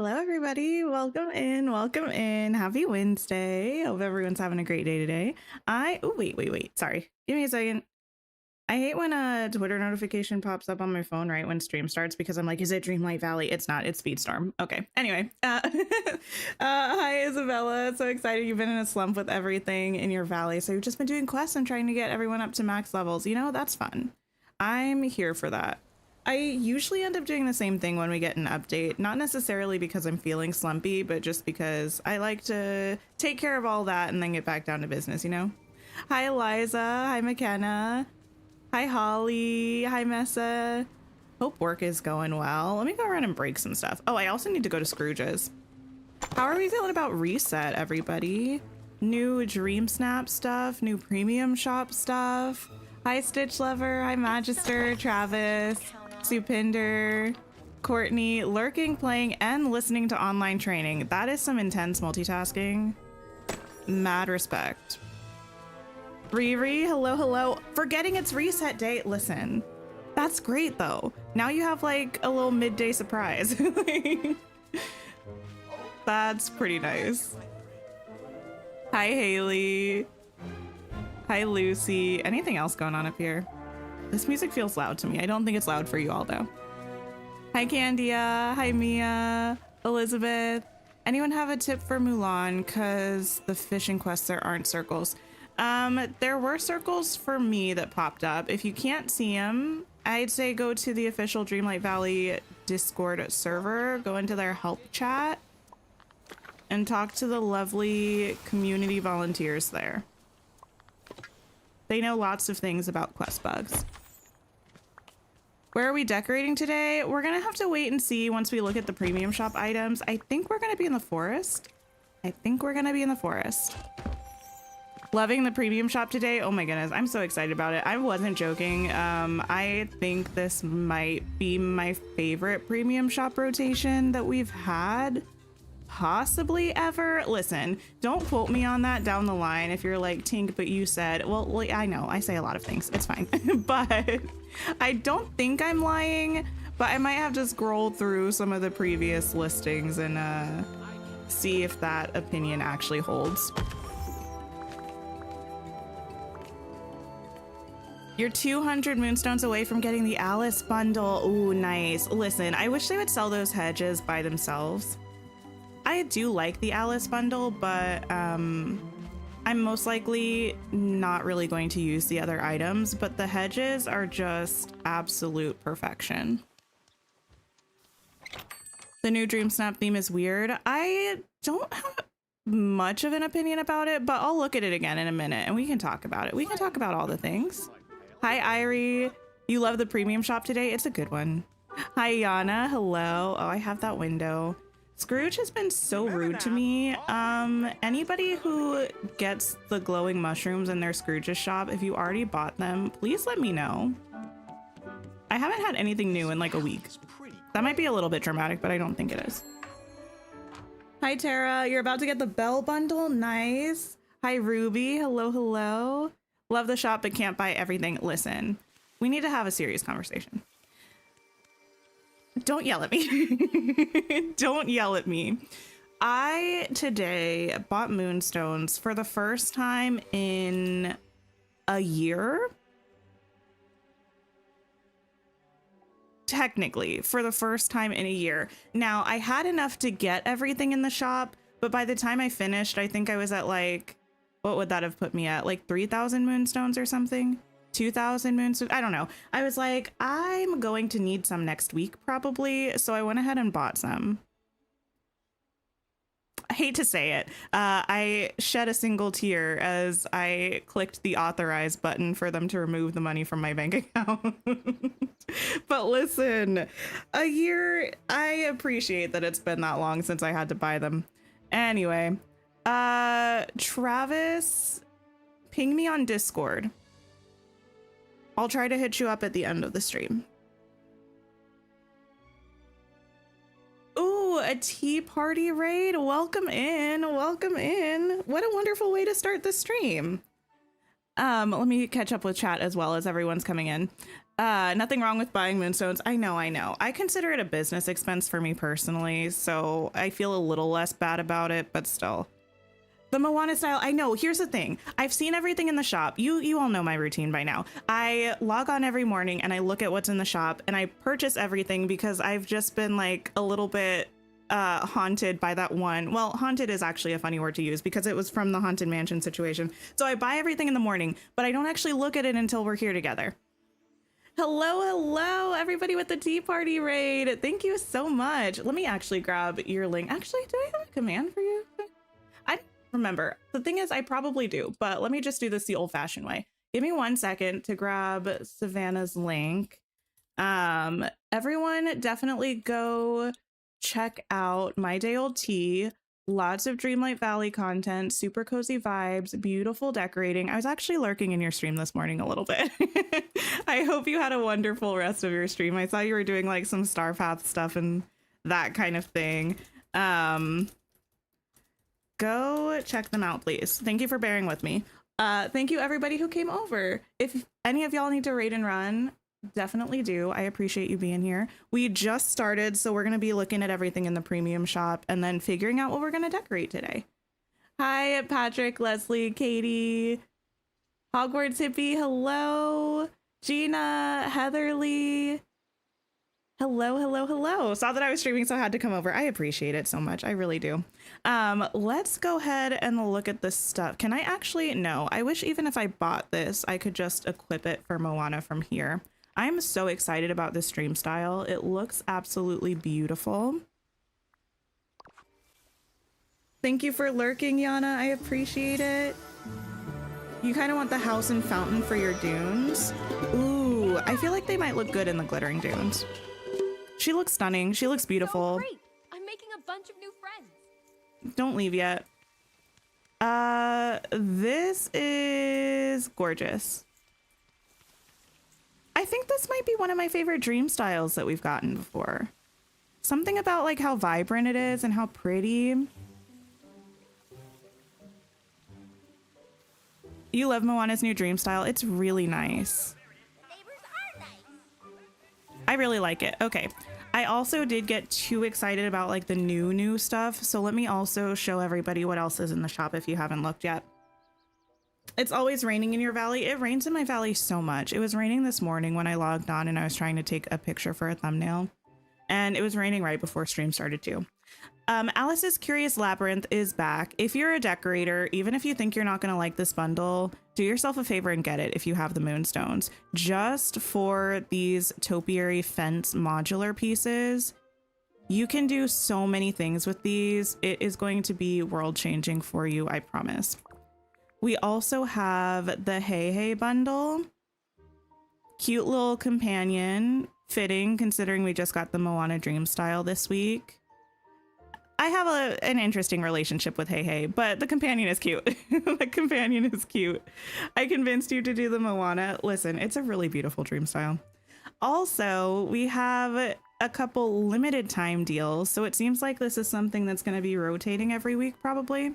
Hello, everybody. Welcome in. Welcome in. Happy Wednesday. Hope everyone's having a great day today. Oh, wait. Sorry. Give me a second. I hate when a Twitter notification pops up on my phone right when stream starts because I'm like, is it Dreamlight Valley? It's not. It's Speedstorm. Okay. Anyway. Hi, Isabella. So excited you've been in a slump with everything in your valley. So you've just been doing quests and trying to get everyone up to max levels. You know, that's fun. I'm here for that. I usually end up doing the same thing when we get an update, not necessarily because I'm feeling slumpy, but just because I like to take care of all that and then get back down to business, you know? Hi, Eliza. Hi, McKenna. Hi, Holly. Hi, Messa. Hope work is going well. Let me go around and break some stuff. Oh, I also need to go to Scrooge's. How are we feeling about reset, everybody? New Dream Snap stuff, new premium shop stuff. Hi, Stitch Lover. Hi, Magister, Travis, Supinder, Courtney, lurking, playing, and listening to online training. That is some intense multitasking. Mad respect. Riri, hello. Forgetting it's reset day. Listen, that's great though. Now you have like a little midday surprise. That's pretty nice. Hi, Haley. Hi, Lucy. Anything else going on up here? This music feels loud to me. I don't think it's loud for you all though. Hi, Candia. Hi, Mia. Elizabeth. Anyone have a tip for Mulan? Cause the fishing quests there aren't circles. There were circles for me that popped up. If you can't see them, I'd say go to the official Dreamlight Valley Discord server, go into their help chat and talk to the lovely community volunteers there. They know lots of things about quest bugs. Where are we decorating today? We're gonna have to wait and see once we look at the premium shop items. I think we're gonna be in the forest. Loving the premium shop today. Oh my goodness, I'm so excited about it. I wasn't joking. I think this might be my favorite premium shop rotation that we've had possibly ever. Listen, don't quote me on that down the line if you're like, Tink, but you said, well, I know I say a lot of things, it's fine. But I don't think I'm lying, but I might have to scroll through some of the previous listings and see if that opinion actually holds. You're 200 Moonstones away from getting the Alice bundle. Ooh, nice. Listen, I wish they would sell those hedges by themselves. I do like the Alice bundle, but I'm most likely not really going to use the other items, but the hedges are just absolute perfection. The new Dream Snap theme is weird. I don't have much of an opinion about it, but I'll look at it again in a minute and we can talk about it. We can talk about all the things. Hi, Irie. You love the premium shop today? It's a good one. Hi, Yana. Hello. Oh, I have that window. Scrooge has been so rude to me. Anybody who gets the glowing mushrooms in their Scrooge's shop, if you already bought them, please let me know. I haven't had anything new in like a week. That might be a little bit dramatic, but I don't think it is. Hi, Tara. You're about to get the Bell bundle. Nice. Hi, Ruby. Hello. Love the shop, but can't buy everything. Listen, we need to have a serious conversation. Don't yell at me. Don't yell at me. I today bought Moonstones for the first time in a year. Technically, for the first time in a year. Now, I had enough to get everything in the shop, but by the time I finished, I think I was at like, what would that have put me at? Like 3,000 Moonstones or something? 2,000 Moonstones? I don't know. I was like, I'm going to need some next week probably. So I went ahead and bought some. I hate to say it. I shed a single tear as I clicked the authorize button for them to remove the money from my bank account. But listen, a year, I appreciate that it's been that long since I had to buy them. Anyway, Travis, ping me on Discord. I'll try to hit you up at the end of the stream. Ooh, a tea party raid. Welcome in. Welcome in. What a wonderful way to start the stream. Let me catch up with chat as well as everyone's coming in. Nothing wrong with buying Moonstones. I know, I know. I consider it a business expense for me personally, so I feel a little less bad about it, but still. The Moana style, I know. Here's the thing. I've seen everything in the shop. You all know my routine by now. I log on every morning and I look at what's in the shop and I purchase everything because I've just been like a little bit haunted by that one. Well, haunted is actually a funny word to use because it was from the Haunted Mansion situation. So I buy everything in the morning, but I don't actually look at it until we're here together. Hello, everybody with the Tea Party raid. Thank you so much. Let me actually grab your link. Actually, do I have a command for you? I don't remember. The thing is, I probably do, but let me just do this the old-fashioned way. Give me 1 second to grab Savannah's link. Everyone definitely go check out My Day Old Tea. Lots of Dreamlight Valley content, super cozy vibes, beautiful decorating. I was actually lurking in your stream this morning a little bit. I hope you had a wonderful rest of your stream. I saw you were doing like some Star Path stuff and that kind of thing. Go check them out, please. Thank you for bearing with me. Thank you everybody who came over. If any of y'all need to raid and run, definitely do. I appreciate you being here. We just started, so we're going to be looking at everything in the premium shop and then figuring out what we're going to decorate today. Hi, Patrick, Leslie, Katie, Hogwarts Hippie, hello. Gina, Heatherly, hello. Saw that I was streaming, so I had to come over. I appreciate it so much. I really do. Let's go ahead and look at this stuff. Can I actually? No, I wish even if I bought this, I could just equip it for Moana from here. I'm so excited about this stream style. It looks absolutely beautiful. Thank you for lurking, Yana. I appreciate it. You kind of want the house and fountain for your dunes. Ooh, I feel like they might look good in the glittering dunes. She looks stunning. She looks beautiful. So great. I'm making a bunch of new friends. Don't leave yet. This is gorgeous. I think this might be one of my favorite dream styles that we've gotten before. Something about like how vibrant it is and how pretty. You love Moana's new dream style. It's really nice. I really like it. Okay. I also did get too excited about like the new stuff. So let me also show everybody what else is in the shop if you haven't looked yet. It's always raining in your valley. It rains in my valley so much. It was raining this morning when I logged on and I was trying to take a picture for a thumbnail. And it was raining right before stream started too. Alice's Curious Labyrinth is back. If you're a decorator, even if you think you're not going to like this bundle, do yourself a favor and get it if you have the Moonstones. Just for these topiary fence modular pieces, you can do so many things with these. It is going to be world changing for you, I promise. We also have the Hey Hey bundle. Cute little companion, fitting considering we just got the Moana Dream style this week. I have an interesting relationship with Hey Hey, but the companion is cute. The companion is cute. I convinced you to do the Moana. Listen, it's a really beautiful dream style. Also, we have a couple limited time deals, so it seems like this is something that's going to be rotating every week probably.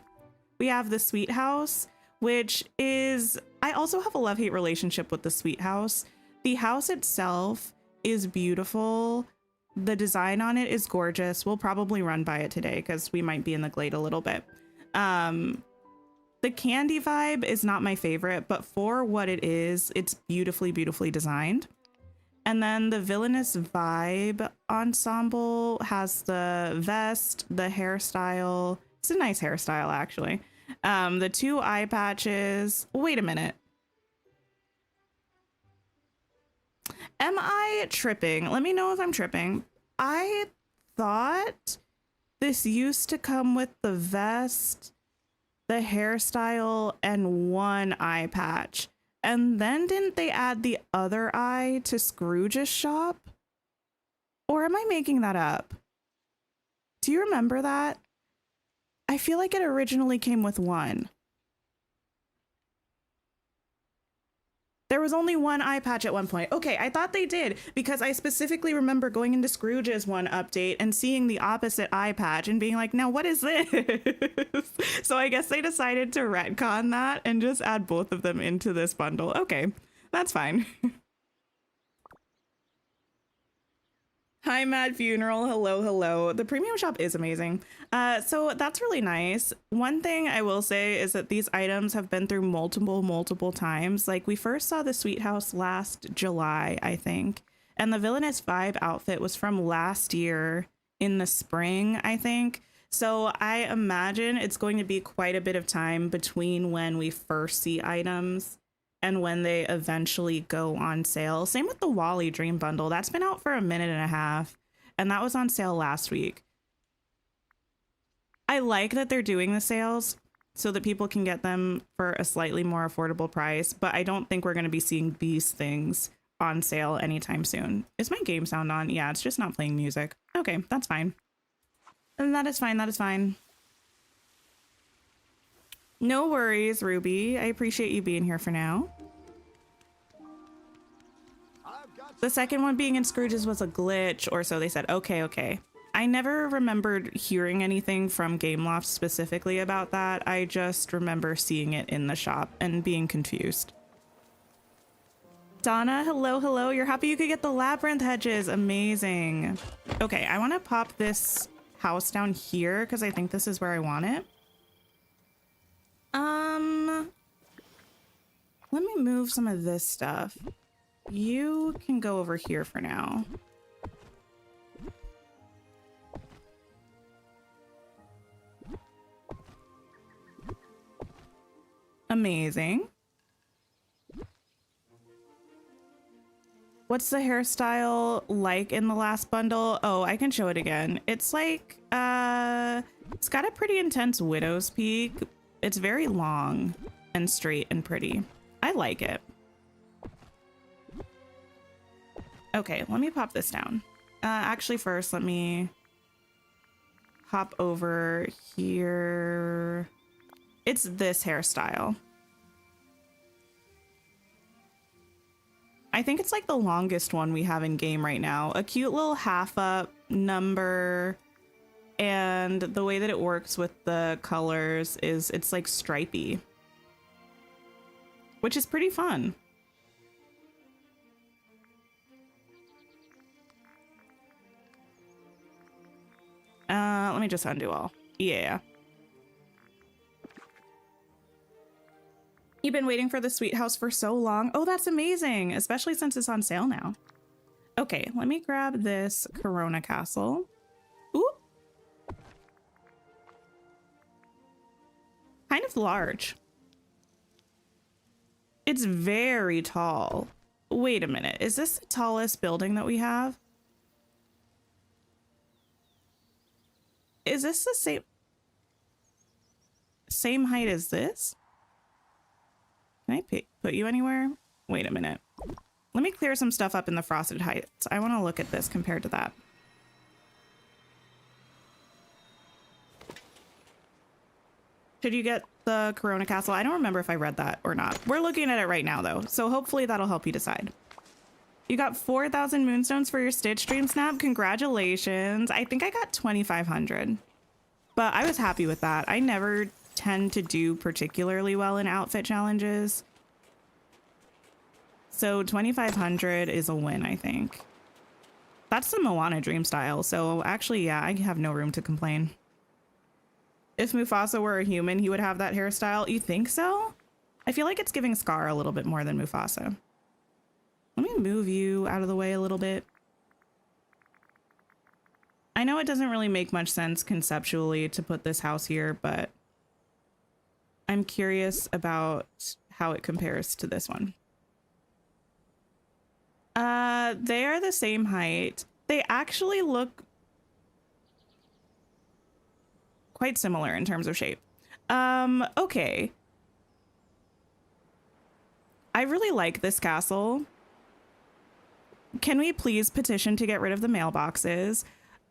We have the Sweet House, which is, I also have a love-hate relationship with the Sweet House. The house itself is beautiful. The design on it is gorgeous. We'll probably run by it today because we might be in the glade a little bit. The candy vibe is not my favorite, but for what it is, it's beautifully designed. And then the Villainous Vibe ensemble has the vest, the hairstyle. It's a nice hairstyle, actually. The 2 eye patches. Wait a minute. Am I tripping? Let me know if I'm tripping. I thought this used to come with the vest, the hairstyle, and 1 eye patch. And then didn't they add the other eye to Scrooge's shop? Or am I making that up? Do you remember that? I feel like it originally came with 1. There was only 1 eye patch at one point. Okay, I thought they did because I specifically remember going into Scrooge's one update and seeing the opposite eye patch and being like, now what is this? So I guess they decided to retcon that and just add both of them into this bundle. Okay, that's fine. Hi, Mad Funeral. Hello, hello. The premium shop is amazing. So that's really nice. One thing I will say is that these items have been through multiple times. Like we first saw the Sweet House last July, I think. And the Villainous Vibe outfit was from last year in the spring, I think. So I imagine it's going to be quite a bit of time between when we first see items and when they eventually go on sale. Same with the Wally Dream Bundle. That's been out for a minute and a half, and that was on sale last week. I like that they're doing the sales so that people can get them for a slightly more affordable price, but I don't think we're going to be seeing these things on sale anytime soon. Is my game sound on? Yeah, it's just not playing music. Okay, that's fine. And that is fine, that is fine. No worries, Ruby. I appreciate you being here for now. The second one being in Scrooge's was a glitch, or so they said. Okay. I never remembered hearing anything from Gameloft specifically about that. I just remember seeing it in the shop and being confused. Donna, hello. You're happy you could get the labyrinth hedges. Amazing. Okay, I want to pop this house down here because I think this is where I want it. Let me move some of this stuff. You can go over here for now. Amazing. What's the hairstyle like in the last bundle? Oh, I can show it again. It's like, it's got a pretty intense widow's peak. It's very long and straight and pretty. I like it. Okay, let me pop this down. Actually, first, let me hop over here. It's this hairstyle. I think it's like the longest one we have in game right now. A cute little half up number. And the way that it works with the colors is it's like stripey, which is pretty fun. Let me just undo all. Yeah. You've been waiting for the Sweet House for so long. Oh, that's amazing, especially since it's on sale now. Okay, let me grab this Corona Castle. Ooh. Kind of large. It's very tall. Wait a minute. Is this the tallest building that we have? Is this the same height as this? Can I put you anywhere? Wait a minute. Let me clear some stuff up in the Frosted Heights. I want to look at this compared to that. Should you get the Corona Castle? I don't remember if I read that or not. We're looking at it right now, though, so hopefully that'll help you decide. You got 4,000 Moonstones for your Stitch Dream Snap. Congratulations. I think I got 2,500, but I was happy with that. I never tend to do particularly well in outfit challenges, so 2,500 is a win, I think. That's the Moana dream style, so actually, yeah, I have no room to complain. If Mufasa were a human, he would have that hairstyle. You think so? I feel like it's giving Scar a little bit more than Mufasa. Let me move you out of the way a little bit. I know it doesn't really make much sense conceptually to put this house here, but I'm curious about how it compares to this one. They are the same height. They actually look quite similar in terms of shape. Okay. I really like this castle. Can we please petition to get rid of the mailboxes?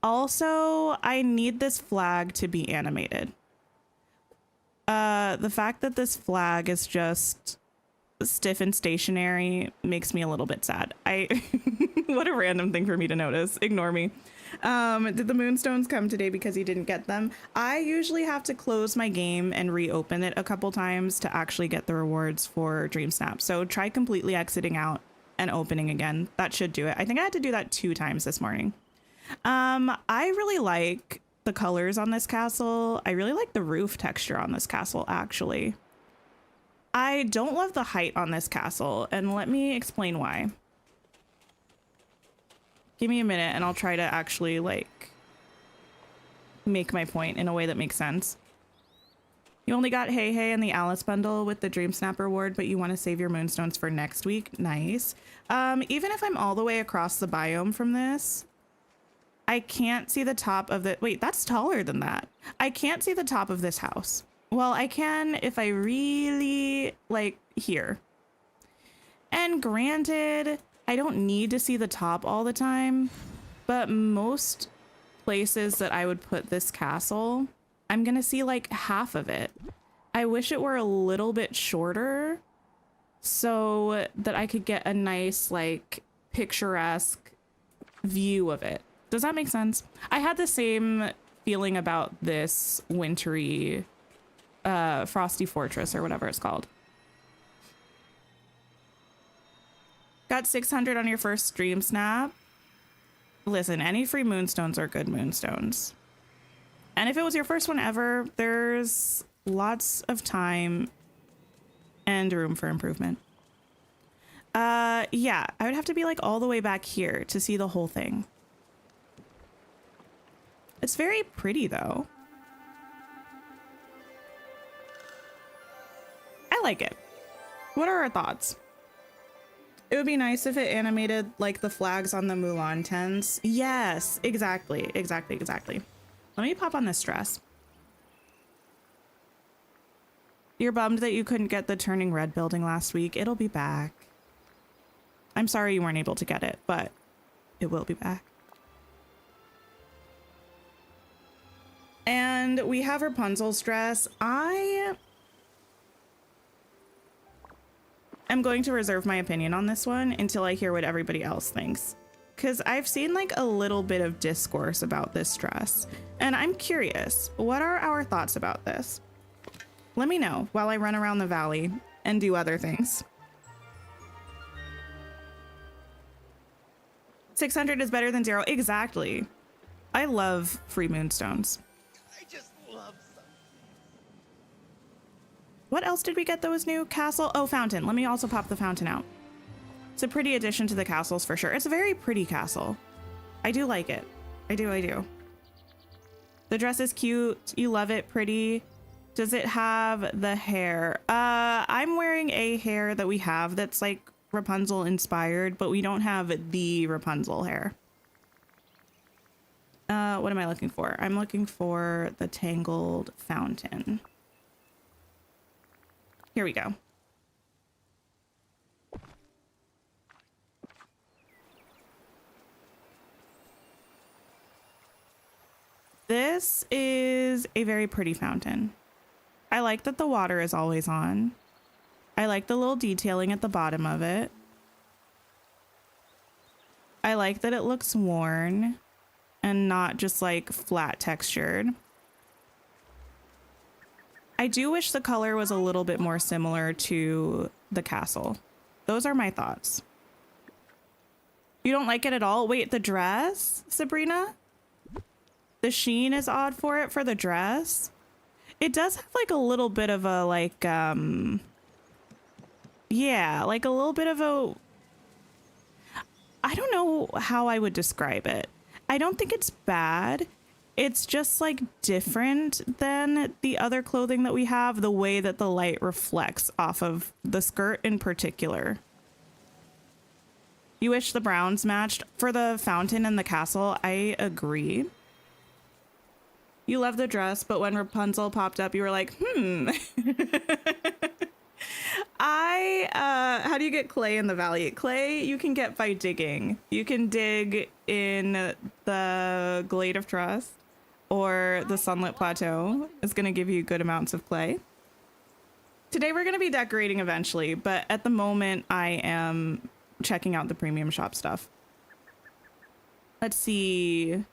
Also, I need this flag to be animated. The fact that this flag is just stiff and stationary makes me a little bit sad. What a random thing for me to notice. Ignore me. Did the Moonstones come today because you didn't get them? I usually have to close my game and reopen it a couple times to actually get the rewards for Dream Snap. So try completely exiting out and opening again. That should do it. I think I had to do that 2 times this morning. I really like the colors on this castle. I really like the roof texture on this castle, actually. I don't love the height on this castle, and let me explain why. Give me a minute and I'll try to actually like make my point in a way that makes sense. You only got Hey Hey and the Alice bundle with the Dream Snap reward, but you want to save your Moonstones for next week. Nice. Even if I'm all the way across the biome from this, I can't see the top of the... Wait, that's taller than that. I can't see the top of this house. Well, I can if I really like here. And granted, I don't need to see the top all the time, but most places that I would put this castle, I'm gonna see like half of it. I wish it were a little bit shorter so that I could get a nice like picturesque view of it. Does that make sense? I had the same feeling about this wintry Frosty Fortress or whatever it's called. Got 600 on your first stream snap. Listen, any free Moonstones are good Moonstones. And if it was your first one ever, there's lots of time and room for improvement. Yeah, I would have to be like all the way back here to see the whole thing. It's very pretty though. I like it. What are our thoughts? It would be nice if it animated like the flags on the Mulan tents. Yes, exactly. Let me pop on this dress. You're bummed that you couldn't get the Turning Red building last week. It'll be back. I'm sorry you weren't able to get it, but it will be back. And we have Rapunzel's dress. I'm going to reserve my opinion on this one until I hear what everybody else thinks. Because I've seen like a little bit of discourse about this dress. And I'm curious, what are our thoughts about this? Let me know while I run around the valley and do other things. 600 is better than 0. Exactly. I love free Moonstones. I just love some. What else did we get that was new? Castle? Oh, fountain. Let me also pop the fountain out. It's a pretty addition to the castles for sure. It's a very pretty castle. I do like it. I do. The dress is cute. You love it. Pretty. Does it have the hair? I'm wearing a hair that we have that's like Rapunzel inspired, but we don't have the Rapunzel hair. What am I looking for? I'm looking for the tangled fountain. Here we go. This is a very pretty fountain. I like that the water is always on. I like the little detailing at the bottom of it. I like that it looks worn and not just like flat textured. I do wish the color was a little bit more similar to the castle. Those are my thoughts. You don't like it at all? Wait, the dress, Sabrina? The sheen is odd for it for the dress. It does have like a little bit of a like, yeah, like a little bit of a, I don't know how I would describe it. I don't think it's bad. It's just like different than the other clothing that we have, the way that the light reflects off of the skirt in particular. You wish the browns matched for the fountain and the castle. I agree. You love the dress, but when Rapunzel popped up, you were like, how do you get clay in the valley? Clay you can get by digging. You can dig in the Glade of Trust, or the Sunlit Plateau is going to give you good amounts of clay. Today we're going to be decorating eventually, but at the moment I am checking out the premium shop stuff. Let's see.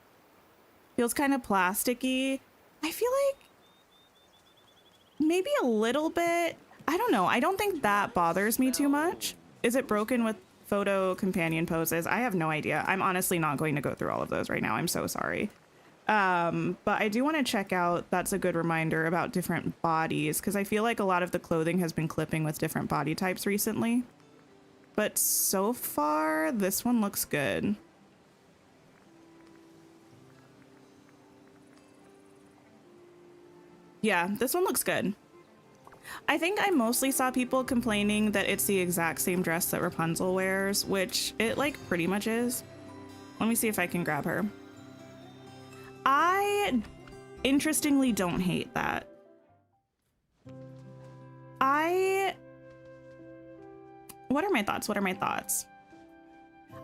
Feels kind of plasticky. I feel like maybe a little bit. I don't know. I don't think that bothers me too much. Is it broken with photo companion poses. I have no idea. I'm honestly not going to go through all of those right now. I'm so sorry. But I do want to check out, that's a good reminder about different bodies, because I feel like a lot of the clothing has been clipping with different body types recently. But so far, this one looks good. Yeah, this one looks good. I think I mostly saw people complaining that it's the exact same dress that Rapunzel wears, which it like pretty much is. Let me see if I can grab her. I interestingly don't hate that. What are my thoughts? What are my thoughts?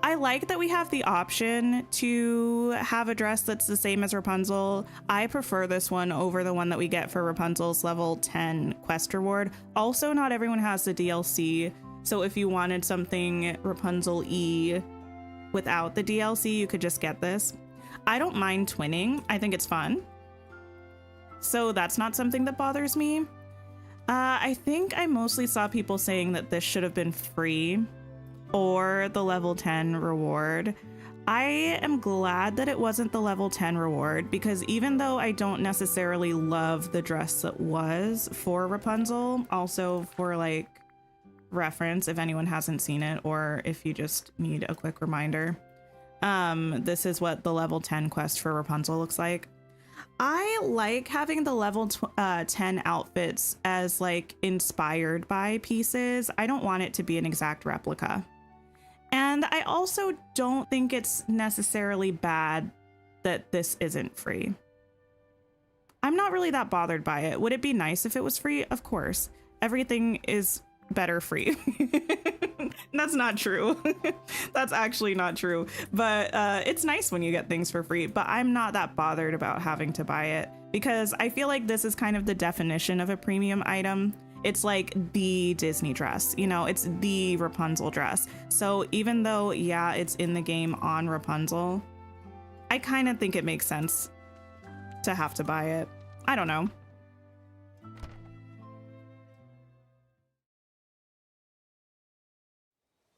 I like that we have the option to have a dress that's the same as Rapunzel. I prefer this one over the one that we get for Rapunzel's level 10 quest reward. Also, not everyone has the DLC, so if you wanted something Rapunzel-y without the DLC, you could just get this. I don't mind twinning. I think it's fun. So that's not something that bothers me. I think I mostly saw people saying that this should have been free or the level 10 reward. I am glad that it wasn't the level 10 reward, because even though I don't necessarily love the dress that was for Rapunzel, also for like reference if anyone hasn't seen it or if you just need a quick reminder, this is what the level 10 quest for Rapunzel looks like. I like having the level 10 outfits as like inspired by pieces. I don't want it to be an exact replica. And I also don't think it's necessarily bad that this isn't free. I'm not really that bothered by it. Would it be nice if it was free? Of course. Everything is better free. That's not true. That's actually not true. But it's nice when you get things for free. But I'm not that bothered about having to buy it, because I feel like this is kind of the definition of a premium item. It's like the Disney dress, you know, it's the Rapunzel dress. So even though, yeah, it's in the game on Rapunzel, I kind of think it makes sense to have to buy it. I don't know.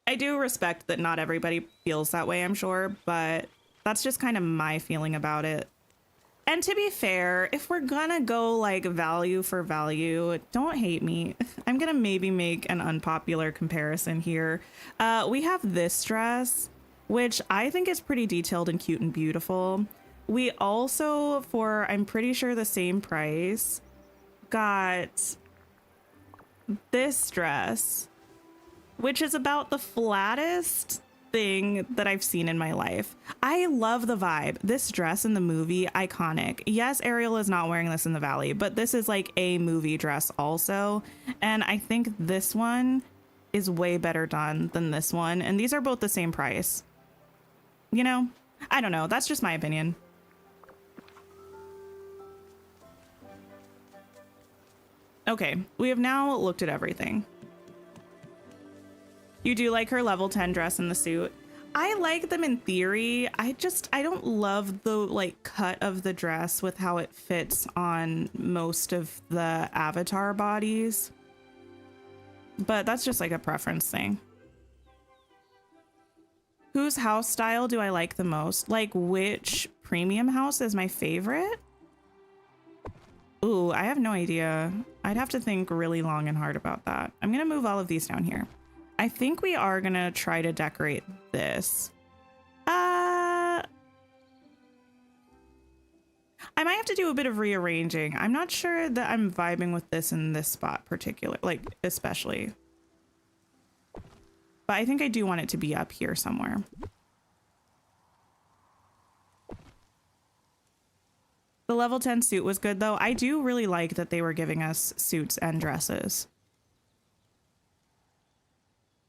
I do respect that not everybody feels that way, I'm sure, but that's just kind of my feeling about it. And to be fair, if we're gonna go like value for value, don't hate me. I'm gonna maybe make an unpopular comparison here. We have this dress, which I think is pretty detailed and cute and beautiful. We also, for I'm pretty sure the same price, got this dress, which is about the flattest thing that I've seen in my life. I love the vibe. This dress in the movie, iconic. Yes, Ariel is not wearing this in the valley, but this is like a movie dress also. And I think this one is way better done than this one. And these are both the same price. You know, I don't know. That's just my opinion. Okay, we have now looked at everything. You do like her level 10 dress and the suit. I like them in theory. I don't love the like cut of the dress with how it fits on most of the avatar bodies. But that's just like a preference thing. Whose house style do I like the most? Like which premium house is my favorite? Ooh, I have no idea. I'd have to think really long and hard about that. I'm gonna move all of these down here. I think we are gonna try to decorate this. I might have to do a bit of rearranging. I'm not sure that I'm vibing with this in this spot particular, like especially. But I think I do want it to be up here somewhere. The level 10 suit was good though. I do really like that they were giving us suits and dresses.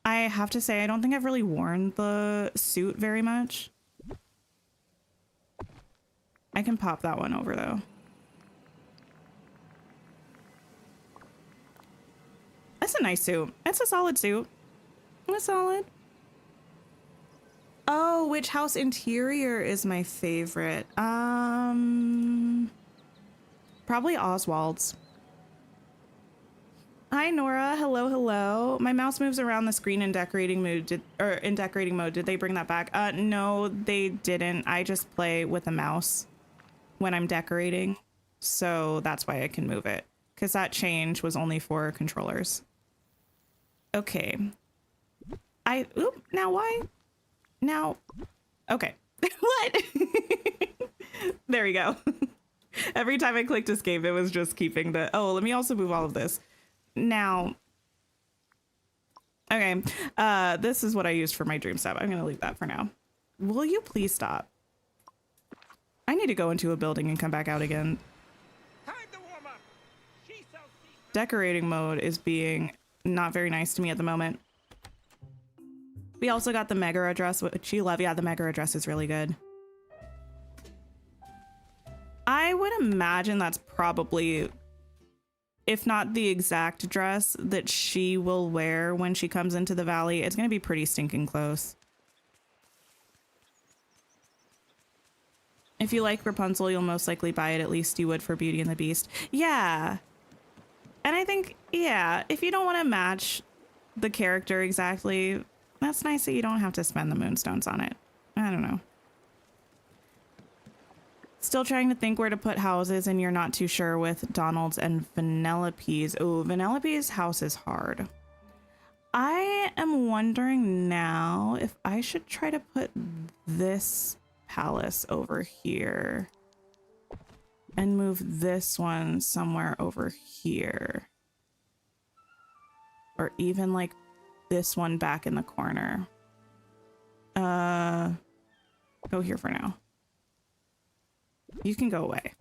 I have to say, I don't think I've really worn the suit very much. I can pop that one over though. That's a nice suit. It's a solid suit. It's solid. Oh, which house interior is my favorite? Probably Oswald's. Hi Nora, hello, hello. My mouse moves around the screen in decorating mode. In decorating mode, did they bring that back? No, they didn't. I just play with a mouse when I'm decorating, so that's why I can move it. Because that change was only for controllers. Okay. Oop, now why? Now, okay. What? There we go. Every time I clicked escape, it was just keeping the, oh, let me also move all of this. Now, okay, this is what I used for my dream step. I'm gonna leave that for now. Will you please stop? I need to go into a building and come back out again. Time to warm up. She sells seats. Decorating mode is being not very nice to me at the moment. We also got the mega address, which you love. Yeah, the mega address is really good. I would imagine that's probably, if not the exact dress that she will wear when she comes into the valley, it's going to be pretty stinking close. If you like Rapunzel, you'll most likely buy it. At least you would for Beauty and the Beast. Yeah. And I think, yeah, if you don't want to match the character exactly, that's nice that you don't have to spend the Moonstones on it. I don't know. Still trying to think where to put houses, and you're not too sure with Donald's and Vanellope's. Oh, Vanellope's house is hard. I am wondering now if I should try to put this palace over here and move this one somewhere over here. Or even like this one back in the corner. Go here for now. You can go away.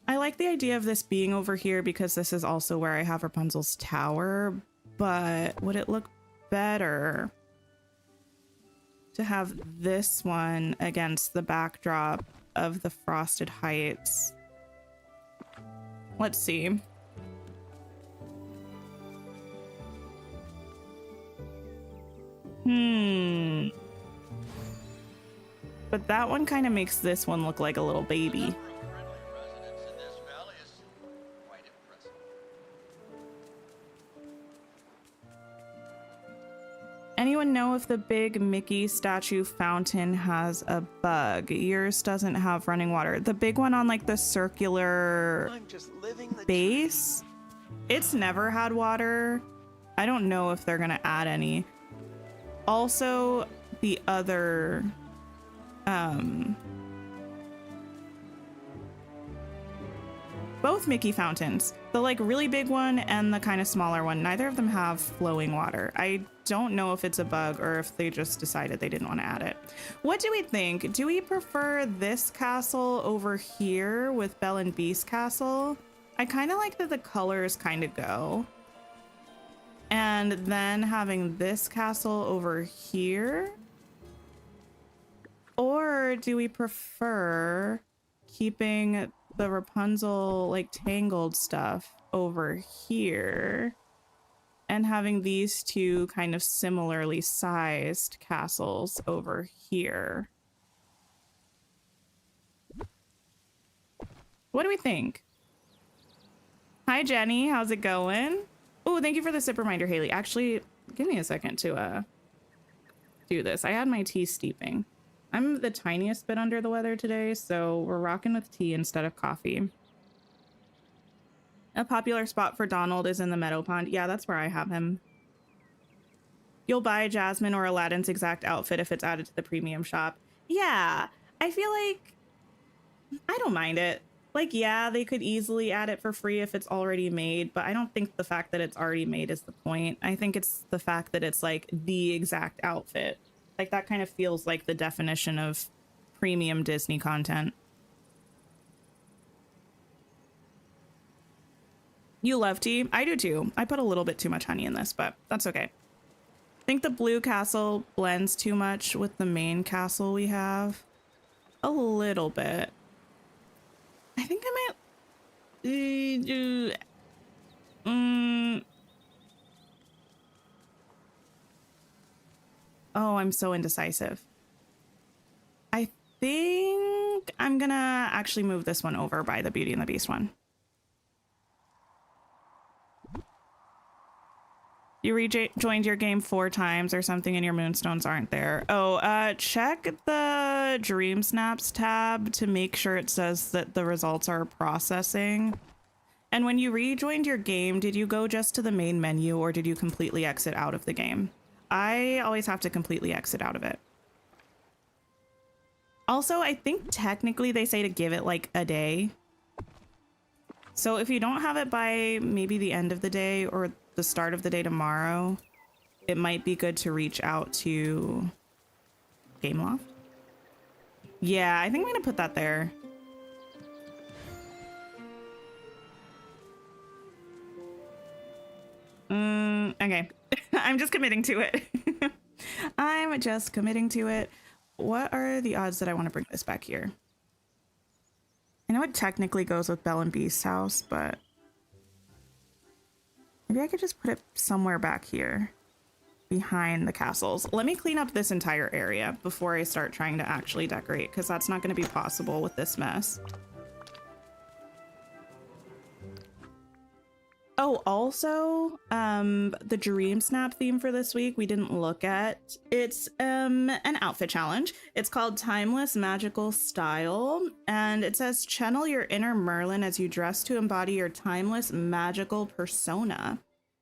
I like the idea of this being over here because this is also where I have Rapunzel's tower, but would it look better to have this one against the backdrop of the Frosted Heights? Let's see. But that one kind of makes this one look like a little baby. Anyone know if the big Mickey statue fountain has a bug? Yours doesn't have running water. The big one on like the circular base, it's never had water. I don't know if they're gonna add any. Also, the other both Mickey fountains, the like really big one and the kind of smaller one, neither of them have flowing water. I don't know if it's a bug or if they just decided they didn't want to add it. What do we think? Do we prefer this castle over here with Belle and Beast castle? I kind of like that the colors kind of go. And then having this castle over here? Or do we prefer keeping the Rapunzel like tangled stuff over here and having these two kind of similarly sized castles over here? What do we think? Hi Jenny, how's it going? Oh, thank you for the sip reminder, Haley. Actually, give me a second to do this. I had my tea steeping. I'm the tiniest bit under the weather today, so we're rocking with tea instead of coffee. A popular spot for Donald is in the Meadow Pond. Yeah, that's where I have him. You'll buy Jasmine or Aladdin's exact outfit if it's added to the premium shop. Yeah, I feel like I don't mind it. Like, yeah, they could easily add it for free if it's already made, but I don't think the fact that it's already made is the point. I think it's the fact that it's like the exact outfit. Like that kind of feels like the definition of premium Disney content. You love tea? I do too. I put a little bit too much honey in this, but that's okay. I think the blue castle blends too much with the main castle we have. A little bit. I think I might do oh, I'm so indecisive. I think I'm gonna actually move this one over by the Beauty and the Beast one. You rejoined your game 4 times or something and your Moonstones aren't there. Oh, check the Dream Snaps tab to make sure it says that the results are processing. And when you rejoined your game, did you go just to the main menu or did you completely exit out of the game? I always have to completely exit out of it. Also, I think technically they say to give it like a day. So if you don't have it by maybe the end of the day or the start of the day tomorrow, it might be good to reach out to Gameloft. Yeah, I think I'm gonna put that there. Okay. I'm just committing to it. I'm just committing to it. What are the odds that I want to bring this back here? I know it technically goes with Belle and Beast's house, but maybe I could just put it somewhere back here behind the castles. Let me clean up this entire area before I start trying to actually decorate, because that's not going to be possible with this mess. Oh, also, the Dream Snap theme for this week we didn't look at. It's an outfit challenge. It's called Timeless Magical Style, and it says channel your inner Merlin as you dress to embody your timeless magical persona.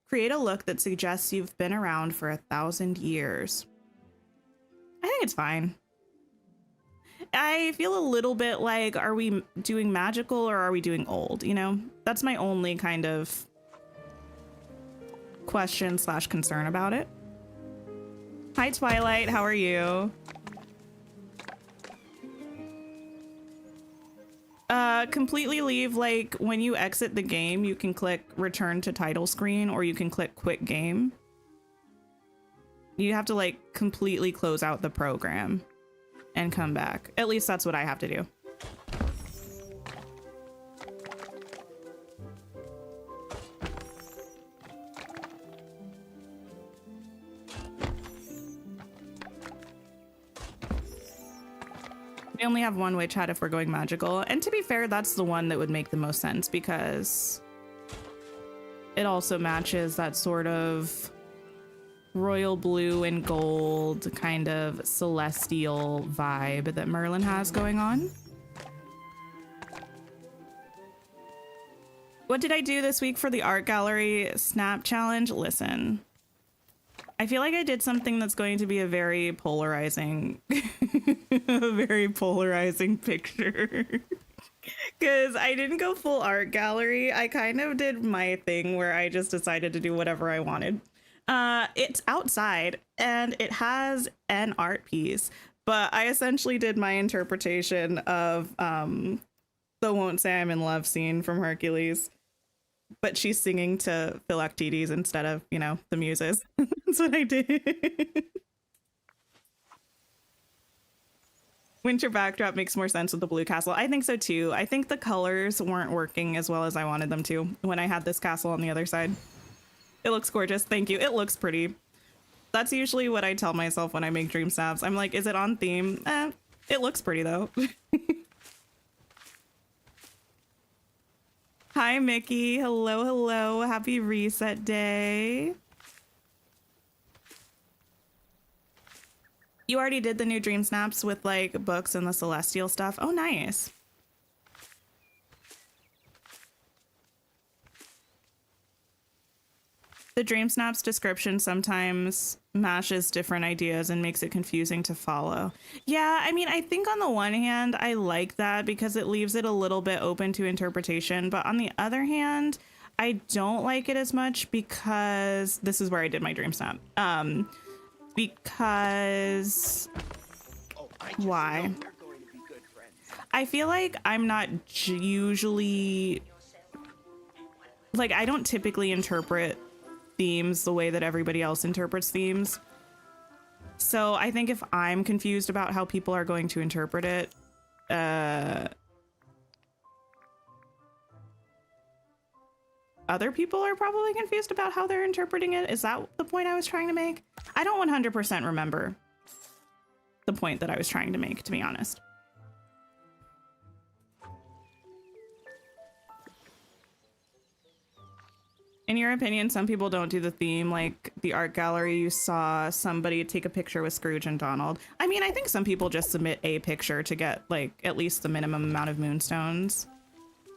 Create a look that suggests you've been around for 1,000 years. I think it's fine. I feel a little bit like, are we doing magical or are we doing old? You know, that's my only kind of question / concern about it. Hi Twilight, how are you? Completely leave, like when you exit the game you can click return to title screen or you can click quit game. You have to like completely close out the program and come back. At least that's what I have to do. We only have one witch hat if we're going magical, and to be fair, that's the one that would make the most sense because it also matches that sort of royal blue and gold kind of celestial vibe that Merlin has going on. What did I do this week for the art gallery snap challenge? Listen, I feel like I did something that's going to be a very polarizing, a very polarizing picture. Because I didn't go full art gallery. I kind of did my thing where I just decided to do whatever I wanted. It's outside and it has an art piece, but I essentially did my interpretation of the Won't Say I'm in Love scene from Hercules. But she's singing to Philoctetes instead of, you know, the muses. That's what I did. Winter backdrop makes more sense with the blue castle. I think so too. I think the colors weren't working as well as I wanted them to when I had this castle on the other side. It looks gorgeous. Thank you. It looks pretty. That's usually what I tell myself when I make dream snaps. I'm like, is it on theme? It looks pretty though. Hi, Mickey. Hello, hello. Happy reset day. You already did the new dream snaps with like books and the celestial stuff. Oh, nice. The dream snaps description sometimes mashes different ideas and makes it confusing to follow. Yeah, I mean, I think on the one hand, I like that because it leaves it a little bit open to interpretation. But on the other hand, I don't like it as much because this is where I did my dream snap. Because why? I feel like I'm not usually like, I don't typically interpret themes the way that everybody else interprets themes. So I think if I'm confused about how people are going to interpret it, other people are probably confused about how they're interpreting it. Is that the point I was trying to make? I don't 100% remember the point that I was trying to make, to be honest. In your opinion, some people don't do the theme, like the art gallery. You saw somebody take a picture with Scrooge and Donald. I mean, I think some people just submit a picture to get like at least the minimum amount of Moonstones.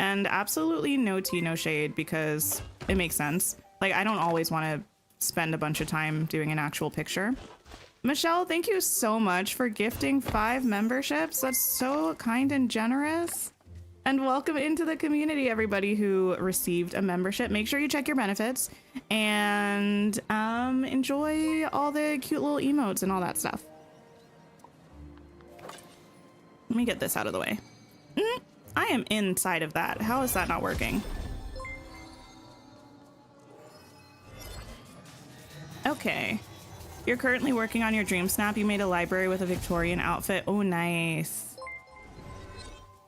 And absolutely no tea, no shade, because it makes sense. Like, I don't always want to spend a bunch of time doing an actual picture. Michelle, thank you so much for gifting 5 memberships. That's so kind and generous. And welcome into the community, everybody who received a membership. Make sure you check your benefits and enjoy all the cute little emotes and all that stuff. Let me get this out of the way. I am inside of that. How is that not working? Okay. You're currently working on your dream snap. You made a library with a Victorian outfit. Oh, nice.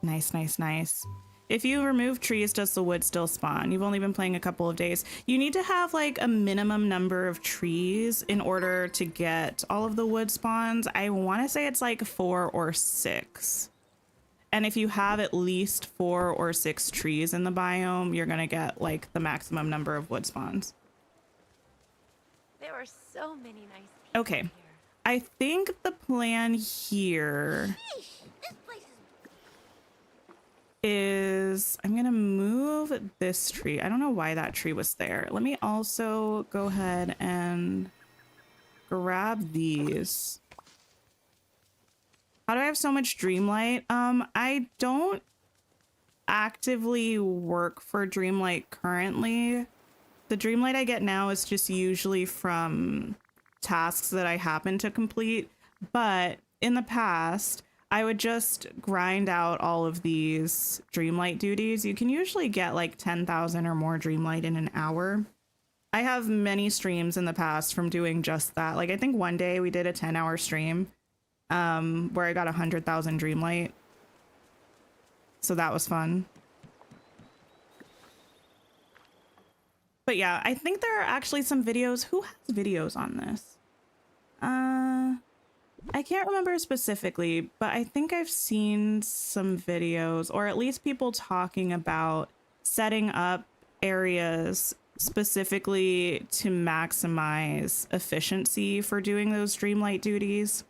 Nice, nice, nice. If you remove trees, does the wood still spawn? You've only been playing a couple of days. You need to have like a minimum number of trees in order to get all of the wood spawns. I want to say it's like 4 or 6. And if you have at least 4 or 6 trees in the biome, you're going to get like the maximum number of wood spawns. There are so many nice people Okay. here. I think the plan here This place is I'm gonna move this tree. I don't know why that tree was there. Let me also go ahead and grab these. How do I have so much Dreamlight? I don't actively work for Dreamlight currently. The Dreamlight I get now is just usually from tasks that I happen to complete, but in the past I would just grind out all of these Dreamlight duties. You can usually get like 10,000 or more Dreamlight in an hour. I have many streams in the past from doing just that. Like I think one day we did a 10-hour stream where I got 100,000 Dreamlight. So that was fun. But yeah, I think there are actually some videos. Who has videos on this? I can't remember specifically, but I think I've seen some videos, or at least people talking about setting up areas specifically to maximize efficiency for doing those Dreamlight duties.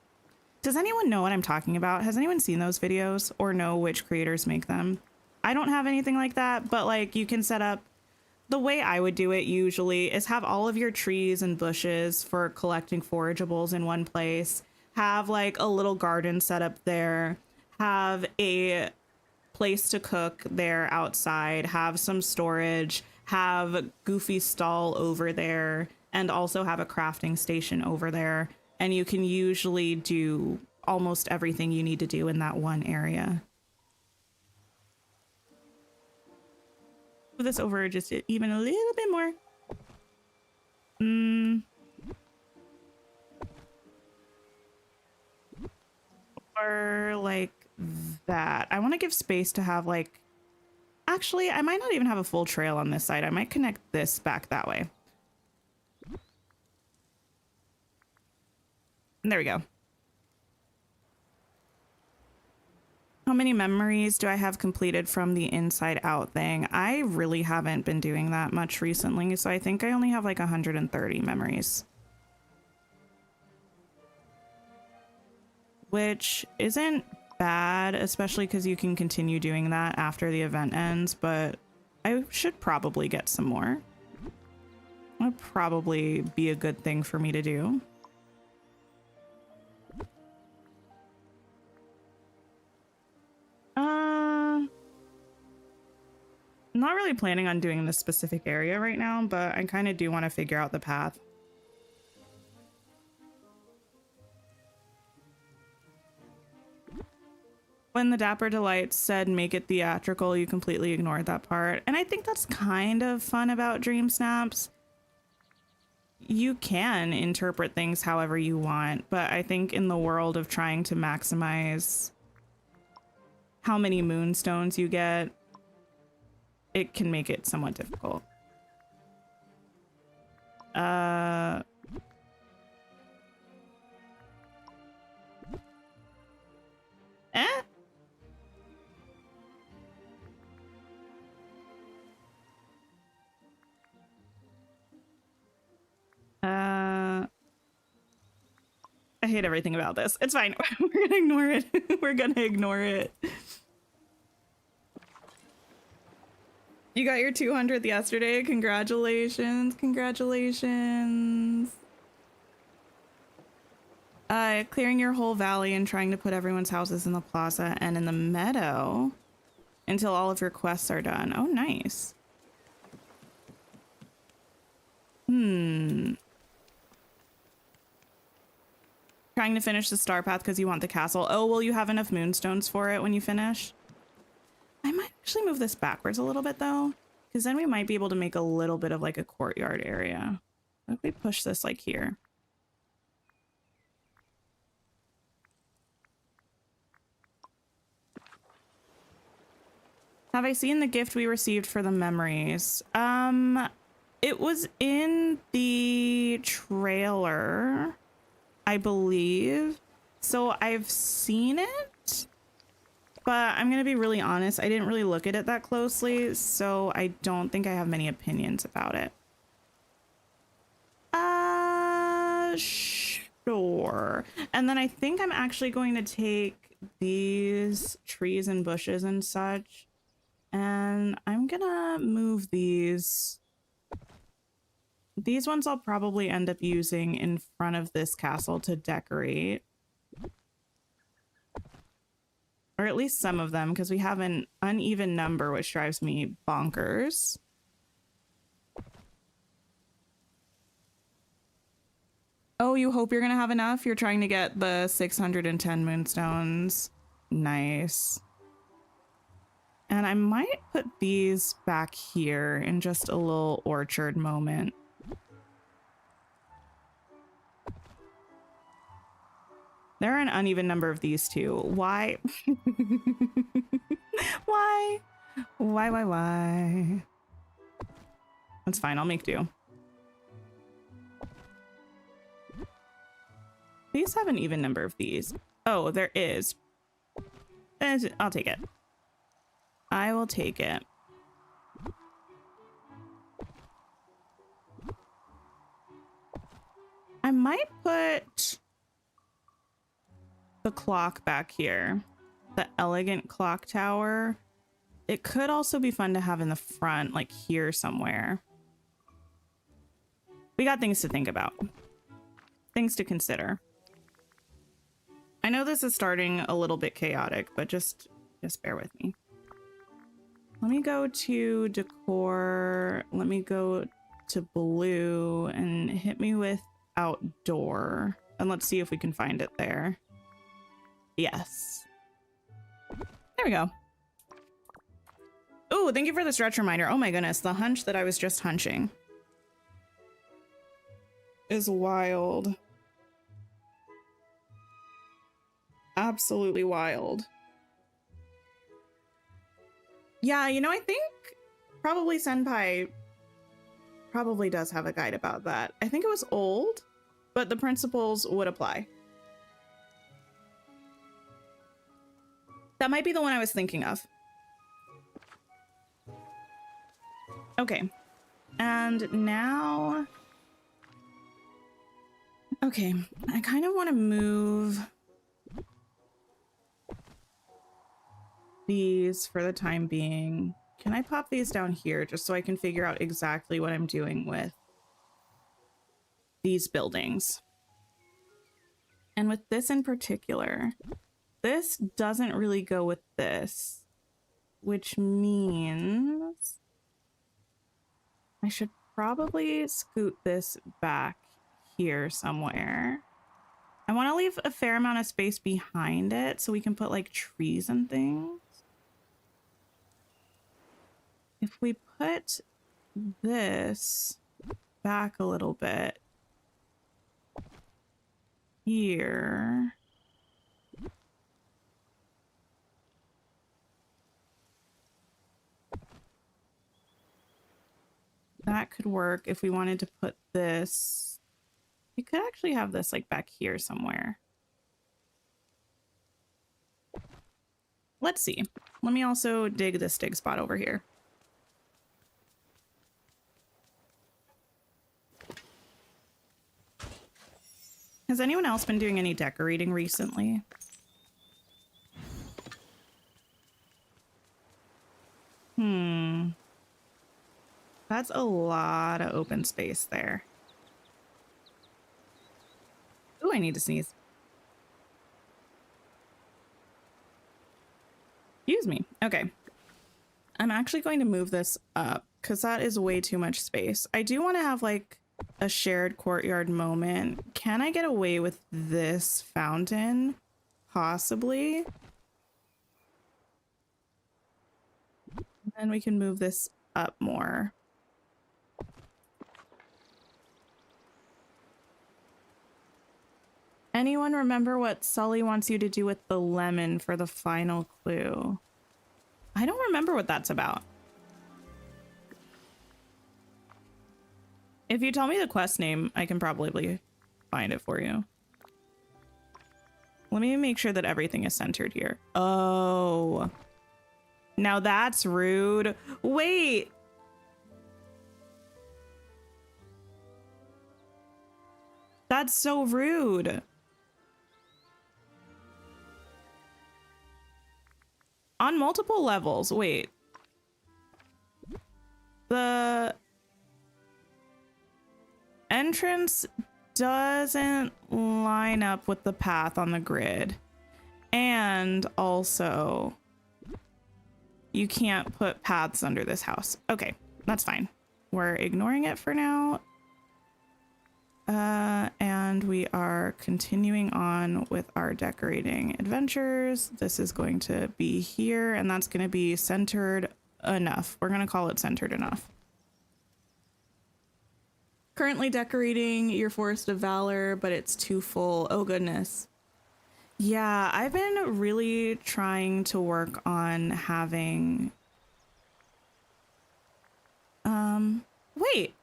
Does anyone know what I'm talking about? Has anyone seen those videos or know which creators make them? I don't have anything like that, but like you can set up. The way I would do it usually is have all of your trees and bushes for collecting forageables in one place, have like a little garden set up there, have a place to cook there outside, have some storage, have Goofy stall over there, and also have a crafting station over there. And you can usually do almost everything you need to do in that one area. Move this over just even a little bit more. Or like that. I want to give space to have like, actually, I might not even have a full trail on this side. I might connect this back that way. And there we go. How many memories do I have completed from the inside out thing? I really haven't been doing that much recently, so I think I only have like 130 memories. Which isn't bad, especially because you can continue doing that after the event ends, but I should probably get some more. That would probably be a good thing for me to do. I'm not really planning on doing this specific area right now, but I kind of do want to figure out the path. When the Dapper Delights said make it theatrical, you completely ignored that part. And I think that's kind of fun about Dream Snaps. You can interpret things however you want, but I think in the world of trying to maximize how many Moonstones you get, it can make it somewhat difficult. I hate everything about this. It's fine. We're gonna ignore it. We're gonna ignore it. You got your 200th yesterday. Congratulations. Congratulations. Clearing your whole valley and trying to put everyone's houses in the plaza and in the meadow until all of your quests are done. Oh, nice. Trying to finish the star path because you want the castle. Oh, will you have enough moonstones for it when you finish? I might actually move this backwards a little bit though, because then we might be able to make a little bit of like a courtyard area. What if we push this like here? Have I seen the gift we received for the memories? It was in the trailer, I believe. So I've seen it, but I'm gonna be really honest. I didn't really look at it that closely, so I don't think I have many opinions about it. Sure. And then I think I'm actually going to take these trees and bushes and such, and I'm gonna move these. These ones I'll probably end up using in front of this castle to decorate. Or at least some of them, because we have an uneven number, which drives me bonkers. Oh, you hope you're going to have enough? You're trying to get the 610 moonstones. Nice. And I might put these back here in just a little orchard moment. There are an uneven number of these two. Why? Why? Why? That's fine. I'll make do. These have an even number of these. Oh, there is. I'll take it. I will take it. I might put the clock back here, the elegant clock tower. It could also be fun to have in the front, like here somewhere. We got things to think about, things to consider. I know this is starting a little bit chaotic, but just bear with me. Let me go to decor. Let me go to blue and hit me with outdoor, and let's see if we can find it there. Yes. There we go. Oh, thank you for the stretch reminder. Oh my goodness, the hunch that I was just hunching is wild. Absolutely wild. Yeah, you know, I think probably Senpai probably does have a guide about that. I think it was old, but the principles would apply. That might be the one I was thinking of. Okay. And now... Okay, I kind of want to move these for the time being. Can I pop these down here just so I can figure out exactly what I'm doing with these buildings? And with this in particular, this doesn't really go with this, which means I should probably scoot this back here somewhere. I want to leave a fair amount of space behind it so we can put like trees and things. If we put this back a little bit here, that could work. If we wanted to put this, we could actually have this like back here somewhere. Let's see. Let me also dig this dig spot over here. Because Has anyone else been doing any decorating recently? That's a lot of open space there. Ooh, I need to sneeze. Excuse me. Okay. I'm actually going to move this up because that is way too much space. I do want to have like a shared courtyard moment. Can I get away with this fountain? Possibly. And we can move this up more. Anyone remember what Sully wants you to do with the lemon for the final clue? I don't remember what that's about. If you tell me the quest name, I can probably find it for you. Let me make sure that everything is centered here. Oh. Now that's rude. Wait. That's so rude. On multiple levels. Wait. The entrance doesn't line up with the path on the grid. And also, you can't put paths under this house. Okay, that's fine. We're ignoring it for now. And we are continuing on with our decorating adventures. This is going to be here, and that's going to be centered enough. We're going to call it centered enough. Currently decorating your Forest of Valor, but it's too full. Oh, goodness. Yeah, I've been really trying to work on having... Wait.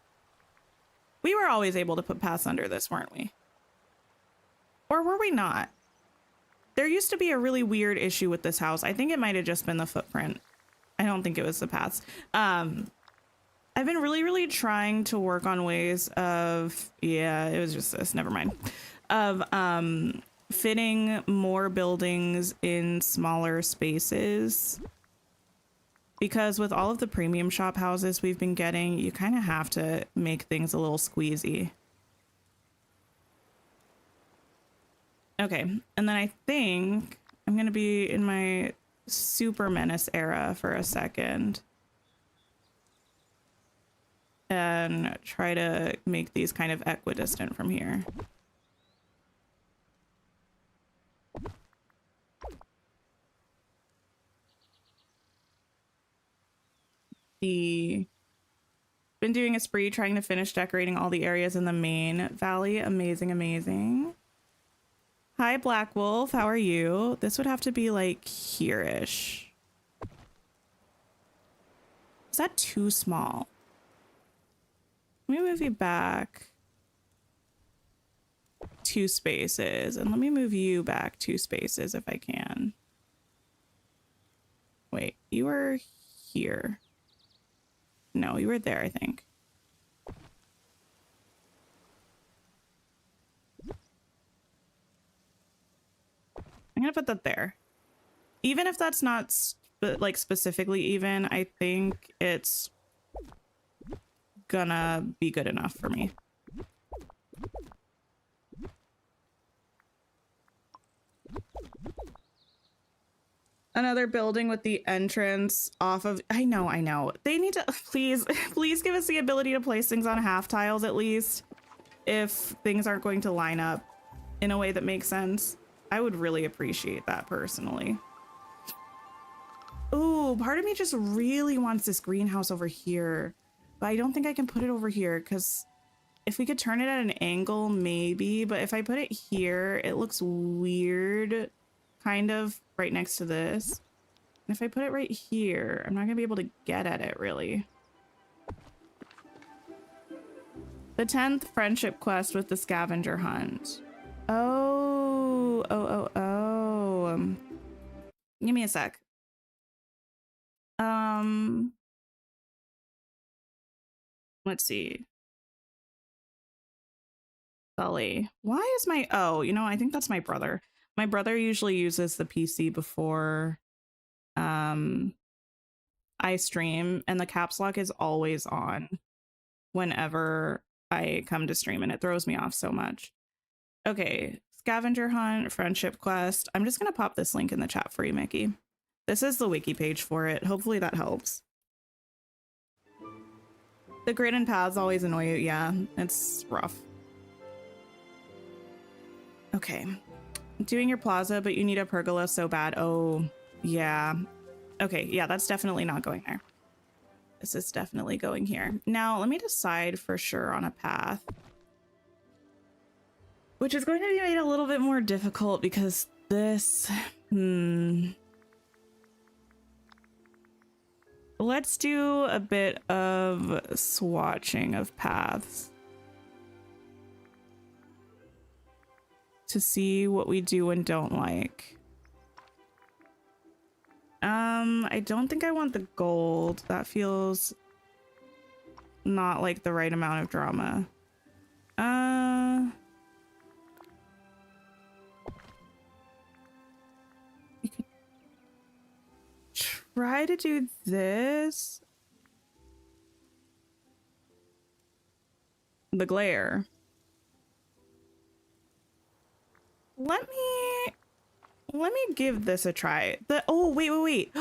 We were always able to put paths under this, weren't we? Or were we not? There used to be a really weird issue with this house. I think it might have just been the footprint. I don't think it was the paths. I've been really trying to work on ways of... Yeah, it was just this. Never mind. Of fitting more buildings in smaller spaces. Because with all of the premium shop houses we've been getting, you kind of have to make things a little squeezy. Okay, and then I think I'm going to be in my super menace era for a second. And try to make these kind of equidistant from here. Been doing a spree trying to finish decorating all the areas in the main valley. Amazing. Hi, Black Wolf. How are you? This would have to be like here-ish. Is that too small? Let me move you back 2 spaces, and let me move you back 2 spaces if I can. Wait, you were here. No, you were there, I think. I'm gonna put that there. Even if that's not like specifically even, I think it's gonna be good enough for me. Another building with the entrance off of... I know. They need to... Please give us the ability to place things on half tiles at least. If things aren't going to line up in a way that makes sense. I would really appreciate that personally. Ooh, part of me just really wants this greenhouse over here. But I don't think I can put it over here because if we could turn it at an angle, maybe. But if I put it here, it looks weird. Kind of right next to this. And if I put it right here, I'm not gonna be able to get at it really. The 10th friendship quest with the scavenger hunt. Oh. Give me a sec. Let's see. Sully. Why is my... Oh, you know, I think that's my brother. My brother usually uses the PC before I stream, and the caps lock is always on whenever I come to stream, and it throws me off so much. Okay, scavenger hunt, friendship quest. I'm just going to pop this link in the chat for you, Mickey. This is the wiki page for it. Hopefully that helps. The grid and paths always annoy you. Yeah, it's rough. Okay. Doing your plaza, but you need a pergola so bad. Oh, yeah. Okay, yeah, that's definitely not going there. This is definitely going here. Now, let me decide for sure on a path. Which is going to be made a little bit more difficult because this... Let's do a bit of swatching of paths to see what we do and don't like. I don't think I want the gold. That feels not like the right amount of drama. We could try to do this. The glare. Let me give this a try. Oh, wait.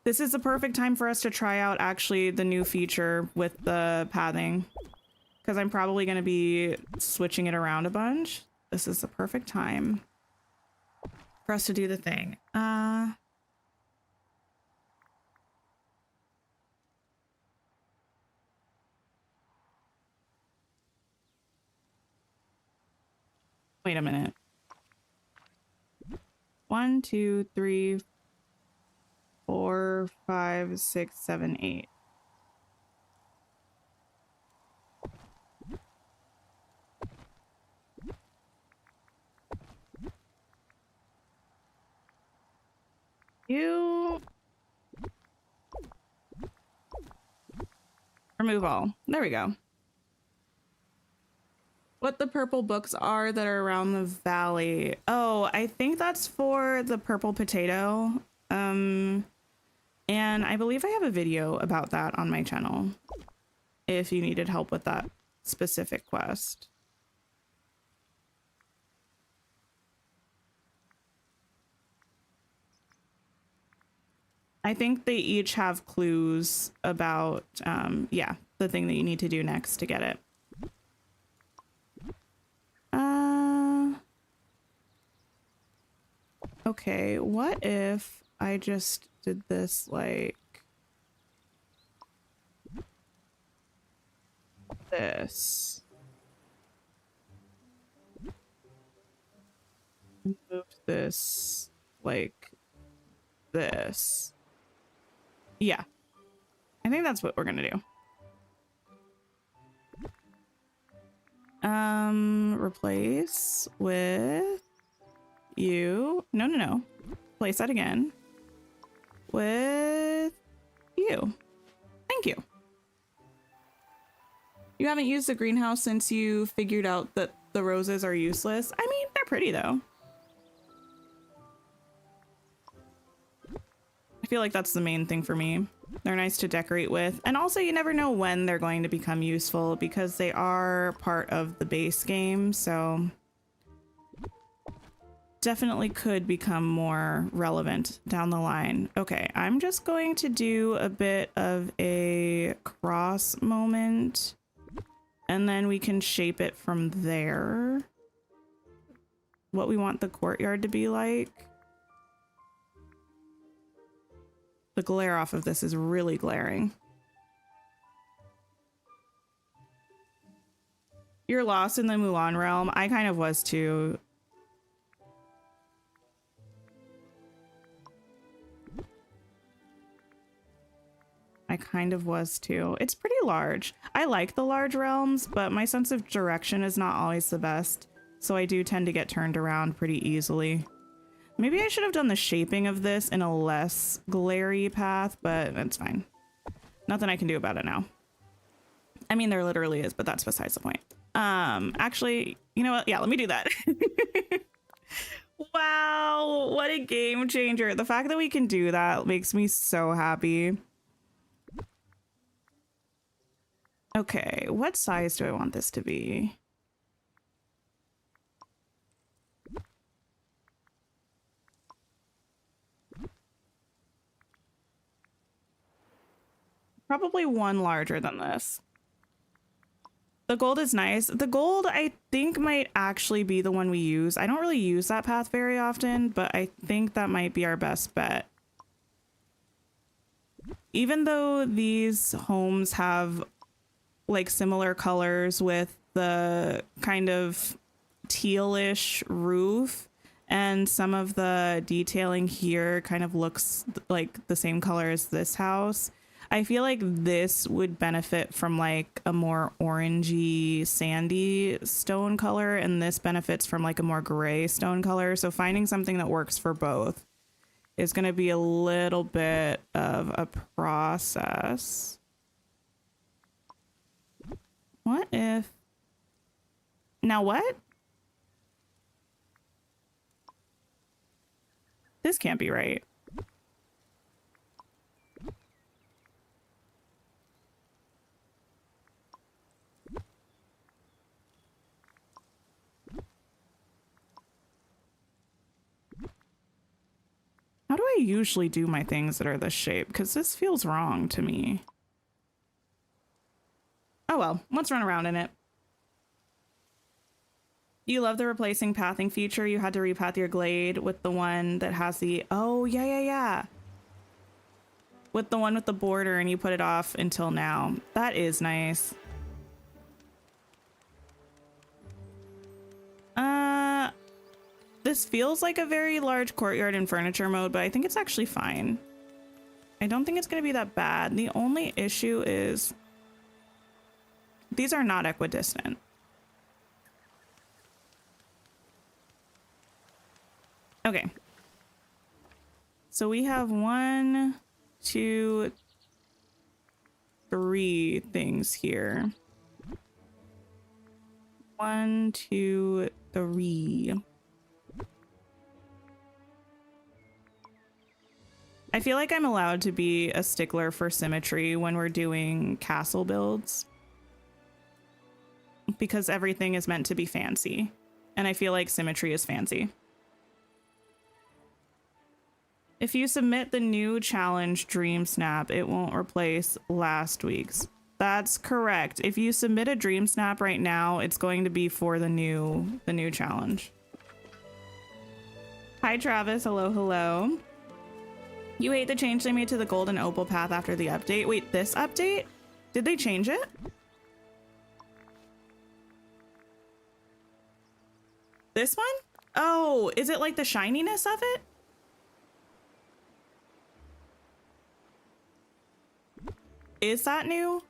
This is the perfect time for us to try out actually the new feature with the pathing, because I'm probably going to be switching it around a bunch. This is the perfect time for us to do the thing. Wait a minute. 1, 2, 3, 4, 5, 6, 7, 8. You remove all. There we go. What the purple books are that are around the valley. Oh, I think that's for the purple potato. And I believe I have a video about that on my channel if you needed help with that specific quest. I think they each have clues about, yeah, the thing that you need to do next to get it. Okay, what if I just did this like this? Moved this like this. Yeah, I think that's what we're gonna do. Replace with you. No. Place that again with you. Thank you. You haven't used the greenhouse since you figured out that the roses are useless. I mean, they're pretty though. I feel like that's the main thing for me. They're nice to decorate with. And also you never know when they're going to become useful because they are part of the base game. So definitely could become more relevant down the line. Okay, I'm just going to do a bit of a cross moment and then we can shape it from there. What we want the courtyard to be like. The glare off of this is really glaring. You're lost in the Mulan realm. I kind of was too. It's pretty large. I like the large realms, but my sense of direction is not always the best. So I do tend to get turned around pretty easily. Maybe I should have done the shaping of this in a less glary path, but it's fine. Nothing I can do about it now. I mean, there literally is, but that's besides the point. Actually, you know what? Yeah, let me do that. Wow, what a game changer. The fact that we can do that makes me so happy. Okay, what size do I want this to be? Probably one larger than this. The gold is nice. The gold, I think, might actually be the one we use. I don't really use that path very often, but I think that might be our best bet. Even though these homes have like similar colors with the kind of tealish roof, and some of the detailing here kind of looks like the same color as this house, I feel like this would benefit from like a more orangey, sandy stone color, and this benefits from like a more gray stone color. So finding something that works for both is going to be a little bit of a process. What if... Now what? This can't be right. How do I usually do my things that are this shape? Because this feels wrong to me. Oh well, let's run around in it. You love the replacing pathing feature. You had to repath your glade with the one that has the... Oh, yeah. With the one with the border, and you put it off until now. That is nice. This feels like a very large courtyard and furniture mode, but I think it's actually fine. I don't think it's going to be that bad. The only issue is these are not equidistant. Okay. So we have 1, 2, 3 things here. 1, 2, 3. I feel like I'm allowed to be a stickler for symmetry when we're doing castle builds, because everything is meant to be fancy, and I feel like symmetry is fancy. If you submit the new challenge Dream Snap, it won't replace last week's. That's correct. If you submit a Dream Snap right now, it's going to be for the new challenge. Hi Travis, hello. You hate the change they made to the golden opal path after the update. Wait, this update? Did they change it? This one? Oh, is it like the shininess of it? Is that new?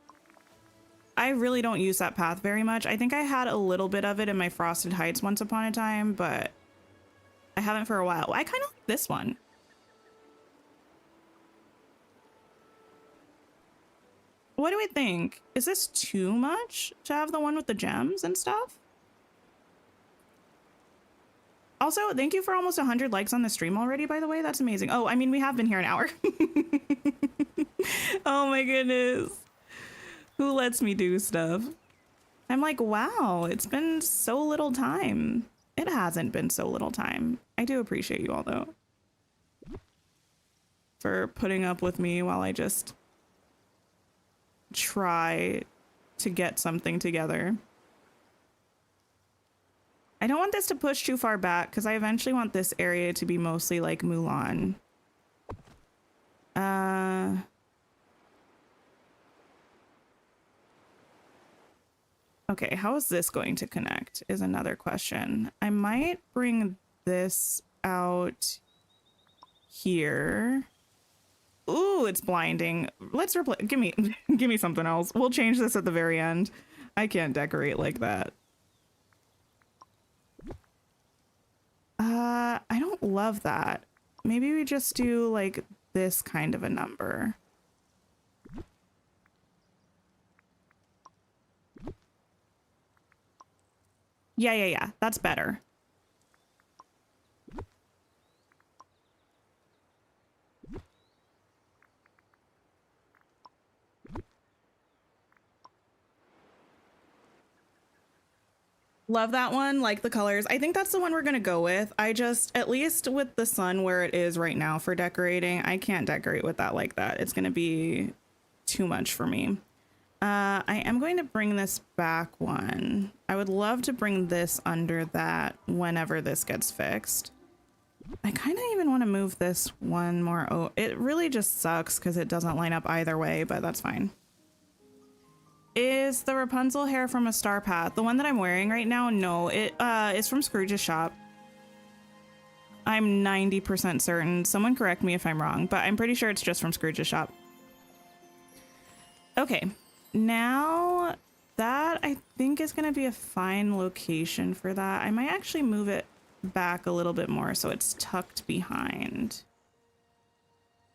I really don't use that path very much. I think I had a little bit of it in my Frosted Heights once upon a time, but I haven't for a while. I kind of like this one. What do we think? Is this too much to have the one with the gems and stuff? Also, thank you for almost 100 likes on the stream already, by the way. That's amazing. Oh, I mean, we have been here an hour. Oh my goodness. Who lets me do stuff? I'm like, wow, it's been so little time. It hasn't been so little time. I do appreciate you all, though, for putting up with me while I just try to get something together. I don't want this to push too far back because I eventually want this area to be mostly like Mulan. Okay, how is this going to connect is another question. I might bring this out here. Ooh, it's blinding. Let's replace. Give me something else. We'll change this at the very end. I can't decorate like that. I don't love that. Maybe we just do like this kind of a number. Yeah. That's better. Love that one. Like the colors. I think that's the one we're going to go with. I just, at least with the sun where it is right now for decorating, I can't decorate with that like that. It's going to be too much for me. I am going to bring this back one. I would love to bring this under that whenever this gets fixed. I kind of even want to move this one more. Oh, it really just sucks because it doesn't line up either way, but that's fine. Is the Rapunzel hair from a Star Path? The one that I'm wearing right now? No, it is from Scrooge's shop. I'm 90% certain. Someone correct me if I'm wrong, but I'm pretty sure it's just from Scrooge's shop. Okay, now that I think is going to be a fine location for that. I might actually move it back a little bit more so it's tucked behind.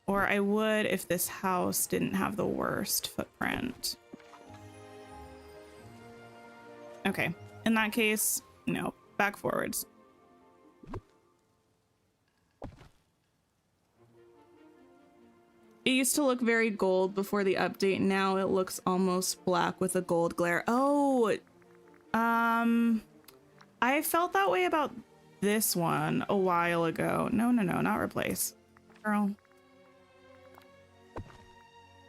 Or I would if this house didn't have the worst footprint. Okay, in that case, no, back forwards. It used to look very gold before the update. Now it looks almost black with a gold glare. Oh, I felt that way about this one a while ago. No, not replace. Girl.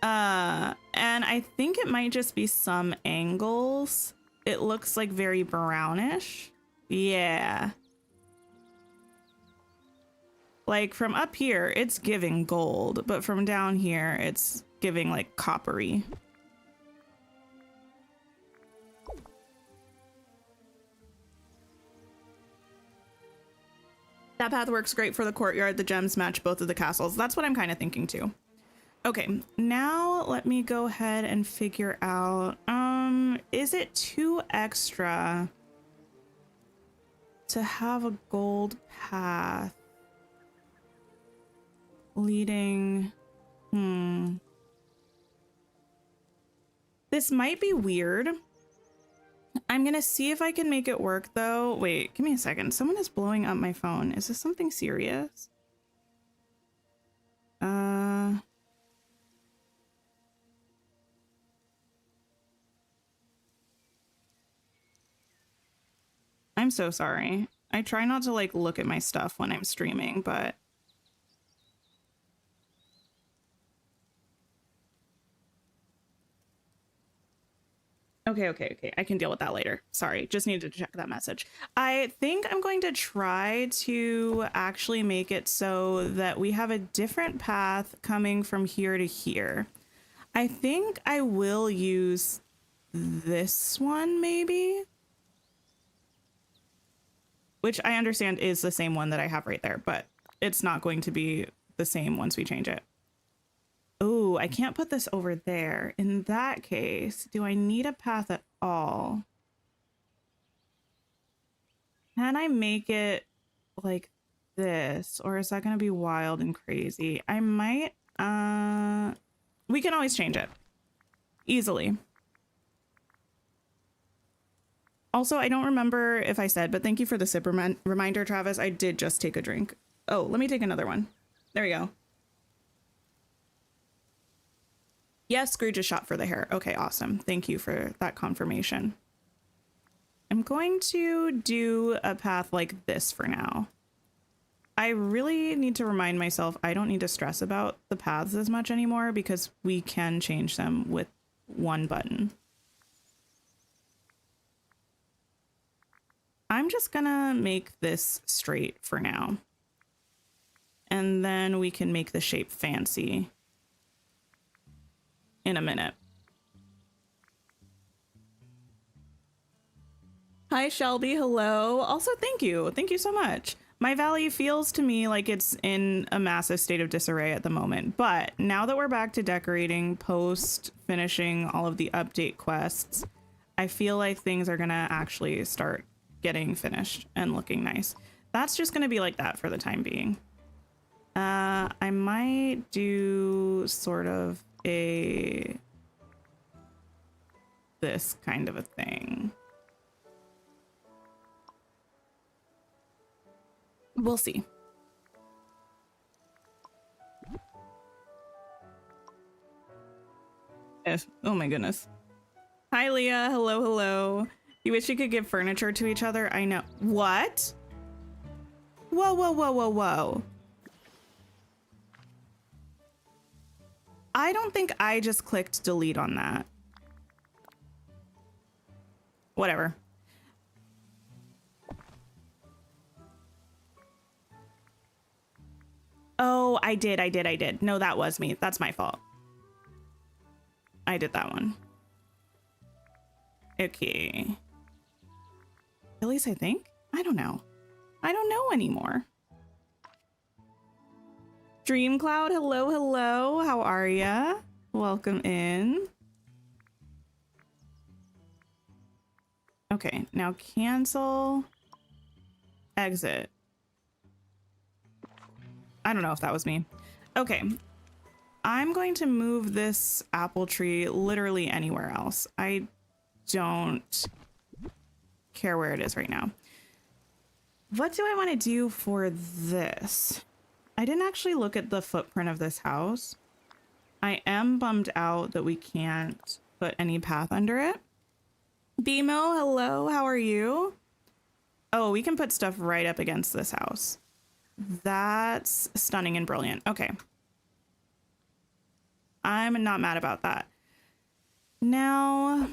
And I think it might just be some angles. It looks like very brownish. Yeah. Like from up here, it's giving gold, but from down here, it's giving like coppery. That path works great for the courtyard. The gems match both of the castles. That's what I'm kind of thinking too. Okay, now let me go ahead and figure out, is it too extra to have a gold path leading? This might be weird. I'm gonna see if I can make it work though. Wait, give me a second. Someone is blowing up my phone. Is this something serious? I'm so sorry. I try not to like look at my stuff when I'm streaming, but okay. I can deal with that later. Sorry, just needed to check that message. I think I'm going to try to actually make it so that we have a different path coming from here to here. I think I will use this one maybe, which I understand is the same one that I have right there, but it's not going to be the same once we change it. Oh, I can't put this over there. In that case, do I need a path at all? Can I make it like this? Or is that going to be wild and crazy? I might, we can always change it easily. Also, I don't remember if I said, but thank you for the sip reminder, Travis. I did just take a drink. Oh, let me take another one. There we go. Yes, Scrooge is shot for the hair. Okay, awesome. Thank you for that confirmation. I'm going to do a path like this for now. I really need to remind myself I don't need to stress about the paths as much anymore because we can change them with one button. I'm just gonna make this straight for now. And then we can make the shape fancy in a minute. Hi, Shelby. Hello. Also, thank you. Thank you so much. My valley feels to me like it's in a massive state of disarray at the moment. But now that we're back to decorating post finishing all of the update quests, I feel like things are going to actually start getting finished and looking nice. That's just going to be like that for the time being. I might do sort of this kind of a thing. We'll see. Oh my goodness. Hi, Leah. Hello, hello. You wish you could give furniture to each other? I know. What? Whoa, whoa, whoa, whoa, whoa. I don't think I just clicked delete on that. Whatever. Oh, I did. No, that was me. That's my fault. I did that one. Okay. At least I think. I don't know. I don't know anymore. Dreamcloud, hello, hello. How are ya? Welcome in. Okay, now cancel. Exit. I don't know if that was me. Okay. I'm going to move this apple tree literally anywhere else. I don't care where it is right now. What do I want to do for this? I didn't actually look at the footprint of this house. I am bummed out that we can't put any path under it. Bimo, hello, how are you? Oh, we can put stuff right up against this house. That's stunning and brilliant. Okay. I'm not mad about that. Now,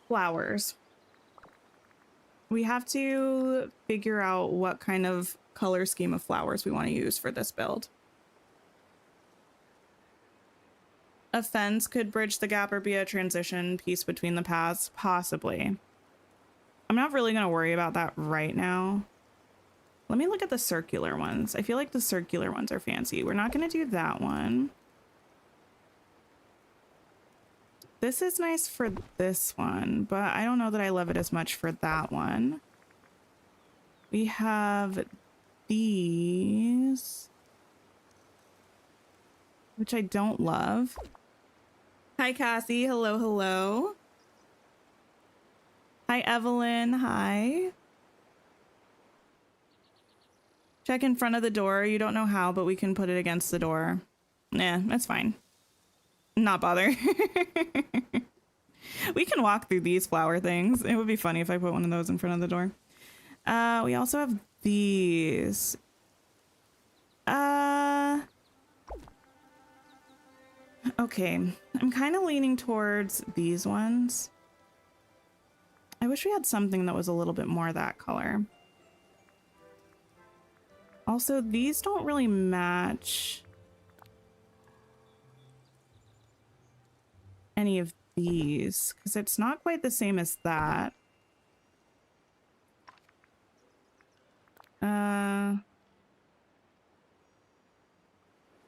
flowers. We have to figure out what kind of color scheme of flowers we want to use for this build. A fence could bridge the gap or be a transition piece between the paths, possibly. I'm not really going to worry about that right now. Let me look at the circular ones. I feel like the circular ones are fancy. We're not going to do that one. This is nice for this one, but I don't know that I love it as much for that one. We have these, which I don't love. Hi, Cassie. Hello, hello. Hi, Evelyn. Hi. Check in front of the door. You don't know how, but we can put it against the door. Nah, that's fine. Not bother. We can walk through these flower things. It would be funny if I put one of those in front of the door. We also have these. Okay. I'm kind of leaning towards these ones. I wish we had something that was a little bit more that color. Also, these don't really match any of these because it's not quite the same as that.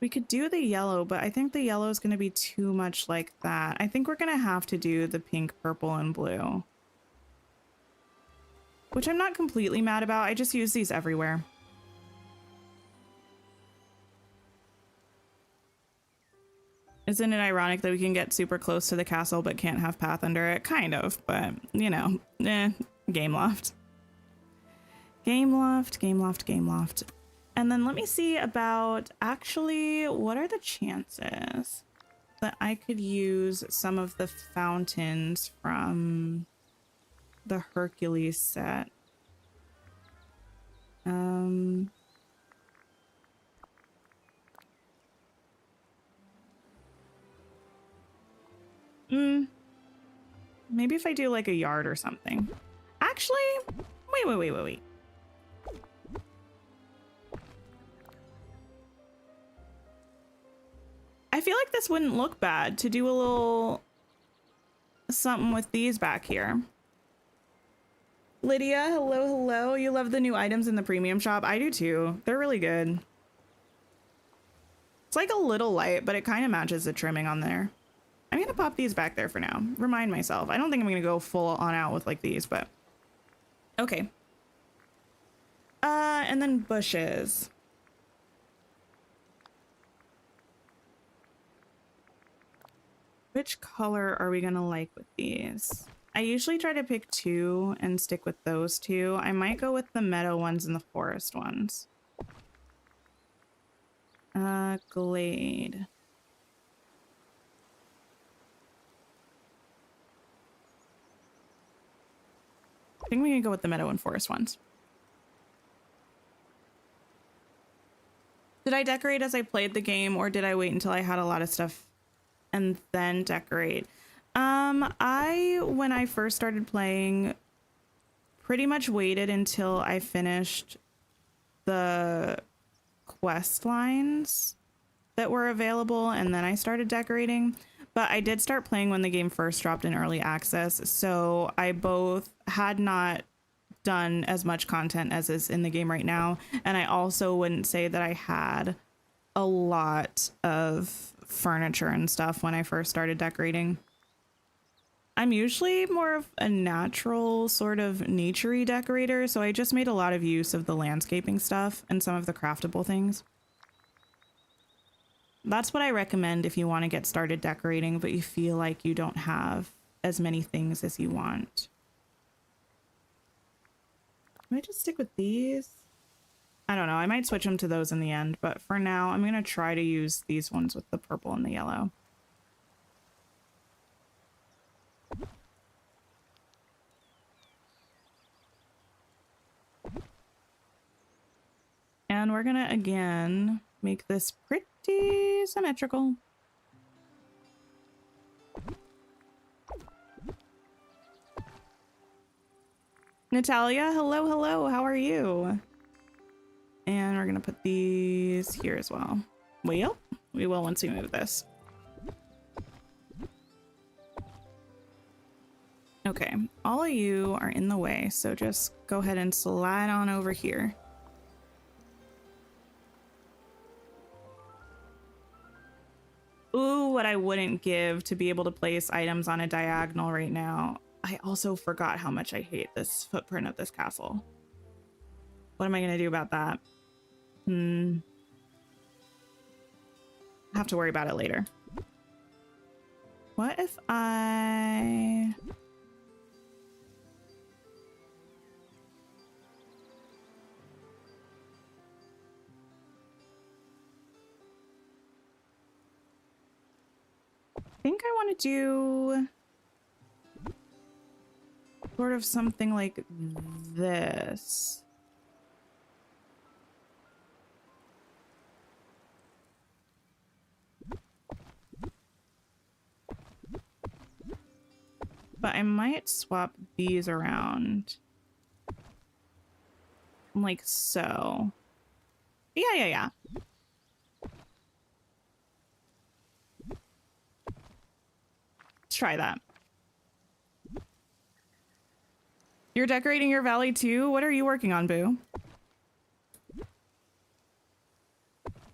We could do the yellow, but I think the yellow is going to be too much like that. I think we're going to have to do the pink, purple, and blue. Which I'm not completely mad about. I just use these everywhere. Isn't it ironic that we can get super close to the castle but can't have path under it? Kind of, but, you know, game loft. Game loft, game loft, game loft. And then let me see about, actually, what are the chances that I could use some of the fountains from the Hercules set? Maybe if I do like a yard or something. Actually, wait. I feel like this wouldn't look bad to do a little something with these back here. Lydia, hello, hello. You love the new items in the premium shop? I do too. They're really good. It's like a little light, but it kind of matches the trimming on there. I'm going to pop these back there for now. Remind myself. I don't think I'm going to go full on out with like these, but okay. And then bushes. Which color are we going to like with these? I usually try to pick 2 and stick with those 2. I might go with the meadow ones and the forest ones. Glade. I think we can go with the meadow and forest ones. Did I decorate as I played the game, or did I wait until I had a lot of stuff and then decorate? When I first started playing, pretty much waited until I finished the quest lines that were available, and then I started decorating. But I did start playing when the game first dropped in early access, so I both had not done as much content as is in the game right now, and I also wouldn't say that I had a lot of furniture and stuff when I first started decorating. I'm usually more of a natural sort of naturey decorator, so I just made a lot of use of the landscaping stuff and some of the craftable things. That's what I recommend if you want to get started decorating, but you feel like you don't have as many things as you want. I might just stick with these. I don't know. I might switch them to those in the end, but for now, I'm going to try to use these ones with the purple and the yellow. And we're going to, again, make this pretty symmetrical. Natalia, hello, hello. How are you? And we're going to put these here as well. Well, we will once we move this. Okay, all of you are in the way, so just go ahead and slide on over here. Ooh, what I wouldn't give to be able to place items on a diagonal right now. I also forgot how much I hate this footprint of this castle. What am I going to do about that? I have to worry about it later. What if I... I think I want to do sort of something like this. But I might swap these around. Like so. Yeah. Let's try that. You're decorating your valley too? What are you working on, Boo?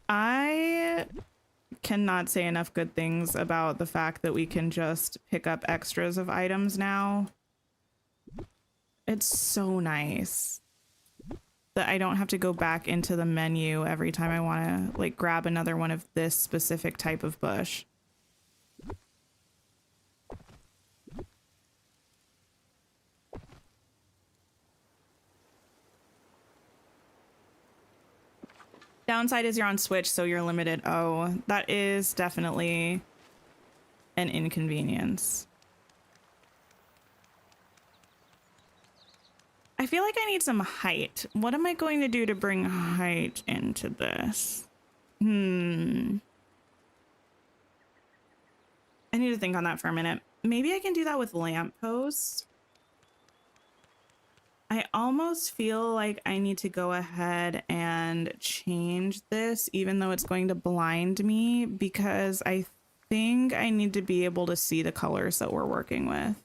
I cannot say enough good things about the fact that we can just pick up extras of items now. It's so nice that I don't have to go back into the menu every time I want to like grab another one of this specific type of bush. Downside is you're on Switch, so you're limited. Oh, that is definitely an inconvenience. I feel like I need some height. What am I going to do to bring height into this? I need to think on that for a minute. Maybe I can do that with lampposts. I almost feel like I need to go ahead and change this, even though it's going to blind me, because I think I need to be able to see the colors that we're working with.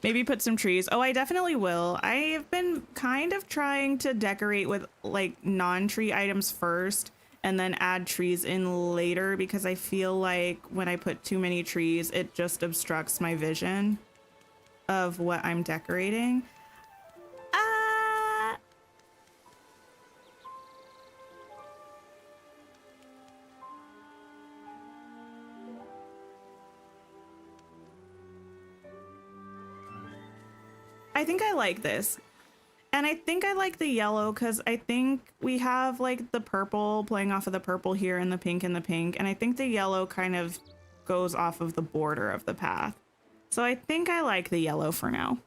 Maybe put some trees. Oh, I definitely will. I have been kind of trying to decorate with like non-tree items first and then add trees in later, because I feel like when I put too many trees, it just obstructs my vision of what I'm decorating. I think I like this. And I think I like the yellow because I think we have like the purple playing off of the purple here and the pink and the pink. And I think the yellow kind of goes off of the border of the path. So I think I like the yellow for now.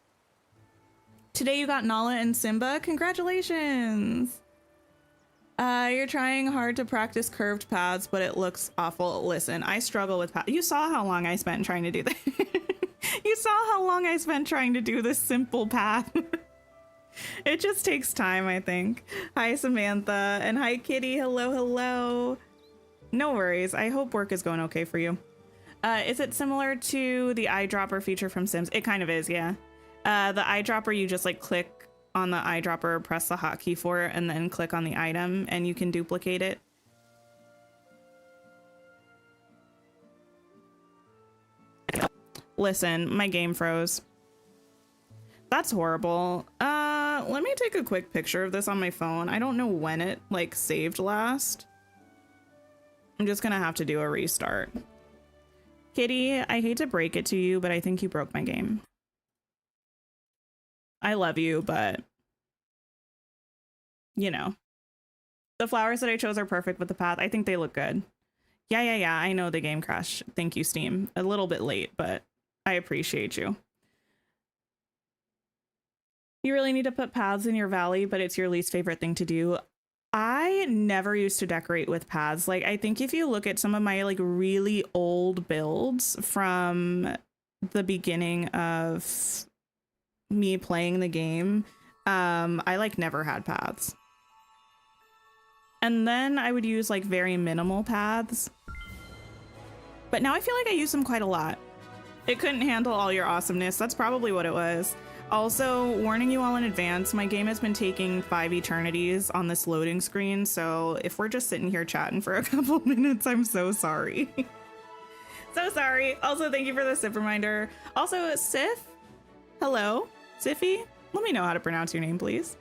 Today you got Nala and Simba. Congratulations. You're trying hard to practice curved paths, but it looks awful. Listen, I struggle with paths. You saw how long I spent trying to do that. You saw how long I spent trying to do this simple path. It just takes time, I think. Hi, Samantha. And hi, Kitty. Hello, hello. No worries. I hope work is going okay for you. Is it similar to the eyedropper feature from Sims? It kind of is, yeah. The eyedropper, you just like click on the eyedropper, press the hotkey for it, and then click on the item, and you can duplicate it. Listen, my game froze. That's horrible. Let me take a quick picture of this on my phone. I don't know when it like saved last. I'm just gonna have to do a restart. Kitty, I hate to break it to you, but I think you broke my game. I love you, but you know, the flowers that I chose are perfect with the path. I think they look good. Yeah. I know the game crashed. Thank you, Steam. A little bit late, but I appreciate you. You really need to put paths in your valley, but it's your least favorite thing to do. I never used to decorate with paths. Like, I think if you look at some of my like really old builds from the beginning of me playing the game, I like never had paths. And then I would use like very minimal paths. But now I feel like I use them quite a lot. It couldn't handle all your awesomeness. That's probably what it was. Also, warning you all in advance, my game has been taking 5 eternities on this loading screen, so if we're just sitting here chatting for a couple minutes, I'm so sorry. So sorry. Also, thank you for the sip reminder. Also, Sif, hello. Siffy, let me know how to pronounce your name, please.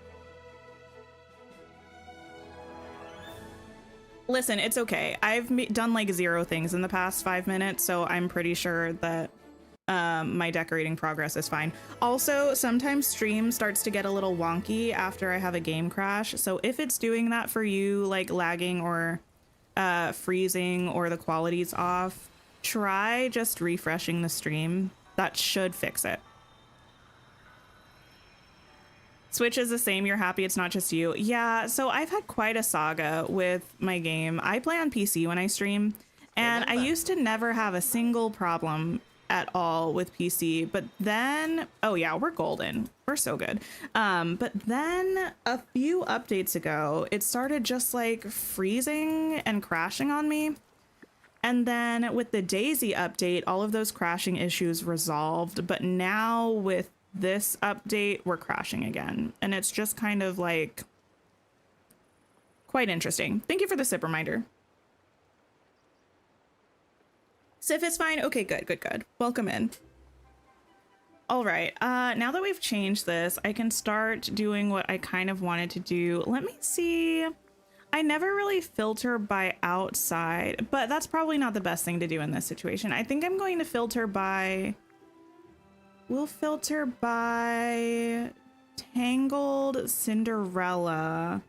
Listen, it's okay. I've done like 0 things in the past 5 minutes, so I'm pretty sure that my decorating progress is fine. Also, sometimes stream starts to get a little wonky after I have a game crash. So if it's doing that for you, like lagging or freezing or the quality's off, try just refreshing the stream. That should fix it. Switch is the same. You're happy it's not just you. Yeah, so I've had quite a saga with my game. I play on PC when I stream, and I used to never have a single problem at all with PC, but then, oh yeah, we're golden. We're so good. But then a few updates ago, it started just like freezing and crashing on me. And then with the Daisy update, all of those crashing issues resolved. But now with this update, we're crashing again. And it's just kind of like quite interesting. Thank you for the sip reminder. Sif is fine. Okay, good. Welcome in. All right. Now that we've changed this, I can start doing what I kind of wanted to do. Let me see. I never really filter by outside, but that's probably not the best thing to do in this situation. I think I'm going to filter by... We'll filter by Tangled, Cinderella,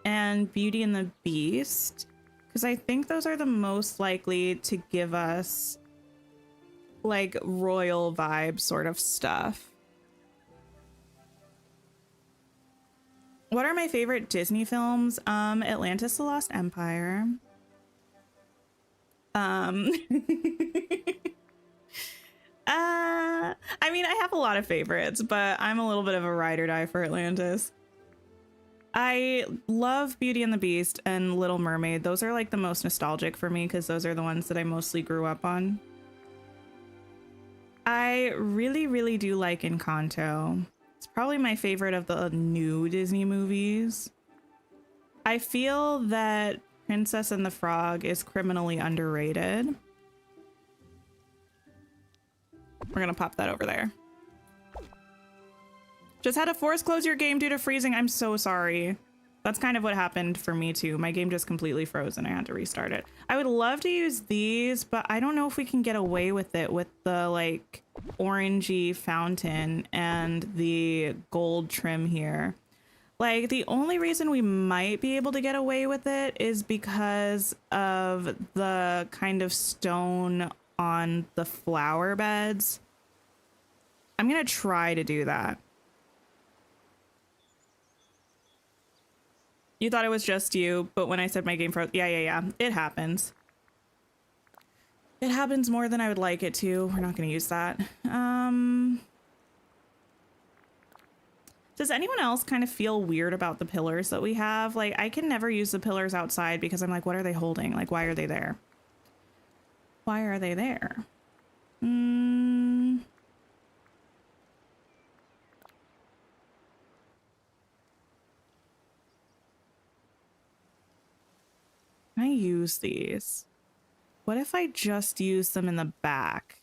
and Beauty and the Beast. Because I think those are the most likely to give us like royal vibe sort of stuff. What are my favorite Disney films? Atlantis: The Lost Empire. I mean, I have a lot of favorites, but I'm a little bit of a ride or die for Atlantis. I love Beauty and the Beast and Little Mermaid. Those are like the most nostalgic for me because those are the ones that I mostly grew up on. I really do like Encanto. It's probably my favorite of the new Disney movies. I feel that Princess and the Frog is criminally underrated. We're gonna pop that over there. Just had to force close your game due to freezing. I'm so sorry. That's kind of what happened for me too. My game just completely froze and I had to restart it. I would love to use these, but I don't know if we can get away with it with the like orangey fountain and the gold trim here. Like the only reason we might be able to get away with it is because of the kind of stone on the flower beds. I'm gonna try to do that. You thought it was just you, but when I said my game froze, yeah, it happens. It happens more than I would like it to. We're not gonna use that. Does anyone else kind of feel weird about the pillars that we have? Like, I can never use the pillars outside because I'm like, what are they holding? Like, why are they there? Why are they there? Can I use these? What if I just use them in the back?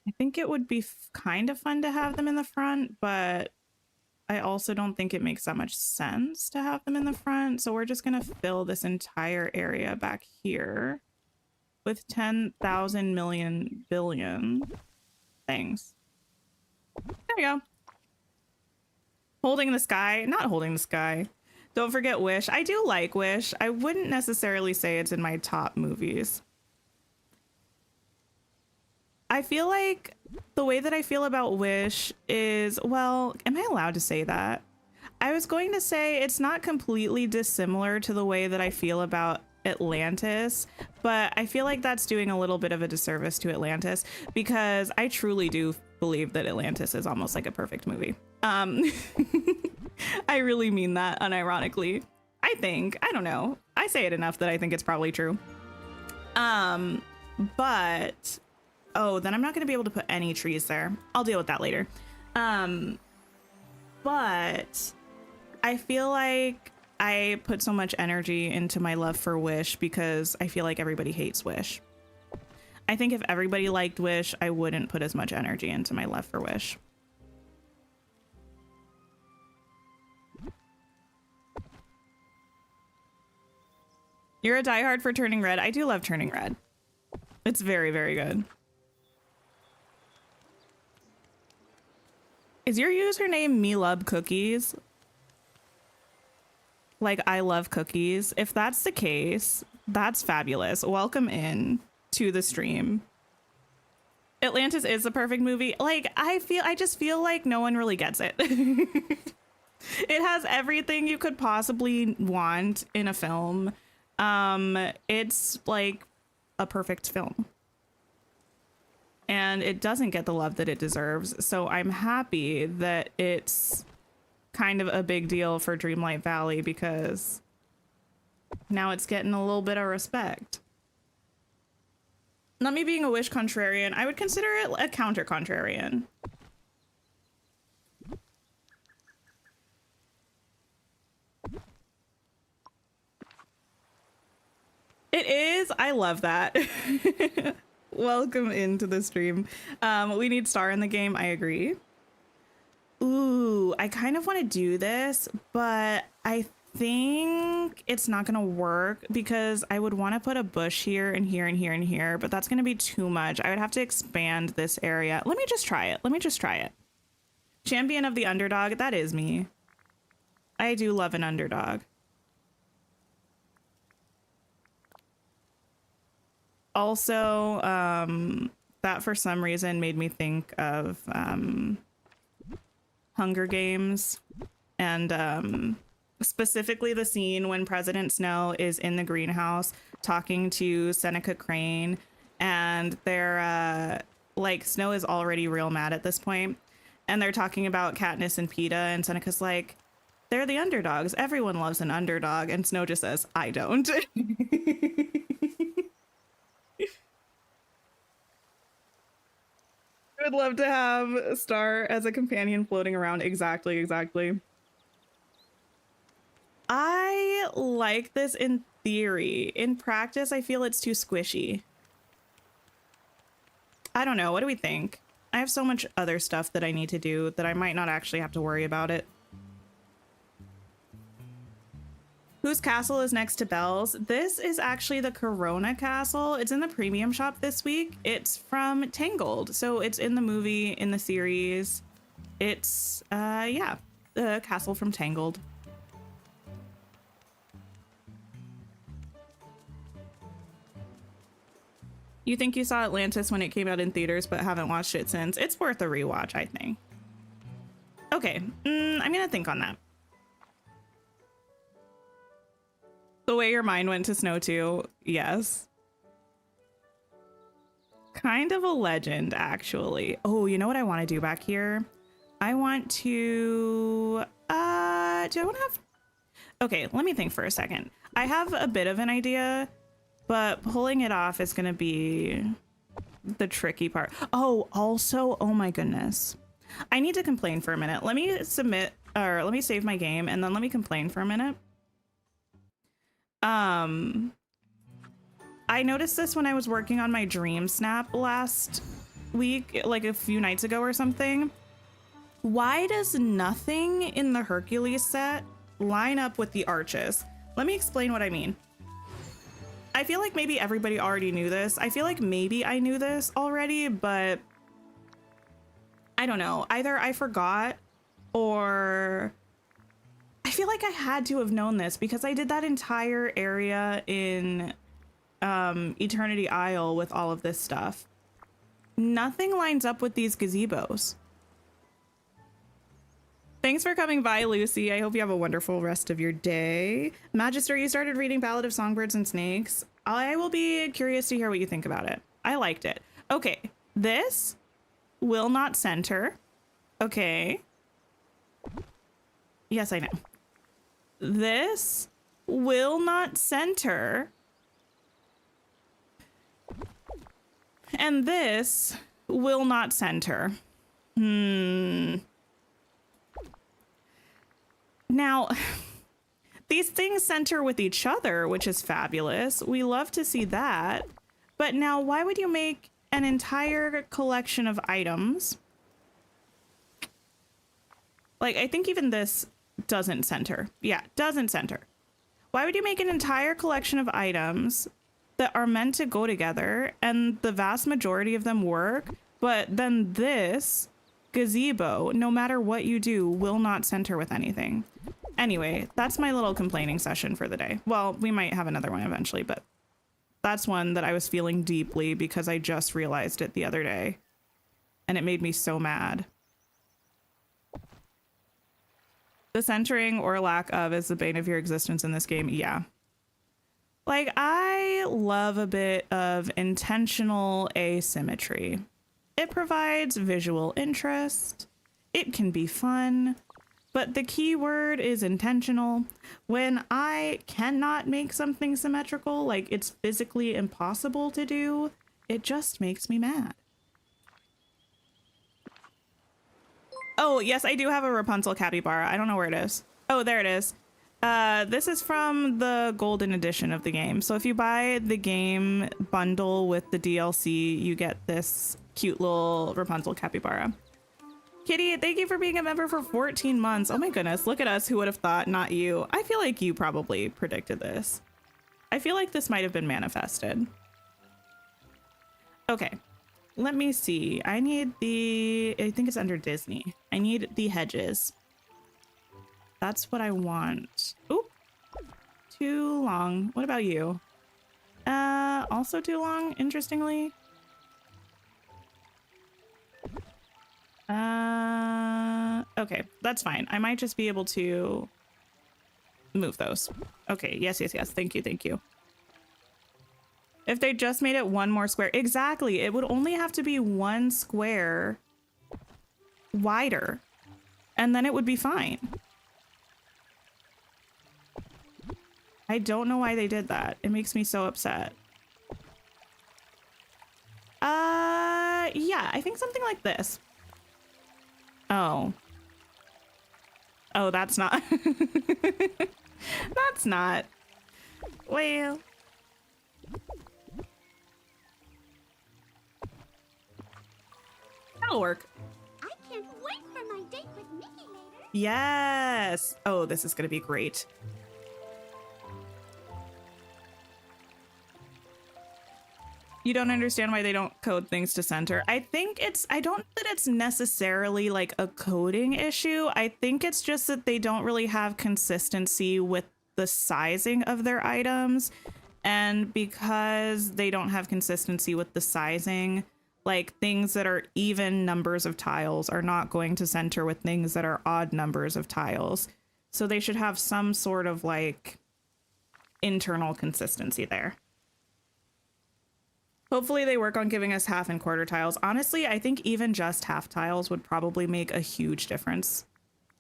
I think it would be kind of fun to have them in the front, but I also don't think it makes that much sense to have them in the front. So we're just going to fill this entire area back here with 10,000 million billion things. There we go. Holding the sky, not holding the sky. Don't forget Wish. I do like Wish. I wouldn't necessarily say it's in my top movies. I feel like the way that I feel about Wish is, well, am I allowed to say that? I was going to say it's not completely dissimilar to the way that I feel about Atlantis, but I feel like that's doing a little bit of a disservice to Atlantis because I truly do believe that Atlantis is almost like a perfect movie. I really mean that unironically. I think, I don't know. I say it enough that I think it's probably true. But oh, then I'm not going to be able to put any trees there. I'll deal with that later. But I feel like I put so much energy into my love for Wish because I feel like everybody hates Wish. I think if everybody liked Wish, I wouldn't put as much energy into my love for Wish. You're a diehard for Turning Red. I do love Turning Red. It's very, very good. Is your username Me Love Cookies? Like I love cookies? If that's the case, that's fabulous. Welcome in to the stream. Atlantis is the perfect movie. Like I just feel like no one really gets it. It has everything you could possibly want in a film. It's like a perfect film. And it doesn't get the love that it deserves. So I'm happy that it's kind of a big deal for Dreamlight Valley because now it's getting a little bit of respect. Not me being a Wish contrarian, I would consider it a counter contrarian. It is. I love that. Welcome into the stream. We need Star in the game. I agree. Ooh, I kind of want to do this, but I think it's not going to work because I would want to put a bush here and here and here and here, but that's going to be too much. I would have to expand this area. Let me just try it. Let me just try it. Champion of the underdog. That is me. I do love an underdog. Also, that for some reason made me think of Hunger Games and specifically the scene when President Snow is in the greenhouse talking to Seneca Crane, and they're like, Snow is already real mad at this point, and they're talking about Katniss and Peeta, and Seneca's like, they're the underdogs. Everyone loves an underdog. And Snow just says, I don't. I would love to have Star as a companion floating around. Exactly, exactly. I like this in theory. In practice, I feel it's too squishy. I don't know. What do we think? I have so much other stuff that I need to do that I might not actually have to worry about it. Whose castle is next to Belle's? This is actually the Corona Castle. It's in the premium shop this week. It's from Tangled. So it's in the movie, in the series. It's, yeah, the castle from Tangled. You think you saw Atlantis when it came out in theaters, but haven't watched it since? It's worth a rewatch, I think. Okay, I'm gonna think on that. The way your mind went to Snow 2, yes. Kind of a legend, actually. Oh, you know what I want to do back here? I want to, do I want to have, okay, let me think for a second. I have a bit of an idea, but pulling it off is going to be the tricky part. Oh, also, oh my goodness. I need to complain for a minute. Let me submit, or let me save my game, and then let me complain for a minute. I noticed this when I was working on my dream snap last week, like a few nights ago or something. Why does nothing in the Hercules set line up with the arches? Let me explain what I mean. I feel like maybe everybody already knew this. I feel like maybe I knew this already, but I don't know. Either I forgot or I feel like I had to have known this because I did that entire area in Eternity Isle with all of this stuff. Nothing lines up with these gazebos. Thanks for coming by, Lucy. I hope you have a wonderful rest of your day. Magister, you started reading Ballad of Songbirds and Snakes. I will be curious to hear what you think about it. I liked it. Okay, this will not center. Okay. Yes, I know. This will not center. And this will not center. Now, these things center with each other, which is fabulous. We love to see that. But now, why would you make an entire collection of items? Like, I think even this doesn't center. Yeah, doesn't center. Why would you make an entire collection of items that are meant to go together and the vast majority of them work, but then this gazebo, no matter what you do, will not center with anything? Anyway, that's my little complaining session for the day. Well, we might have another one eventually, but that's one that I was feeling deeply because I just realized it the other day and it made me so mad. The centering or lack of is the bane of your existence in this game. Yeah. Like, I love a bit of intentional asymmetry. It provides visual interest. It can be fun, but the key word is intentional. When I cannot make something symmetrical, like it's physically impossible to do, it just makes me mad. Oh, yes, I do have a Rapunzel capybara. I don't know where it is. Oh, there it is. This is from the golden edition of the game. So if you buy the game bundle with the DLC, you get this cute little Rapunzel capybara. Kitty, thank you for being a member for 14 months. Oh my goodness, look at us. Who would have thought? Not you. I feel like you probably predicted this. I feel like this might have been manifested. Okay. Let me see. I need the, I think it's under Disney. I need the hedges. That's what I want. Oop. Too long. What about you? Also too long, interestingly. Okay, that's fine. I might just be able to move those. Okay, yes, yes, yes. Thank you, thank you. If they just made it one more square. Exactly. It would only have to be one square wider, and then it would be fine. I don't know why they did that. It makes me so upset. Yeah, I think something like this. Oh. Oh, that's not. That's not. Well. That'll work. I can't wait for my date with Mickey later. Yes. Oh, this is going to be great. You don't understand why they don't code things to center. I don't know that it's necessarily like a coding issue. I think it's just that they don't really have consistency with the sizing of their items. And because they don't have consistency with the sizing, like things that are even numbers of tiles are not going to center with things that are odd numbers of tiles. So they should have some sort of like internal consistency there. Hopefully they work on giving us half and quarter tiles. Honestly, I think even just half tiles would probably make a huge difference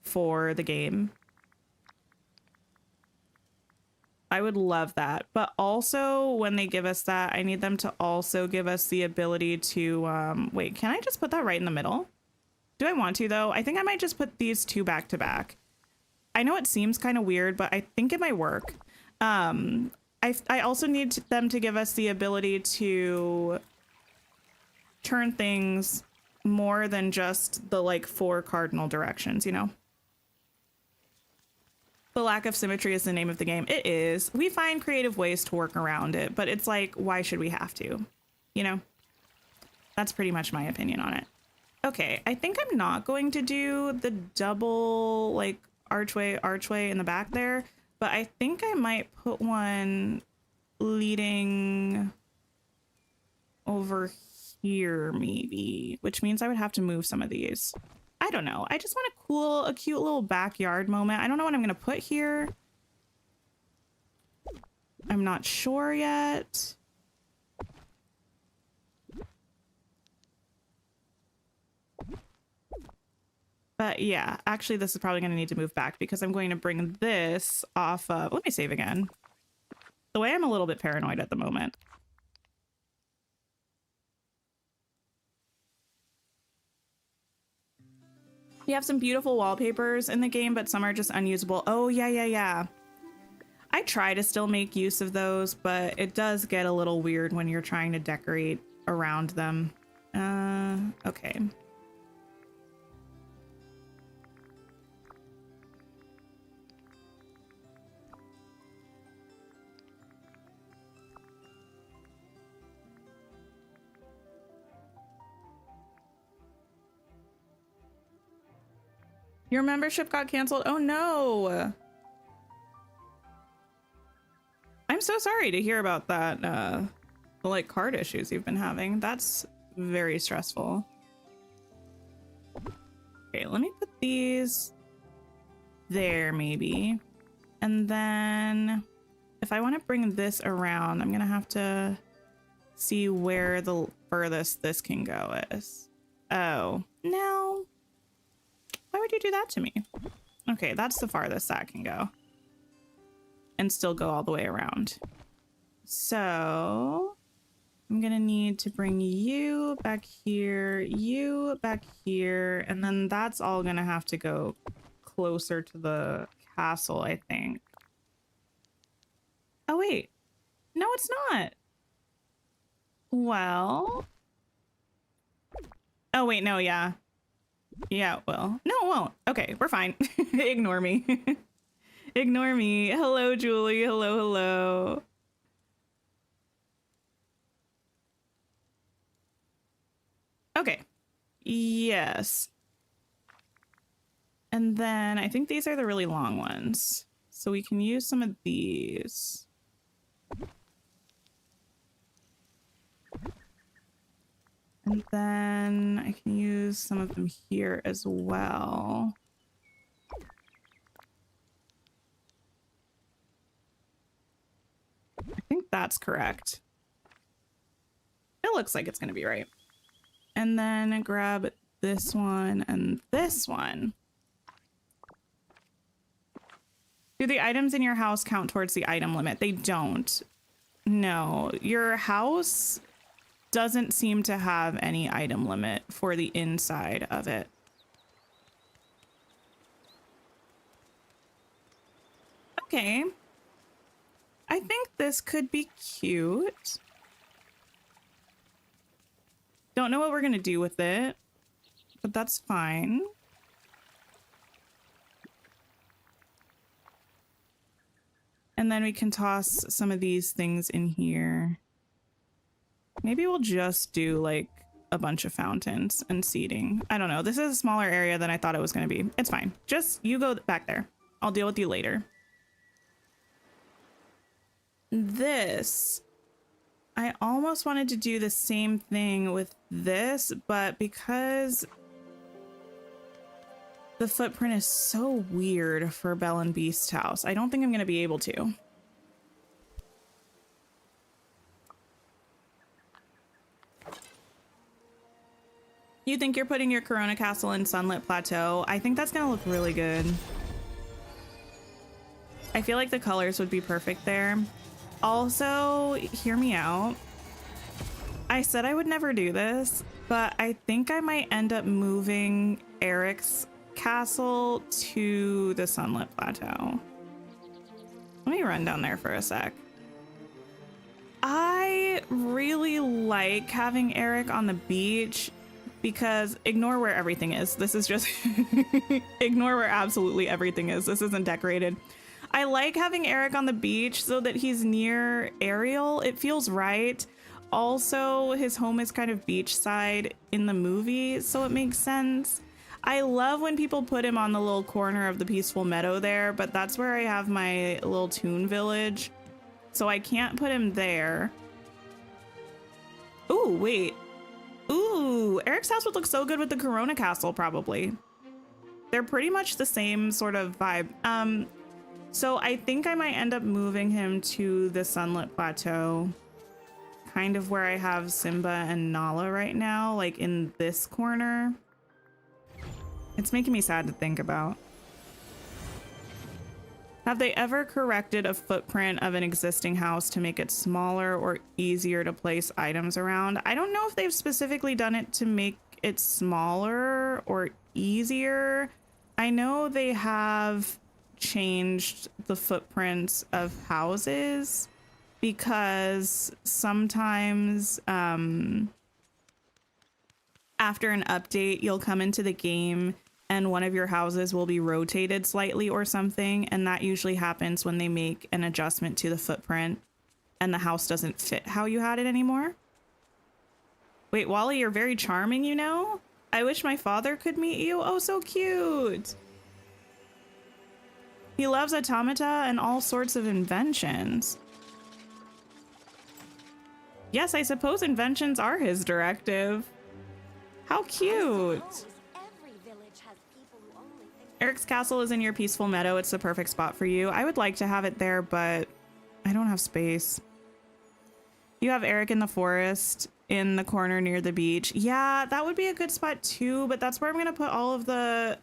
for the game. I would love that. But also when they give us that, I need them to also give us the ability to, wait, can I just put that right in the middle? Do I want to though? I think I might just put these two back to back. I know it seems kind of weird, but I think it might work. I also need them to give us the ability to turn things more than just the like 4 cardinal directions, you know? The lack of symmetry is the name of the game. It is. We find creative ways to work around it, but it's like, why should we have to? You know? That's pretty much my opinion on it. Okay, I think I'm not going to do the double like archway in the back there, but I think I might put one leading over here maybe, which means I would have to move some of these. I don't know. I just want a cute little backyard moment. I don't know what I'm going to put here. I'm not sure yet. But yeah, actually this is probably going to need to move back because I'm going to bring this off of, let me save again. The way I'm a little bit paranoid at the moment. You have some beautiful wallpapers in the game, but some are just unusable. Oh, yeah. I try to still make use of those, but it does get a little weird when you're trying to decorate around them. Okay. Your membership got canceled? Oh no! I'm so sorry to hear about that, the like card issues you've been having. That's very stressful. Okay, let me put these there maybe. And then if I want to bring this around, I'm gonna have to see where the furthest this can go is. Oh, no. Why would you do that to me? Okay, that's the farthest that can go. And still go all the way around. So I'm gonna need to bring you back here, and then that's all gonna have to go closer to the castle, I think. Oh wait, no it's not. Well, oh wait, no, yeah. Yeah, well, no, it won't. Okay, we're fine. Ignore me. Ignore me. Hello, Julie. Hello. Okay. Yes. And then I think these are the really long ones. So we can use some of these. And then I can use some of them here as well. I think that's correct. It looks like it's going to be right. And then grab this one and this one. Do the items in your house count towards the item limit? They don't. No, your house doesn't seem to have any item limit for the inside of it. Okay. I think this could be cute. Don't know what we're gonna do with it, but that's fine. And then we can toss some of these things in here. Maybe we'll just do like a bunch of fountains and seating. I don't know. This is a smaller area than I thought it was going to be. It's fine. Just you go back there. I'll deal with you later. This, I almost wanted to do the same thing with this, but because the footprint is so weird for Belle and Beast's house, I don't think I'm going to be able to. You think you're putting your Corona Castle in Sunlit Plateau? I think that's gonna look really good. I feel like the colors would be perfect there. Also, hear me out. I said I would never do this, but I think I might end up moving Eric's castle to the Sunlit Plateau. Let me run down there for a sec. I really like having Eric on the beach because ignore where everything is. This is just ignore where absolutely everything is. This isn't decorated. I like having Eric on the beach so that he's near Ariel. It feels right. Also, his home is kind of beachside in the movie, so it makes sense. I love when people put him on the little corner of the peaceful meadow there, but that's where I have my little toon village, so I can't put him there. Ooh, wait. Ooh, Eric's house would look so good with the Corona Castle, probably. They're pretty much the same sort of vibe. So I think I might end up moving him to the Sunlit Plateau, kind of where I have Simba and Nala right now, like in this corner. It's making me sad to think about. Have they ever corrected a footprint of an existing house to make it smaller or easier to place items around? I don't know if they've specifically done it to make it smaller or easier. I know they have changed the footprints of houses because sometimes after an update, you'll come into the game and one of your houses will be rotated slightly or something, and that usually happens when they make an adjustment to the footprint and the house doesn't fit how you had it anymore. Wait, Wally, you're very charming, you know? I wish my father could meet you. Oh, so cute. He loves automata and all sorts of inventions. Yes, I suppose inventions are his directive. How cute. Eric's castle is in your peaceful meadow. It's the perfect spot for you. I would like to have it there, but I don't have space. You have Eric in the forest in the corner near the beach. Yeah, that would be a good spot too, but that's where I'm going to put all of the...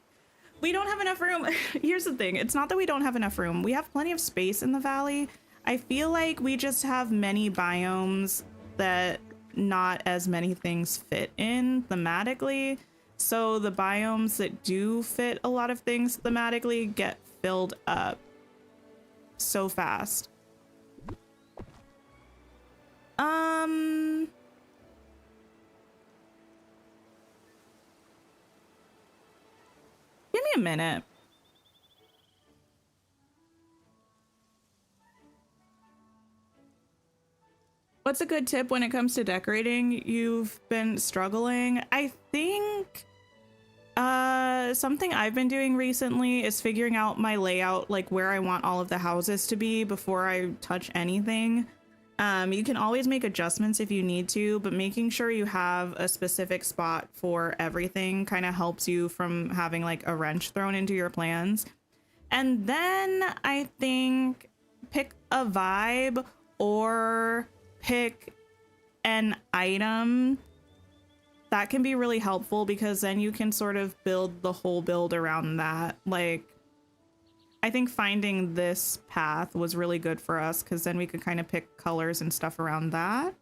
We don't have enough room. Here's the thing. It's not that we don't have enough room. We have plenty of space in the valley. I feel like we just have many biomes that not as many things fit in thematically. So the biomes that do fit a lot of things thematically get filled up so fast. Give me a minute. What's a good tip when it comes to decorating? You've been struggling. I think something I've been doing recently is figuring out my layout, like where I want all of the houses to be before I touch anything. You can always make adjustments if you need to, but making sure you have a specific spot for everything kind of helps you from having like a wrench thrown into your plans. And then I think pick a vibe or pick an item. That can be really helpful because then you can sort of build the whole build around that. Like, I think finding this path was really good for us because then we could kind of pick colors and stuff around that.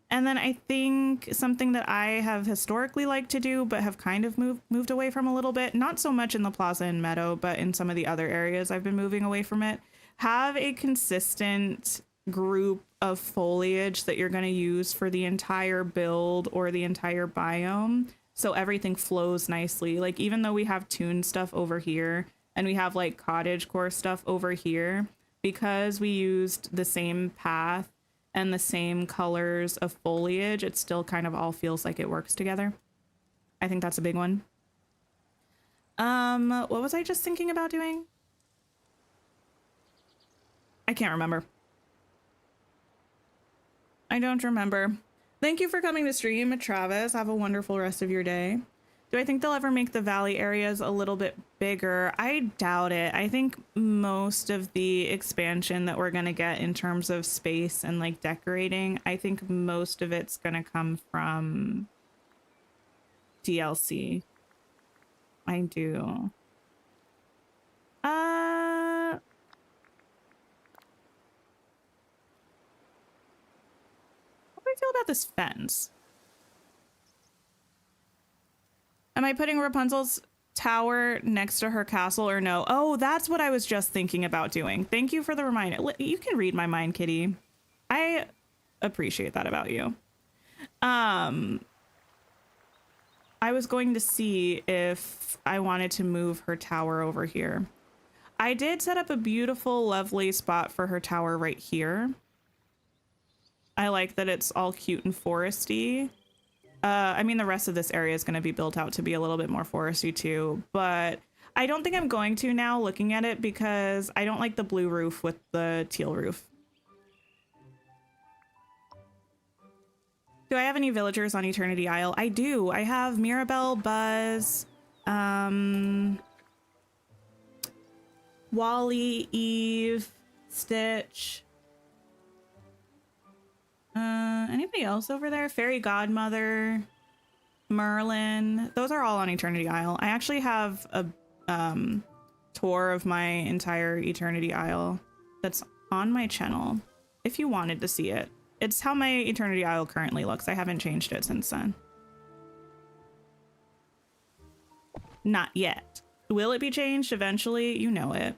And then I think something that I have historically liked to do but have kind of moved away from a little bit, not so much in the plaza and meadow, but in some of the other areas I've been moving away from it, have a consistent group of foliage that you're going to use for the entire build or the entire biome, so everything flows nicely. Like, even though we have toon stuff over here and we have like cottage core stuff over here, because we used the same path and the same colors of foliage, it still kind of all feels like it works together. I think that's a big one. What was I just thinking about doing? I can't remember. I don't remember. Thank you for coming to stream, Travis. Have a wonderful rest of your day. Do I think they'll ever make the valley areas a little bit bigger? I doubt it. I think most of the expansion that we're going to get in terms of space and like decorating, I think most of it's going to come from DLC. I do. How do I feel about this fence? Am I putting Rapunzel's tower next to her castle or no? Oh, that's what I was just thinking about doing. Thank you for the reminder. You can read my mind, kitty. I appreciate that about you. I was going to see if I wanted to move her tower over here. I did set up a beautiful, lovely spot for her tower right here. I like that it's all cute and foresty. I mean, the rest of this area is going to be built out to be a little bit more foresty too, but I don't think I'm going to now looking at it because I don't like the blue roof with the teal roof. Do I have any villagers on Eternity Isle? I do. I have Mirabelle, Buzz, Wally, Eve, Stitch. Anybody else over there? Fairy Godmother, Merlin. Those are all on Eternity Isle. I actually have a tour of my entire Eternity Isle that's on my channel if you wanted to see it. It's how my Eternity Isle currently looks. I haven't changed it since then. Not yet. Will it be changed eventually? You know it.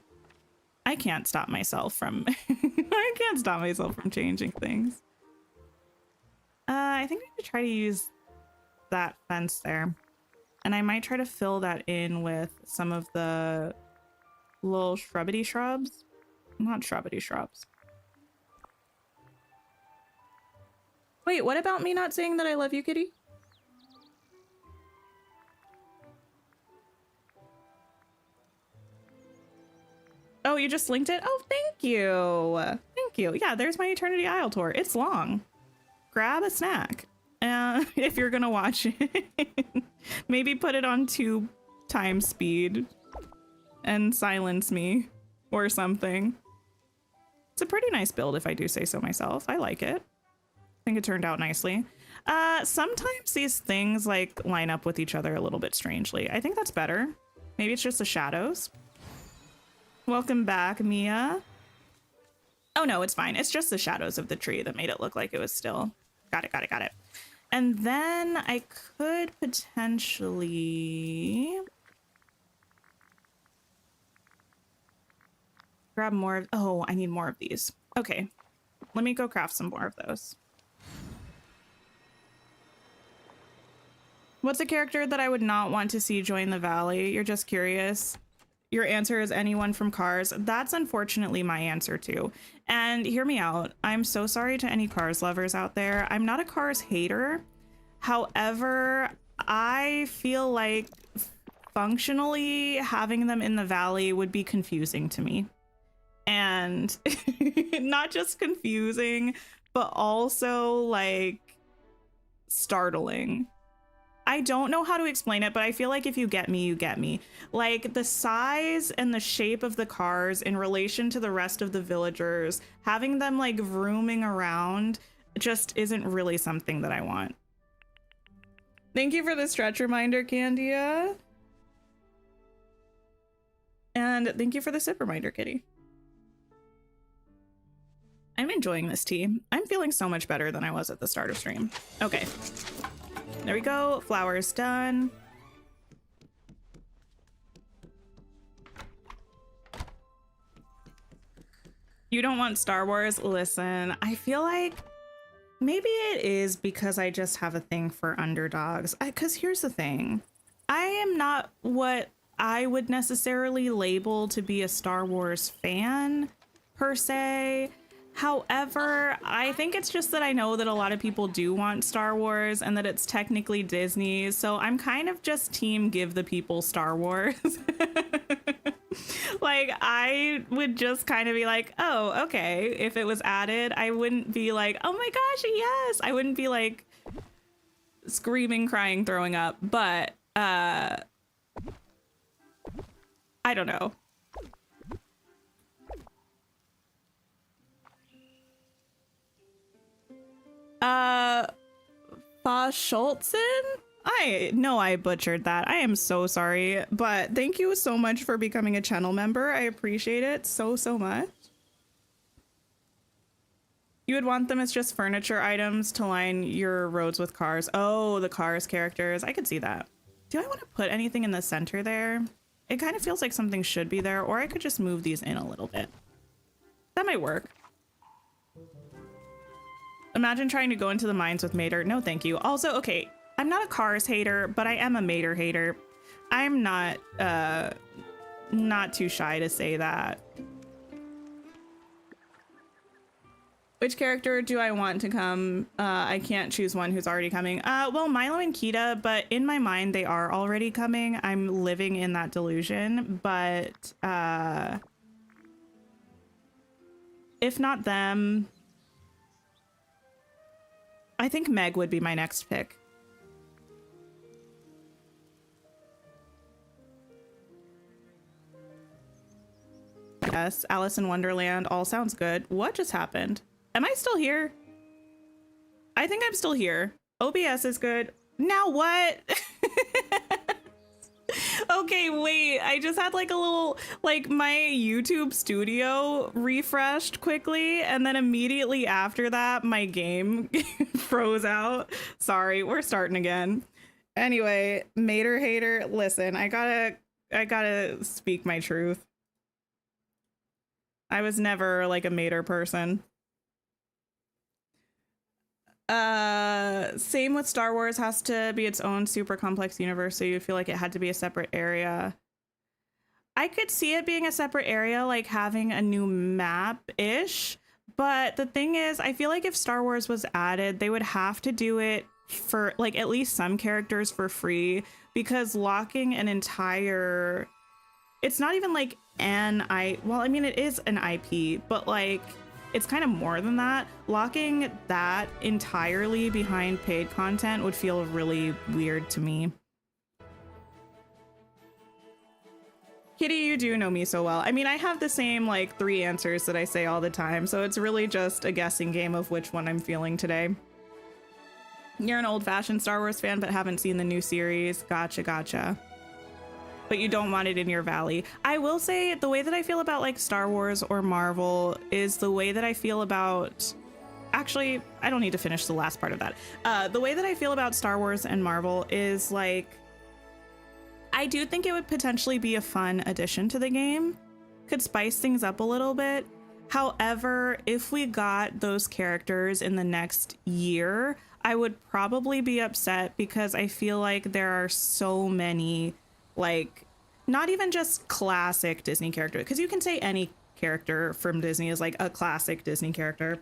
I can't stop myself from I can't stop myself from changing things. I think I'm gonna try to use that fence there. And I might try to fill that in with some of the little shrubby shrubs. Not shrubby shrubs. Wait, what about me not saying that I love you, kitty? Oh, you just linked it? Oh, thank you. Thank you. Yeah, there's my Eternity Isle tour. It's long. Grab a snack if you're gonna watch it. Maybe put it on 2x speed and silence me or something. It's a pretty nice build if I do say so myself. I like it. I think it turned out nicely. Sometimes these things like line up with each other a little bit strangely. I think that's better. Maybe it's just the shadows. Welcome back, Mia. Oh no, it's fine. It's just the shadows of the tree that made it look like it was still. Got it, got it, got it. And then I could potentially grab more of, oh, I need more of these. Okay, let me go craft some more of those. What's a character that I would not want to see join the valley? You're just curious. Your answer is anyone from Cars. That's unfortunately my answer too. And hear me out. I'm so sorry to any Cars lovers out there. I'm not a Cars hater. However, I feel like functionally having them in the valley would be confusing to me. And not just confusing, but also like startling. I don't know how to explain it, but I feel like if you get me, you get me. Like the size and the shape of the cars in relation to the rest of the villagers, having them like roaming around just isn't really something that I want. Thank you for the stretch reminder, Candia. And thank you for the sip reminder, Kitty. I'm enjoying this tea. I'm feeling so much better than I was at the start of stream. Okay. There we go. Flowers done. You don't want Star Wars? Listen, I feel like maybe it is because I just have a thing for underdogs. Because here's the thing. I am not what I would necessarily label to be a Star Wars fan, per se. However, I think it's just that I know that a lot of people do want Star Wars and that it's technically Disney. So I'm kind of just team give the people Star Wars. Like, I would just kind of be like, oh, okay. If it was added, I wouldn't be like, oh my gosh, yes. I wouldn't be like screaming, crying, throwing up. But I don't know. Fa Schultzen? I know I butchered that. I am so sorry, but thank you so much for becoming a channel member. I appreciate it so much. You would want them as just furniture items to line your roads with cars. Oh, the cars characters. I could see that. Do I want to put anything in the center there? It kind of feels like something should be there, or I could just move these in a little bit. That might work. Imagine trying to go into the mines with Mater. No, thank you. Also, okay, I'm not a cars hater, but I am a Mater hater. I'm not too shy to say that. Which character do I want to come? I can't choose one who's already coming. Well, Milo and Kita, but in my mind, they are already coming. I'm living in that delusion, but if not them, I think Meg would be my next pick. Yes, Alice in Wonderland all sounds good. What just happened? Am I still here? I think I'm still here. OBS is good. Now what? Okay, wait. I just had like a little, like my YouTube studio refreshed quickly. And then immediately after that, my game froze out. Sorry, we're starting again. Anyway, Mater hater, listen, I gotta speak my truth. I was never like a Mater person. Same with Star Wars, has to be its own super complex universe, so you feel like it had to be a separate area. I could see it being a separate area, like having a new map-ish, but the thing is, I feel like if Star Wars was added, they would have to do it for like at least some characters for free, because locking an entire, it's not even like well, I mean, it is an IP, but like it's kind of more than that. Locking that entirely behind paid content would feel really weird to me. Kitty, you do know me so well. I mean, I have the same like 3 answers that I say all the time, so it's really just a guessing game of which one I'm feeling today. You're an old-fashioned Star Wars fan but haven't seen the new series. Gotcha. But you don't want it in your valley. I will say the way that I feel about like Star Wars or Marvel is the way that I feel about, actually, I don't need to finish the last part of that. The way that I feel about Star Wars and Marvel is like, I do think it would potentially be a fun addition to the game. Could spice things up a little bit. However, if we got those characters in the next year, I would probably be upset because I feel like there are so many, like, not even just classic Disney characters, because you can say any character from Disney is like a classic Disney character.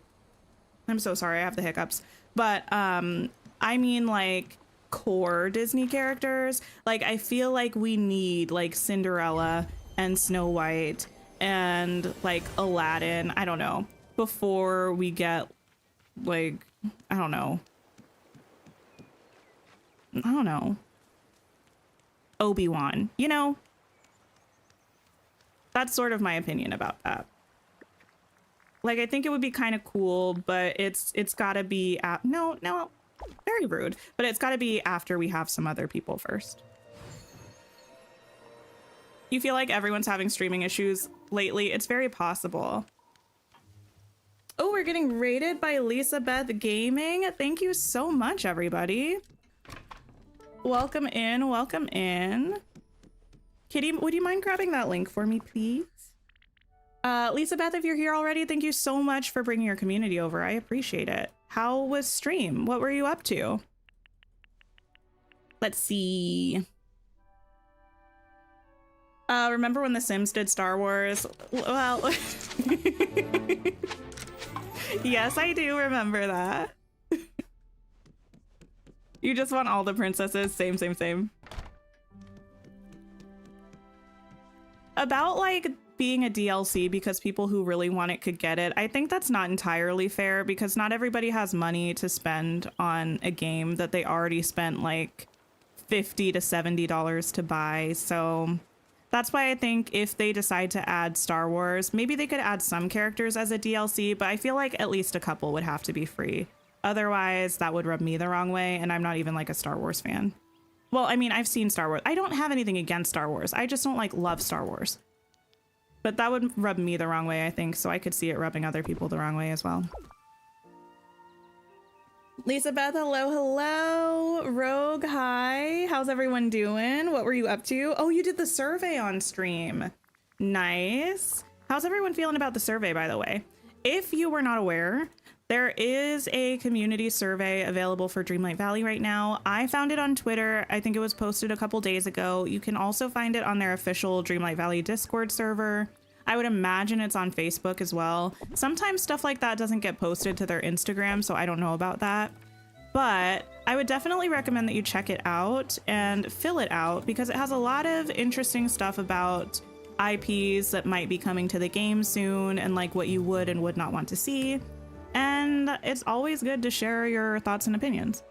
I'm so sorry, I have the hiccups. But I mean like core Disney characters. Like I feel like we need like Cinderella and Snow White and like Aladdin, I don't know, before we get like, I don't know. Obi-Wan, you know? That's sort of my opinion about that. Like, I think it would be kind of cool, but it's gotta be, no, very rude, but it's gotta be after we have some other people first. You feel like everyone's having streaming issues lately? It's very possible. Oh, we're getting rated by Lisa Beth Gaming. Thank you so much, everybody. Welcome in, welcome in. Kitty, would you mind grabbing that link for me, please? Lisa Beth, if you're here already, thank you so much for bringing your community over. I appreciate it. How was stream? What were you up to? Let's see. Remember when The Sims did Star Wars? Well, Yes, I do remember that. You just want all the princesses. Same, same, same. About like being a DLC because people who really want it could get it, I think that's not entirely fair because not everybody has money to spend on a game that they already spent like $50 to $70 to buy. So that's why I think if they decide to add Star Wars, maybe they could add some characters as a DLC, but I feel like at least a couple would have to be free. Otherwise, that would rub me the wrong way, and I'm not even like a Star Wars fan. Well, I mean, I've seen Star Wars. I don't have anything against Star Wars. I just don't like love Star Wars. But that would rub me the wrong way, I think, so I could see it rubbing other people the wrong way as well. Lisa Beth, hello, hello. Rogue, hi. How's everyone doing? What were you up to? Oh, you did the survey on stream. Nice. How's everyone feeling about the survey, by the way? If you were not aware, there is a community survey available for Dreamlight Valley right now. I found it on Twitter. I think it was posted a couple days ago. You can also find it on their official Dreamlight Valley Discord server. I would imagine it's on Facebook as well. Sometimes stuff like that doesn't get posted to their Instagram, so I don't know about that. But I would definitely recommend that you check it out and fill it out because it has a lot of interesting stuff about IPs that might be coming to the game soon and like what you would and would not want to see. And it's always good to share your thoughts and opinions.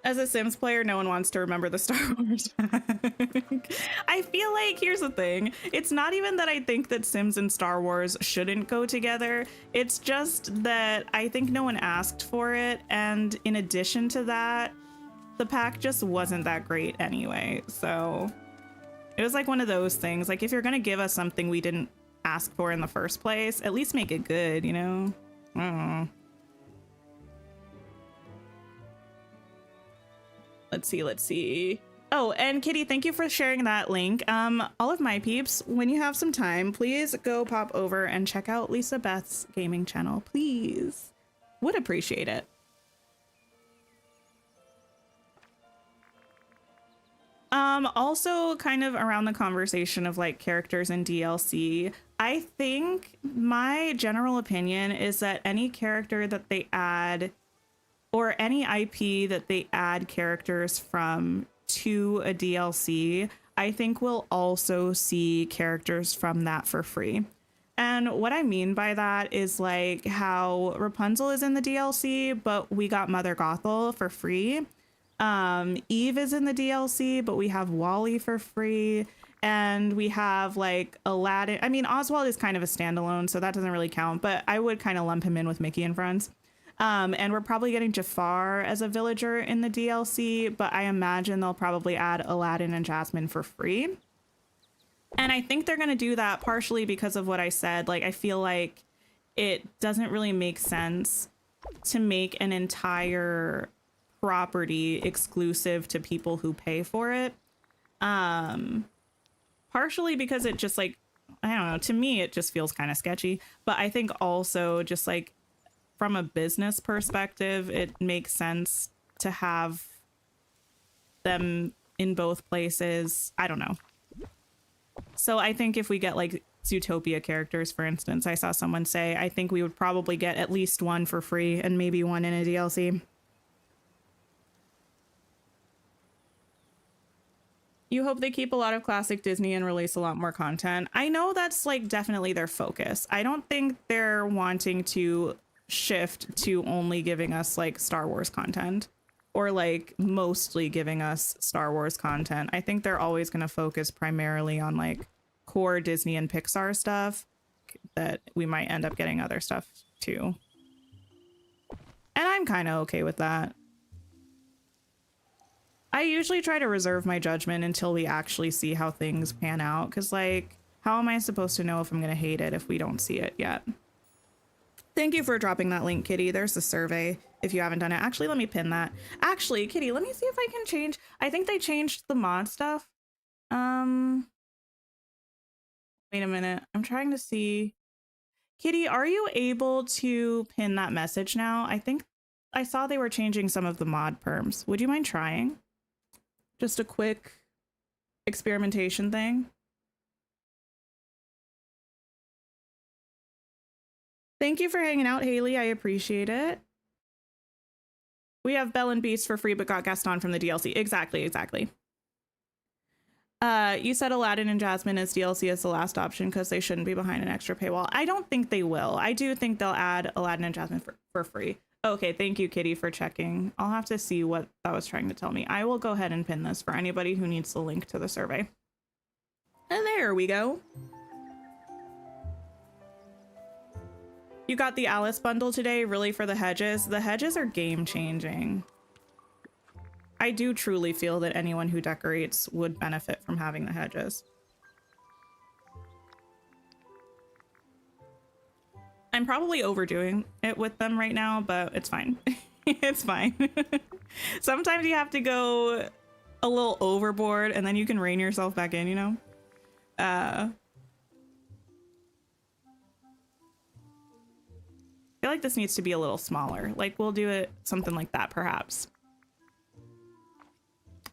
As a Sims player, no one wants to remember the Star Wars pack. I feel like, here's the thing. It's not even that I think that Sims and Star Wars shouldn't go together. It's just that I think no one asked for it. And in addition to that, the pack just wasn't that great anyway. So it was like one of those things. Like if you're going to give us something we didn't ask for in the first place, at least make it good, you know? I don't know. Let's see. Oh, and Kitty, thank you for sharing that link. All of my peeps, when you have some time, please go pop over and check out Lisa Beth's gaming channel, please. Would appreciate it. Also kind of around the conversation of like characters in DLC, I think my general opinion is that any character that they add or any IP that they add characters from to a DLC, I think we'll also see characters from that for free. And what I mean by that is like how Rapunzel is in the DLC, but we got Mother Gothel for free. Eve is in the DLC, but we have Wally for free. And we have like Aladdin. I mean, Oswald is kind of a standalone, so that doesn't really count, but I would kind of lump him in with Mickey and Friends. And we're probably getting Jafar as a villager in the DLC, but I imagine they'll probably add Aladdin and Jasmine for free. And I think they're going to do that partially because of what I said. Like, I feel like it doesn't really make sense to make an entire property exclusive to people who pay for it. Partially because it just like, I don't know, to me, it just feels kind of sketchy. But I think also just like, from a business perspective, it makes sense to have them in both places. I don't know. So I think if we get like Zootopia characters, for instance, I saw someone say, I think we would probably get at least one for free and maybe one in a DLC. You hope they keep a lot of classic Disney and release a lot more content. I know that's like definitely their focus. I don't think they're wanting to shift to only giving us like Star Wars content or like mostly giving us Star Wars content. I think they're always going to focus primarily on like core Disney and Pixar stuff that we might end up getting other stuff too. And I'm kind of okay with that. I usually try to reserve my judgment until we actually see how things pan out. Cause like, how am I supposed to know if I'm going to hate it if we don't see it yet? Thank you for dropping that link, Kitty. There's the survey if you haven't done it. Actually, let me pin that. Actually, Kitty, let me see if I can change. I think they changed the mod stuff. Wait a minute. I'm trying to see. Kitty, are you able to pin that message now? I think I saw they were changing some of the mod perms. Would you mind trying? Just a quick experimentation thing. Thank you for hanging out, Haley. I appreciate it. We have Belle and Beast for free, but got Gaston from the DLC. Exactly, exactly. You said Aladdin and Jasmine as DLC as the last option because they shouldn't be behind an extra paywall. I don't think they will. I do think they'll add Aladdin and Jasmine for free. Okay, thank you, Kitty, for checking. I'll have to see what that was trying to tell me. I will go ahead and pin this for anybody who needs the link to the survey. And there we go. You got the Alice bundle today, really, for the hedges? The hedges are game changing. I do truly feel that anyone who decorates would benefit from having the hedges. I'm probably overdoing it with them right now, but it's fine. It's fine. Sometimes you have to go a little overboard and then you can rein yourself back in, you know? I feel like this needs to be a little smaller. Like, we'll do it something like that, perhaps.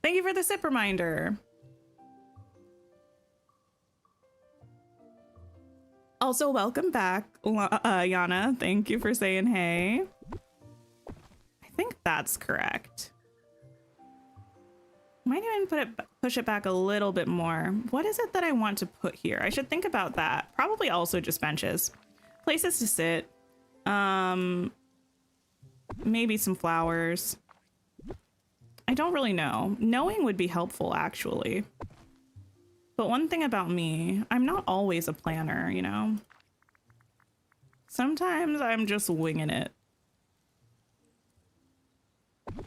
Thank you for the sip reminder. Also, welcome back, Yana. Thank you for saying hey. I think that's correct. Might even push it back a little bit more. What is it that I want to put here? I should think about that. Probably also just benches. Places to sit. Maybe some flowers. I don't really know. Knowing would be helpful, actually. But one thing about me, I'm not always a planner, you know? Sometimes I'm just winging it. Well...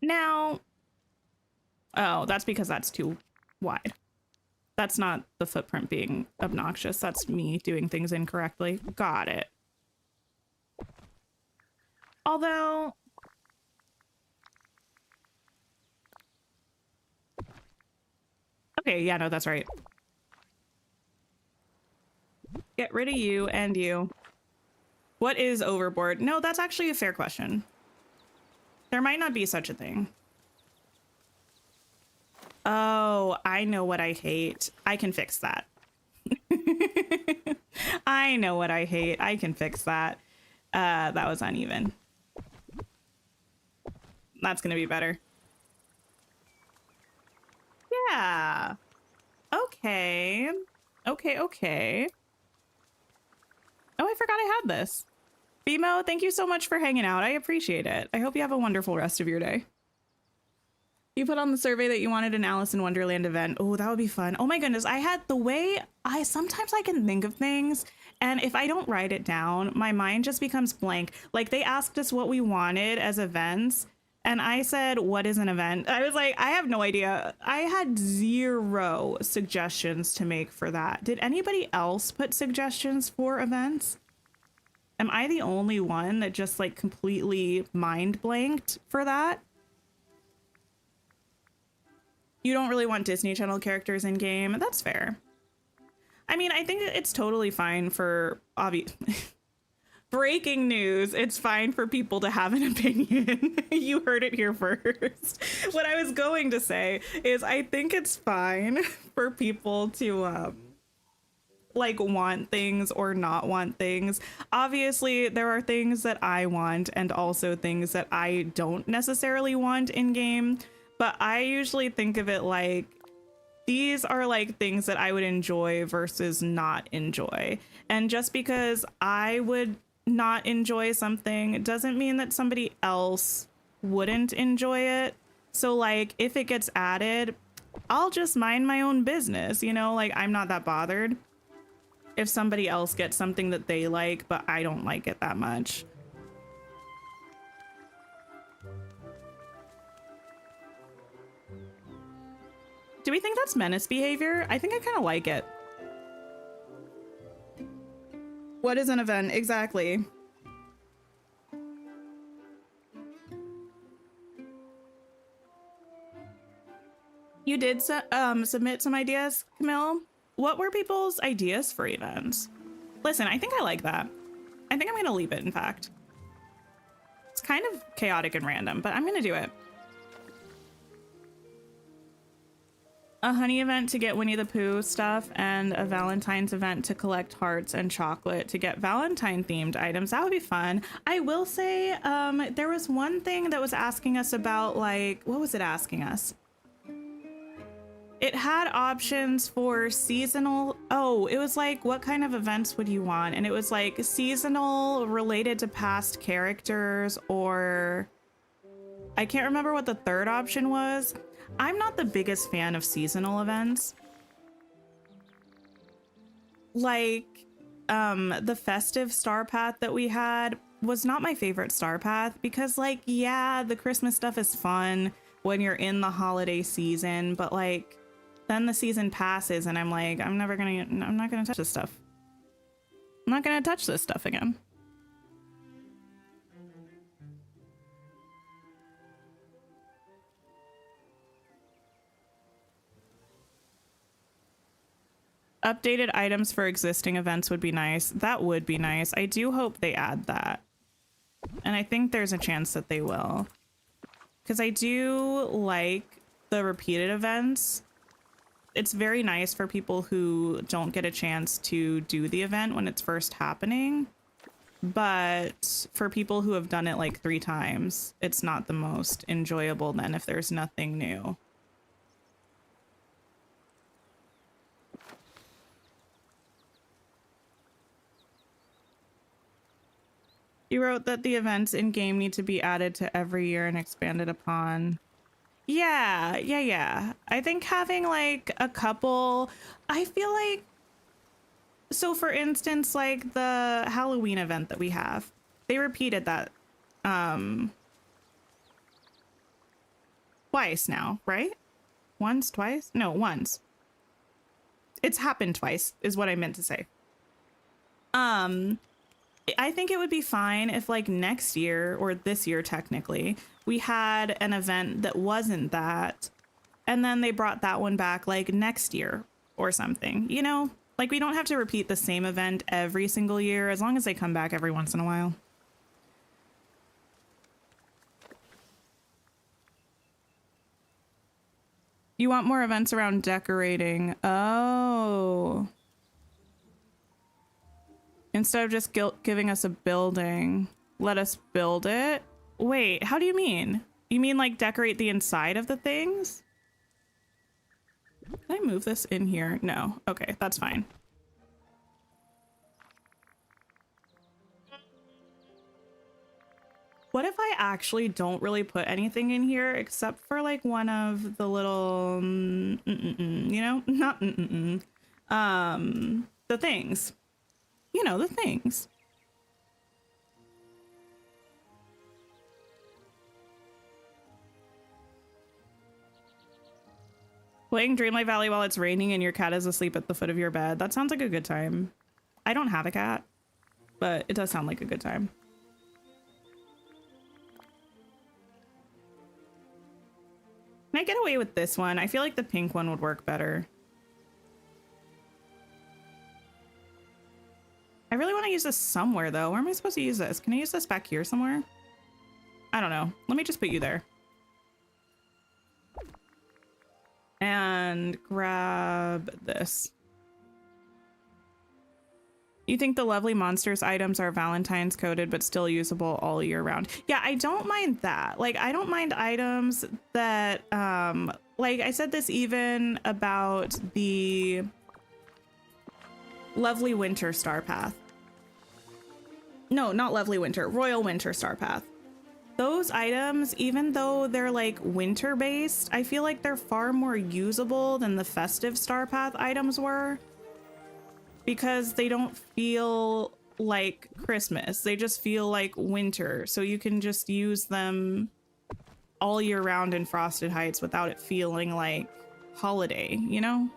Now... Oh, that's because that's too wide. That's not the footprint being obnoxious. That's me doing things incorrectly. Got it. Although... Okay, yeah, no, that's right. Get rid of you and you. What is overboard? No, that's actually a fair question. There might not be such a thing. Oh, I know what I hate. I can fix that. I know what I hate. I can fix that. That was uneven. That's gonna be better. Yeah. Okay. Okay. Oh, I forgot I had this. Bimo, thank you so much for hanging out. I appreciate it. I hope you have a wonderful rest of your day. You put on the survey that you wanted an Alice in Wonderland event. Oh, that would be fun. Oh my goodness. Sometimes I can think of things, and if I don't write it down, my mind just becomes blank. Like, they asked us what we wanted as events, and I said, what is an event? I was like, I have no idea. I had 0 suggestions to make for that. Did anybody else put suggestions for events? Am I the only one that just like completely mind blanked for that? You don't really want Disney Channel characters in game. That's fair. I mean, I think it's totally fine for obvious breaking news. It's fine for people to have an opinion. You heard it here first. What I was going to say is I think it's fine for people to like want things or not want things. Obviously, there are things that I want and also things that I don't necessarily want in game. But I usually think of it like these are like things that I would enjoy versus not enjoy. And just because I would not enjoy something doesn't mean that somebody else wouldn't enjoy it. So like if it gets added, I'll just mind my own business, you know, like I'm not that bothered if somebody else gets something that they like, but I don't like it that much. Do we think that's menace behavior? I think I kind of like it. What is an event? Exactly. You did submit some ideas, Camille. What were people's ideas for events? Listen, I think I like that. I think I'm going to leave it, in fact. It's kind of chaotic and random, but I'm going to do it. a honey event to get Winnie the Pooh stuff and a Valentine's event to collect hearts and chocolate to get Valentine themed items. That would be fun. I will say there was one thing that was asking us about, like, what was it asking us? It had options for seasonal. Oh, it was like, what kind of events would you want? And it was like seasonal related to past characters, or I can't remember what the third option was. I'm not the biggest fan of seasonal events. Like, the festive star path that we had was not my favorite star path because, like, yeah, the Christmas stuff is fun when you're in the holiday season, but like, then the season passes and I'm like, I'm not gonna touch this stuff. I'm not gonna touch this stuff again. Updated items for existing events would be nice. That would be nice. I do hope they add that. And I think there's a chance that they will. Because I do like the repeated events. It's very nice for people who don't get a chance to do the event when it's first happening. But for people who have done it like 3 times, it's not the most enjoyable then if there's nothing new. You wrote that the events in game need to be added to every year and expanded upon. Yeah. I think having like a couple, I feel like, so for instance, like the Halloween event that we have, they repeated that twice now, right? Once, twice? No, once. It's happened twice is what I meant to say. I think it would be fine if like next year, or this year technically, we had an event that wasn't that, and then they brought that one back like next year or something, you know? Like, we don't have to repeat the same event every single year as long as they come back every once in a while. You want more events around decorating. Oh. Instead of just giving us a building, let us build it. Wait, how do you mean? You mean like decorate the inside of the things? Can I move this in here? No. Okay, that's fine. What if I actually don't really put anything in here except for like one of the little, you know, not the things. You know, the things. Playing Dreamlight Valley while it's raining and your cat is asleep at the foot of your bed. That sounds like a good time. I don't have a cat, but it does sound like a good time. Can I get away with this one? I feel like the pink one would work better. I really want to use this somewhere, though. Where am I supposed to use this? Can I use this back here somewhere? I don't know. Let me just put you there. And grab this. You think the lovely monsters items are Valentine's coded, but still usable all year round? Yeah, I don't mind that. Like, I don't mind items that, like I said this even about the lovely winter star path. No, not lovely winter, royal winter star path. Those items, even though they're like winter based, I feel like they're far more usable than the festive star path items were, because they don't feel like Christmas. They just feel like winter. So you can just use them all year round in Frosted Heights without it feeling like holiday, you know?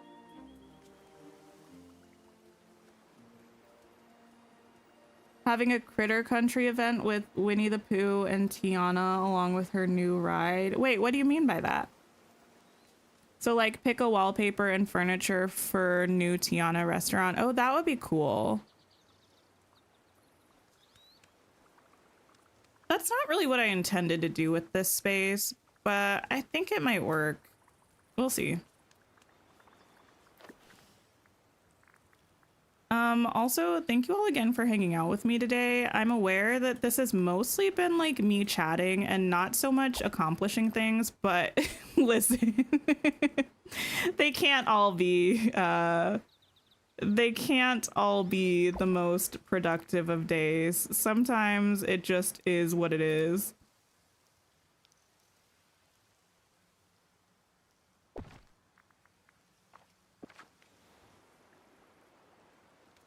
Having a Critter Country event with Winnie the Pooh and Tiana along with her new ride. Wait, what do you mean by that? So like pick a wallpaper and furniture for new Tiana restaurant. Oh, that would be cool. That's not really what I intended to do with this space, but I think it might work. We'll see. Also, thank you all again for hanging out with me today. I'm aware that this has mostly been like me chatting and not so much accomplishing things, but listen, they can't all be, they can't all be the most productive of days. Sometimes it just is what it is.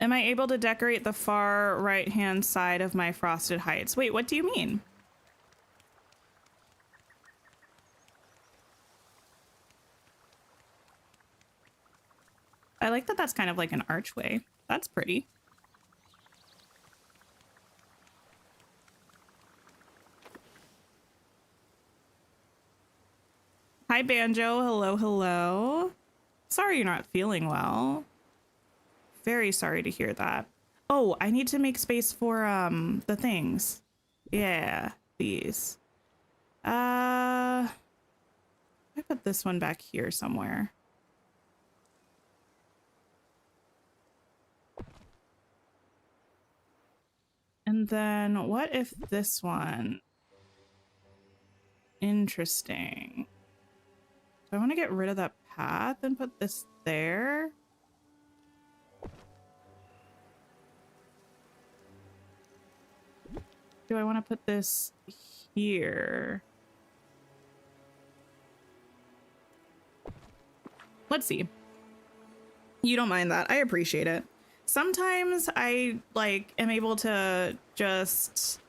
Am I able to decorate the far right-hand side of my frosted heights? Wait, what do you mean? I like that that's kind of like an archway. That's pretty. Hi, Banjo. Hello, hello. Sorry you're not feeling well. Very sorry to hear that. Oh, I need to make space for the things. Yeah, these. I put this one back here somewhere. And then what if this one? Interesting. Do I want to get rid of that path and put this there? Do I want to put this here? Let's see. You don't mind that. I appreciate it. Sometimes I like am able to just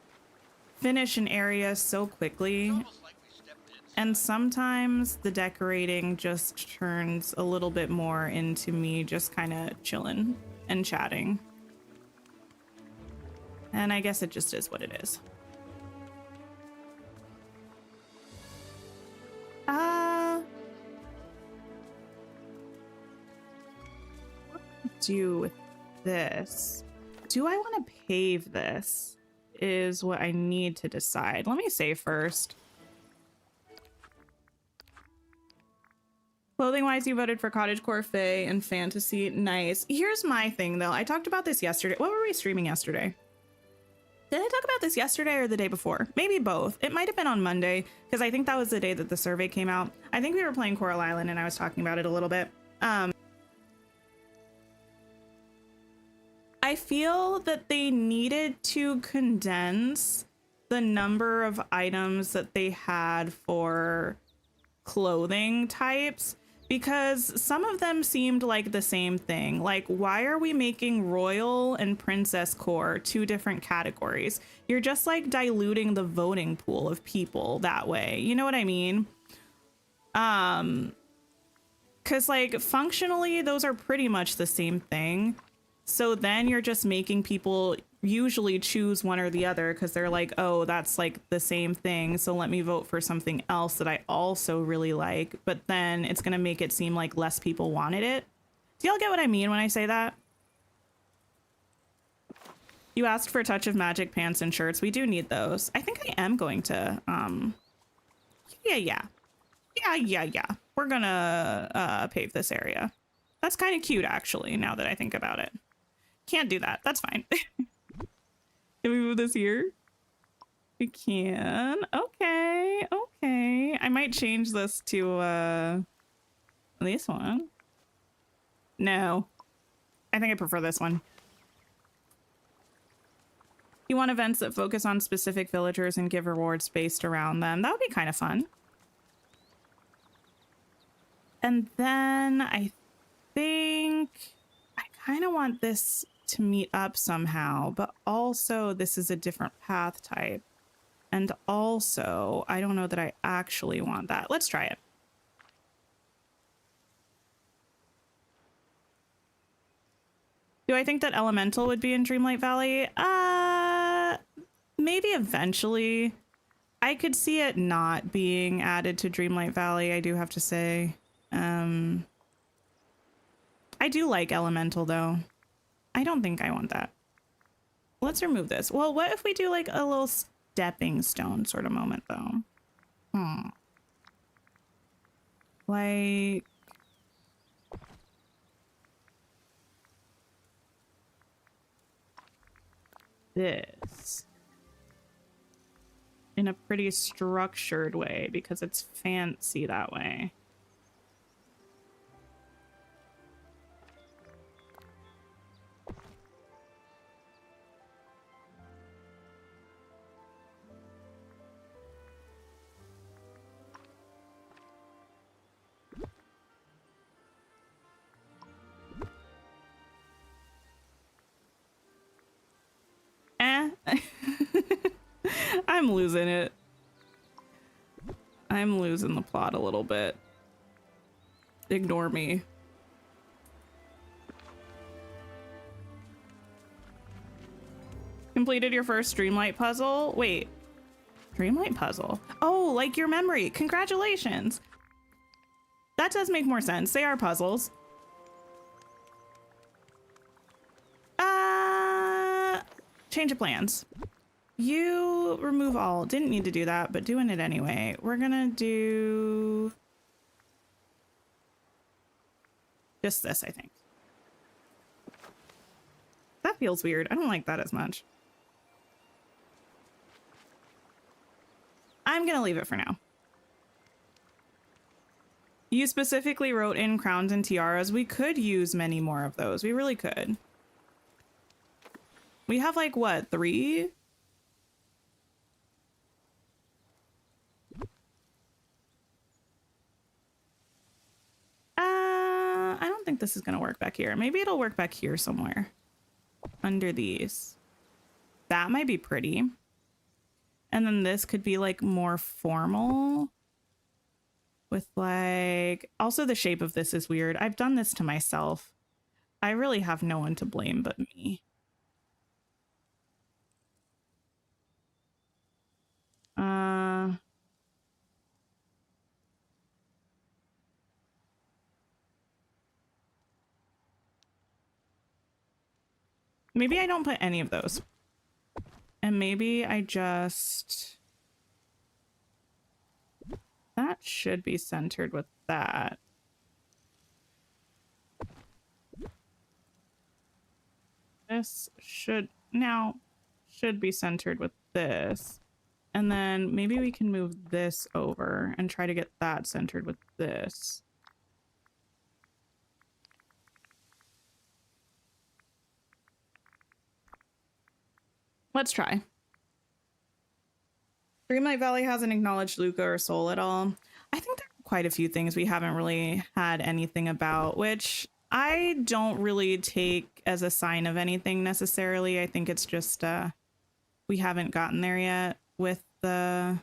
finish an area so quickly, and sometimes the decorating just turns a little bit more into me just kind of chilling and chatting. And I guess it just is what it is. What to do with this? Do I want to pave this? Is what I need to decide. Let me save first. Clothing wise, you voted for cottagecore, fae, and fantasy. Nice. Here's my thing though. I talked about this yesterday. What were we streaming yesterday? Did I talk about this yesterday or the day before? Maybe both. It might have been on Monday because I think that was the day that the survey came out. I think we were playing Coral Island and I was talking about it a little bit. I feel that they needed to condense the number of items that they had for clothing types, because some of them seemed like the same thing. Like, why are we making royal and princess core two different categories? You're just like diluting the voting pool of people that way. You know what I mean? Because like functionally, those are pretty much the same thing. So then you're just making people usually choose one or the other because they're like, oh, that's like the same thing. So let me vote for something else that I also really like. But then it's going to make it seem like less people wanted it. Do y'all get what I mean when I say that? You asked for a touch of magic pants and shirts. We do need those. I think I am going to, yeah. We're gonna pave this area. That's kind of cute, actually, now that I think about it. Can't do that. That's fine. Can we move this here? We can. Okay. I might change this to this one. No. I think I prefer this one. You want events that focus on specific villagers and give rewards based around them. That would be kind of fun. And then I think I kind of want this to meet up somehow, but also this is a different path type. And also, I don't know that I actually want that. Let's try it. Do I think that Elemental would be in Dreamlight Valley? Maybe eventually. I could see it not being added to Dreamlight Valley, I do have to say. I do like Elemental, though. I don't think I want that. Let's remove this. Well, what if we do like a little stepping stone sort of moment, though? Like... this in a pretty structured way because it's fancy that way. I'm losing it. I'm losing the plot a little bit. Ignore me. Completed your first Dreamlight puzzle? Wait. Dreamlight puzzle? Oh, like your memory. Congratulations. That does make more sense. They are puzzles. Change of plans. You remove all. Didn't need to do that, but doing it anyway. We're gonna do just this, I think. That feels weird. I don't like that as much. I'm gonna leave it for now. You specifically wrote in crowns and tiaras. We could use many more of those. We really could. We have like, what, 3? I don't think this is gonna work back here. Maybe it'll work back here somewhere. Under these. That might be pretty. And then this could be like more formal. With like, also the shape of this is weird. I've done this to myself. I really have no one to blame but me. Maybe I don't put any of those. And maybe I just... That should be centered with that. This should be centered with this. And then maybe we can move this over and try to get that centered with this. Let's try. Dreamlight Valley hasn't acknowledged Luca or Soul at all. I think there are quite a few things we haven't really had anything about, which I don't really take as a sign of anything necessarily. I think it's just we haven't gotten there yet with the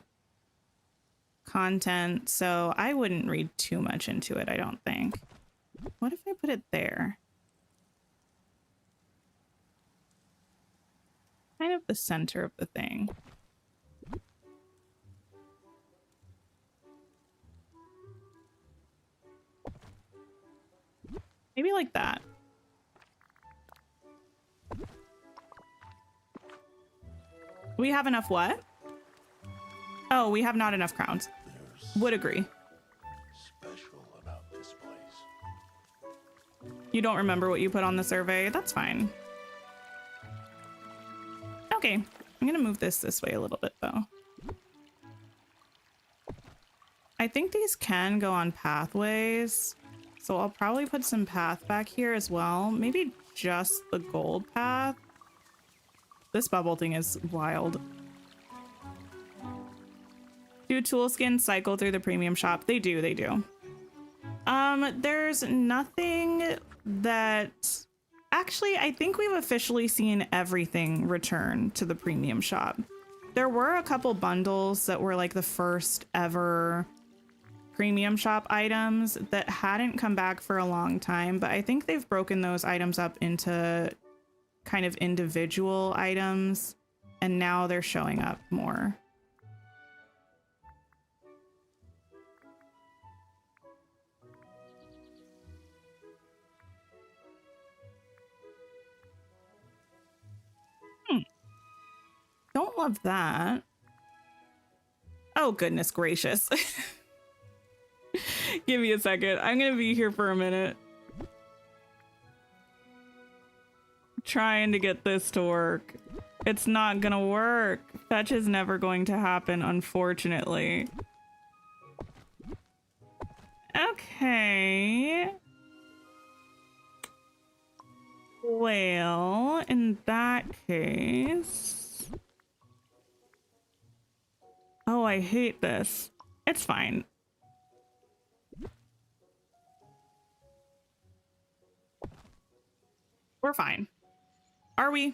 content, so I wouldn't read too much into it, I don't think. What if I put it there? Kind of the center of the thing. Maybe like that. We have enough what? Oh, we have not enough crowns. Would agree. Special about this place. You don't remember what you put on the survey? That's fine. Okay, I'm gonna move this way a little bit though. I think these can go on pathways, so I'll probably put some path back here as well. Maybe just the gold path. This bubble thing is wild. Do tool skins cycle through the premium shop? They do, they do. There's nothing that... Actually, I think we've officially seen everything return to the premium shop. There were a couple bundles that were like the first ever premium shop items that hadn't come back for a long time, but I think they've broken those items up into kind of individual items, and now they're showing up more. Don't love that. Oh, goodness gracious. Give me a second. I'm gonna be here for a minute. Trying to get this to work. It's not gonna work. Fetch is never going to happen, unfortunately. Okay. Well, in that case... Oh, I hate this. It's fine. We're fine. Are we?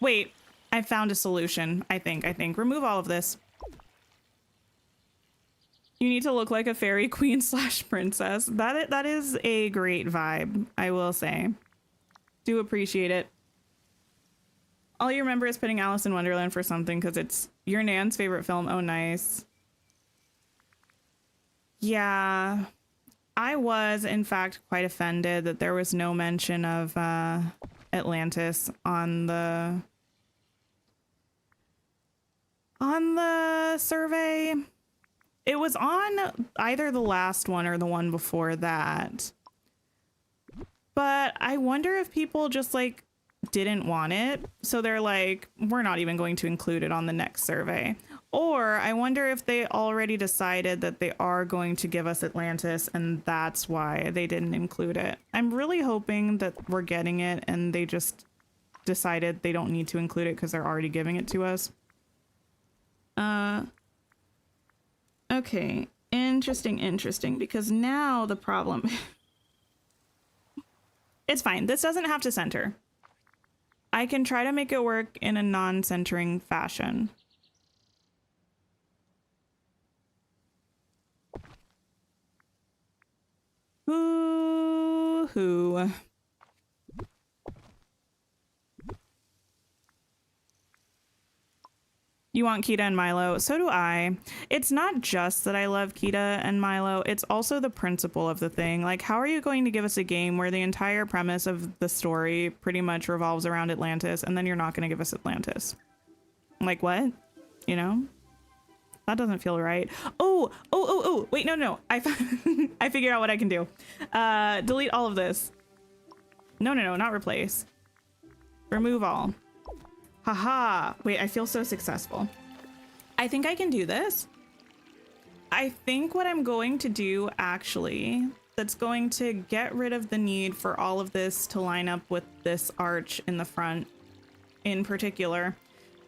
Wait, I found a solution, I think. Remove all of this. You need to look like a fairy queen / princess. That is a great vibe, I will say. Do appreciate it. All you remember is putting Alice in Wonderland for something because it's your Nan's favorite film. Oh, nice. Yeah. I was, in fact, quite offended that there was no mention of Atlantis on the survey. It was on either the last one or the one before that. But I wonder if people just like didn't want it. So they're like, we're not even going to include it on the next survey. Or I wonder if they already decided that they are going to give us Atlantis and that's why they didn't include it. I'm really hoping that we're getting it and they just decided they don't need to include it because they're already giving it to us. Okay, interesting, because now the problem... It's fine. This doesn't have to center. I can try to make it work in a non-centering fashion. Ooh-hoo. You want Kita and Milo? So do I. It's not just that I love Kita and Milo, it's also the principle of the thing. Like, how are you going to give us a game where the entire premise of the story pretty much revolves around Atlantis, and then you're not going to give us Atlantis? Like, what? You know? That doesn't feel right. Oh! Wait, no. I figured out what I can do. Delete all of this. No, not replace. Remove all. Haha. Wait, I feel so successful. I think I can do this. I think what I'm going to do, actually, that's going to get rid of the need for all of this to line up with this arch in the front in particular,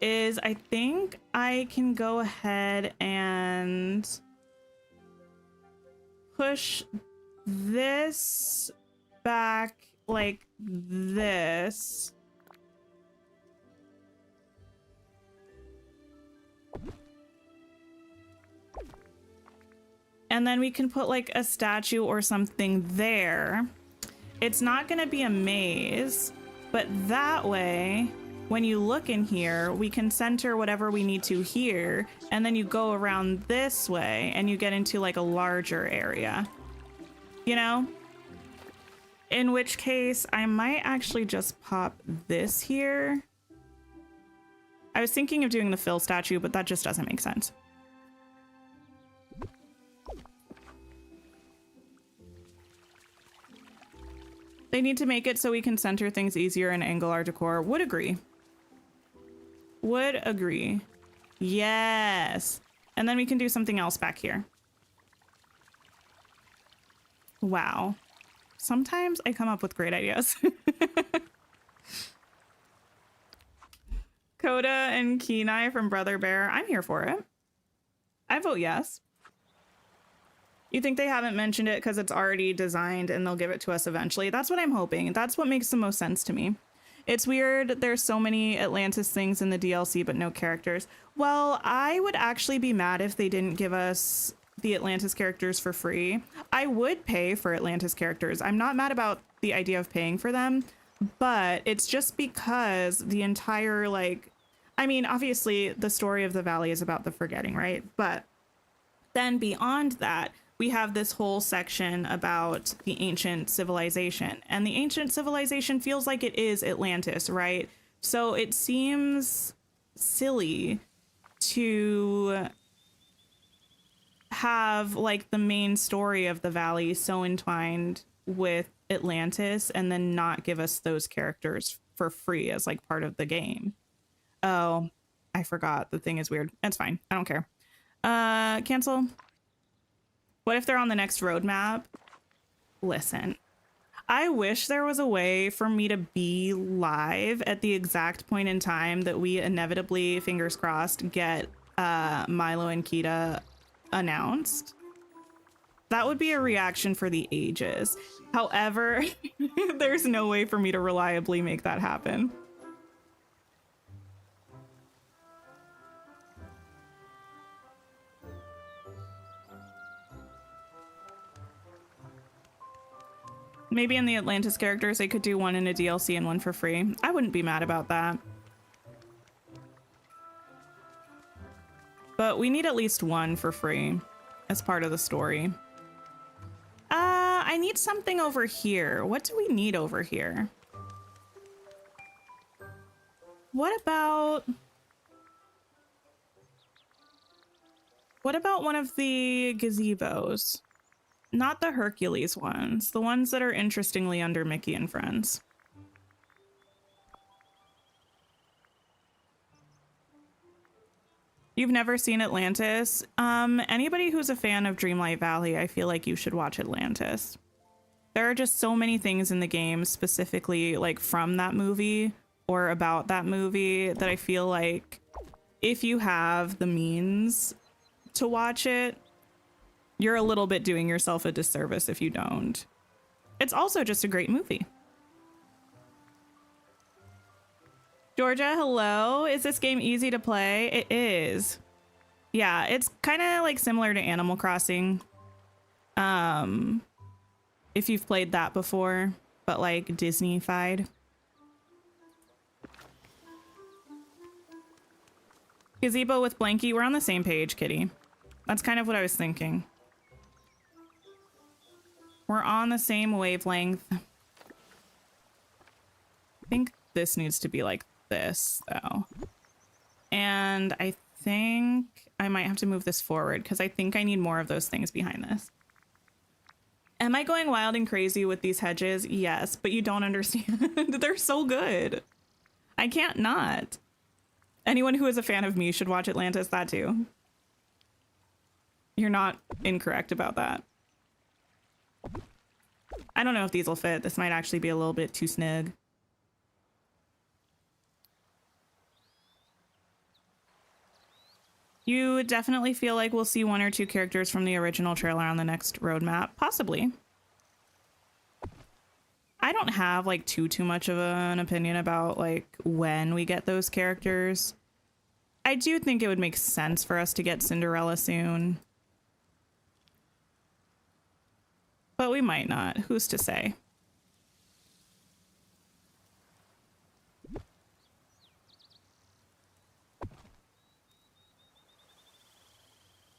is I think I can go ahead and push this back like this. And then we can put like a statue or something there. It's not gonna be a maze, but that way, when you look in here, we can center whatever we need to here, and then you go around this way and you get into like a larger area, you know? In which case, I might actually just pop this here. I was thinking of doing the Phil statue, but that just doesn't make sense. They need to make it so we can center things easier and angle our decor. Would agree. Would agree. Yes. And then we can do something else back here. Wow. Sometimes I come up with great ideas. Coda and Kenai from Brother Bear. I'm here for it. I vote yes. You think they haven't mentioned it because it's already designed and they'll give it to us eventually? That's what I'm hoping. That's what makes the most sense to me. It's weird there's so many Atlantis things in the DLC but no characters. Well, I would actually be mad if they didn't give us the Atlantis characters for free. I would pay for Atlantis characters. I'm not mad about the idea of paying for them, but it's just because the entire, like, I mean, obviously the story of the valley is about the forgetting, right? But then beyond that, we have this whole section about the ancient civilization, and the ancient civilization feels like it is Atlantis, right? So it seems silly to have like the main story of the valley so entwined with Atlantis and then not give us those characters for free as like part of the game. Oh, I forgot. The thing is weird. That's fine. I don't care. Cancel. What if they're on the next roadmap? Listen, I wish there was a way for me to be live at the exact point in time that we inevitably, fingers crossed, get Milo and Kita announced. That would be a reaction for the ages. However, there's no way for me to reliably make that happen. Maybe in the Atlantis characters, they could do one in a DLC and one for free. I wouldn't be mad about that. But we need at least one for free as part of the story. I need something over here. What do we need over here? What about one of the gazebos? Not the Hercules ones, the ones that are interestingly under Mickey and Friends. You've never seen Atlantis? Anybody who's a fan of Dreamlight Valley, I feel like you should watch Atlantis. There are just so many things in the game specifically like from that movie or about that movie that I feel like if you have the means to watch it, you're a little bit doing yourself a disservice if you don't. It's also just a great movie. Georgia, hello. Is this game easy to play? It is. Yeah, it's kind of like similar to Animal Crossing. If you've played that before, but like Disney-fied. Gazebo with Blanky, we're on the same page, Kitty. That's kind of what I was thinking. We're on the same wavelength. I think this needs to be like this, though. And I think I might have to move this forward because I think I need more of those things behind this. Am I going wild and crazy with these hedges? Yes, but you don't understand. They're so good. I can't not. Anyone who is a fan of me should watch Atlantis, that too. You're not incorrect about that. I don't know if these will fit. This might actually be a little bit too snug. You definitely feel like we'll see one or two characters from the original trailer on the next roadmap. Possibly. I don't have like too much of an opinion about like when we get those characters. I do think it would make sense for us to get Cinderella soon. But we might not. Who's to say?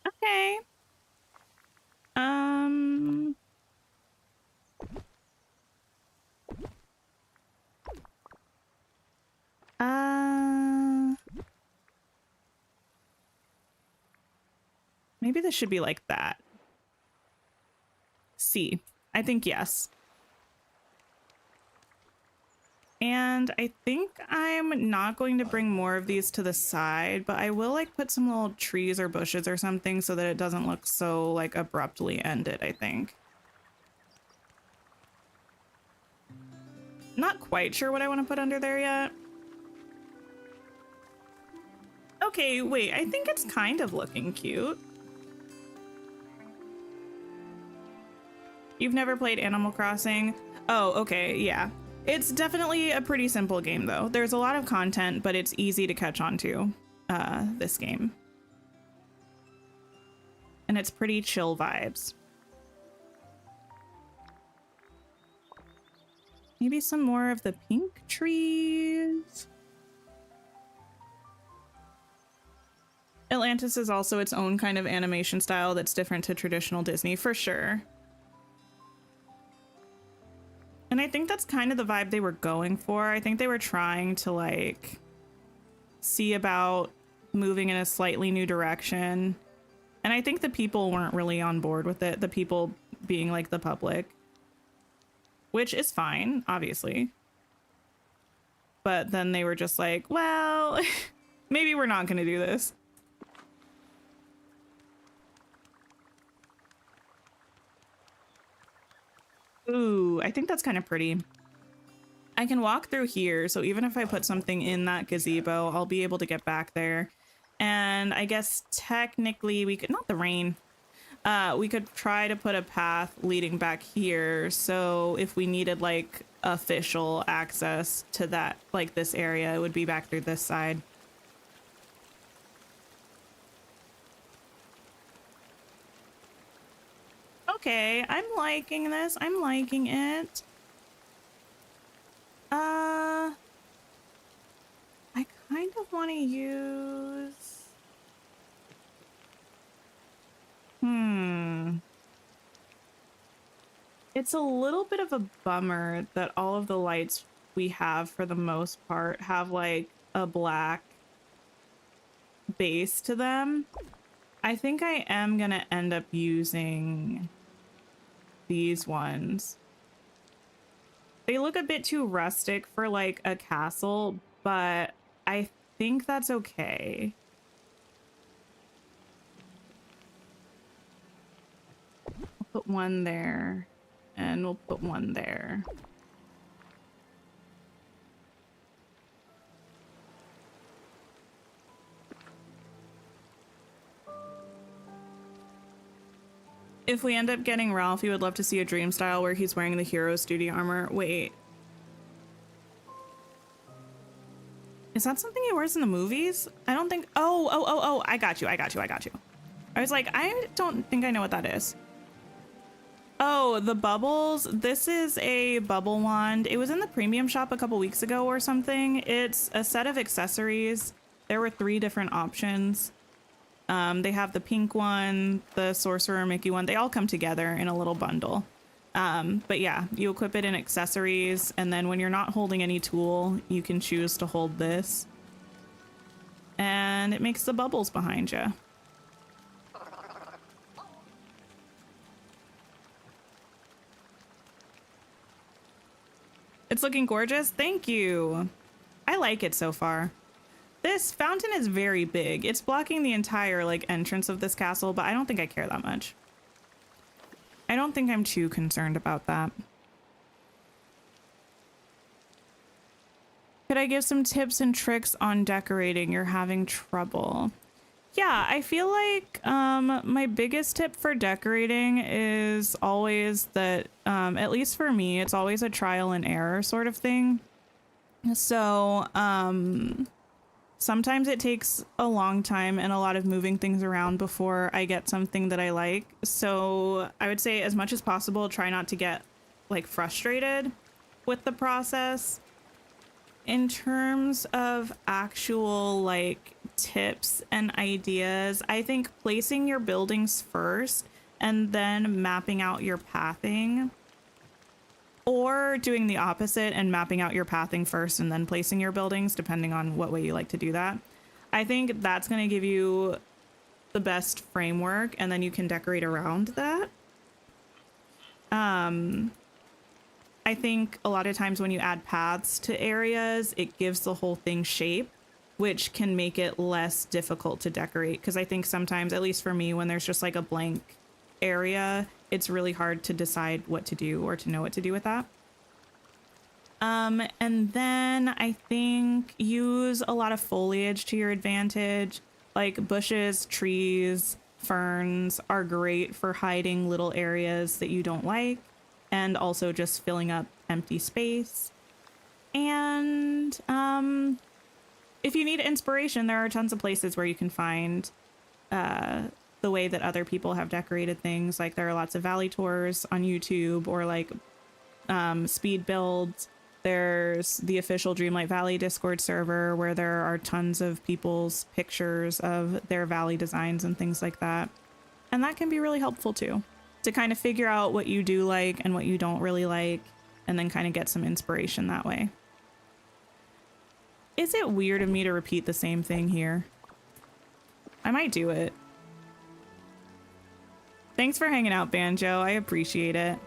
Okay. Maybe this should be like that. C. I think yes. And I think I'm not going to bring more of these to the side, but I will like put some little trees or bushes or something so that it doesn't look so like abruptly ended, I think. Not quite sure what I want to put under there yet. Okay, wait, I think it's kind of looking cute. You've never played Animal Crossing? Oh, okay, yeah. It's definitely a pretty simple game, though. There's a lot of content, but it's easy to catch on to, this game. And it's pretty chill vibes. Maybe some more of the pink trees. Atlantis is also its own kind of animation style that's different to traditional Disney, for sure. And I think that's kind of the vibe they were going for. I think they were trying to like see about moving in a slightly new direction. And I think the people weren't really on board with it. The people being like the public. which is fine, obviously. But then they were just like, well, maybe we're not going to do this. Ooh, I think that's kind of pretty. I can walk through here, so even if I put something in that gazebo, I'll be able to get back there. And I guess technically we could, not the rain, we could try to put a path leading back here. So if we needed like official access to that, like this area, it would be back through this side. Okay, I'm liking this. I'm liking it. I kind of want to use... It's a little bit of a bummer that all of the lights we have, for the most part, have like a black base to them. I think I am gonna end up using these ones. They look a bit too rustic for like a castle, but I think that's okay. I'll put one there, and we'll put one there. If we end up getting Ralph, you would love to see a dream style where he's wearing the hero's duty armor. Wait. Is that something he wears in the movies? I don't think... Oh, I got you. I was like, I don't think I know what that is. Oh, the bubbles. This is a bubble wand. It was in the premium shop a couple weeks ago or something. It's a set of accessories. There were 3 different options. They have the pink one, the Sorcerer Mickey one. They all come together in a little bundle. But yeah, you equip it in accessories, and then when you're not holding any tool, you can choose to hold this. And it makes the bubbles behind you. It's looking gorgeous. Thank you. I like it so far. This fountain is very big. It's blocking the entire like entrance of this castle, but I don't think I care that much. I don't think I'm too concerned about that. Could I give some tips and tricks on decorating? You're having trouble. Yeah, I feel like my biggest tip for decorating is always that, at least for me, it's always a trial and error sort of thing. So, sometimes it takes a long time and a lot of moving things around before I get something that I like. So I would say as much as possible, try not to get like frustrated with the process. In terms of actual like tips and ideas, I think placing your buildings first and then mapping out your pathing, or doing the opposite and mapping out your pathing first and then placing your buildings, depending on what way you like to do that. I think that's going to give you the best framework, and then you can decorate around that. I think a lot of times when you add paths to areas, it gives the whole thing shape, which can make it less difficult to decorate. Because I think sometimes, at least for me, when there's just like a blank area, it's really hard to decide what to do or to know what to do with that. And then I think use a lot of foliage to your advantage. Like bushes, trees, ferns are great for hiding little areas that you don't like, and also just filling up empty space. And if you need inspiration, there are tons of places where you can find the way that other people have decorated things. Like there are lots of valley tours on YouTube, or like speed builds. There's the official Dreamlight Valley Discord server where there are tons of people's pictures of their valley designs and things like that. And that can be really helpful too, to kind of figure out what you do like and what you don't really like, and then kind of get some inspiration that way. Is it weird of me to repeat the same thing here? I might do it. Thanks for hanging out, Banjo. I appreciate it.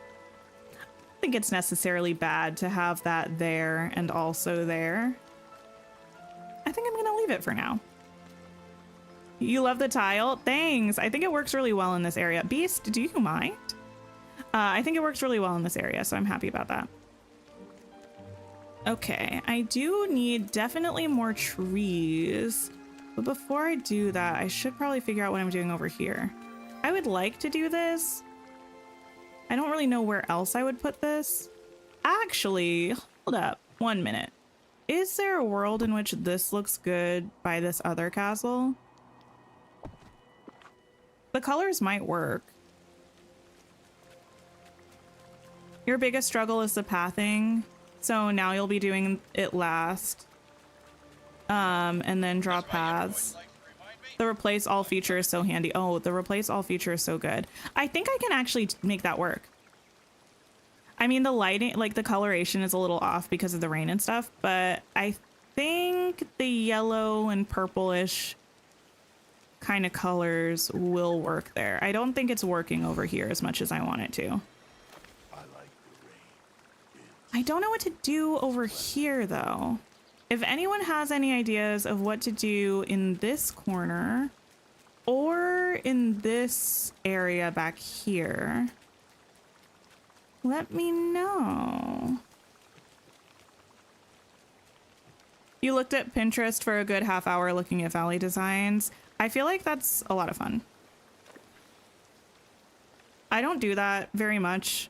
think it's necessarily bad to have that there and also there. I think I'm gonna leave it for now. You love the tile? Thanks. I think it works really well in this area. Beast, do you mind? I think it works really well in this area, so I'm happy about that. Okay, I do need definitely more trees. But before I do that, I should probably figure out what I'm doing over here. I would like to do this. I don't really know where else I would put this. Actually, hold up 1 minute. Is there a world in which this looks good by this other castle? The colors might work. Your biggest struggle is the pathing. So now you'll be doing it last. And then draw paths. The replace all feature is so handy. Oh, the replace all feature is so good. I think I can actually make that work. I mean, the lighting, like the coloration is a little off because of the rain and stuff, but I think the yellow and purplish kind of colors will work there. I don't think it's working over here as much as I want it to. I like the rain. I don't know what to do over here though. If anyone has any ideas of what to do in this corner or in this area back here, let me know. You looked at Pinterest for a good half hour looking at valley designs. I feel like that's a lot of fun. I don't do that very much.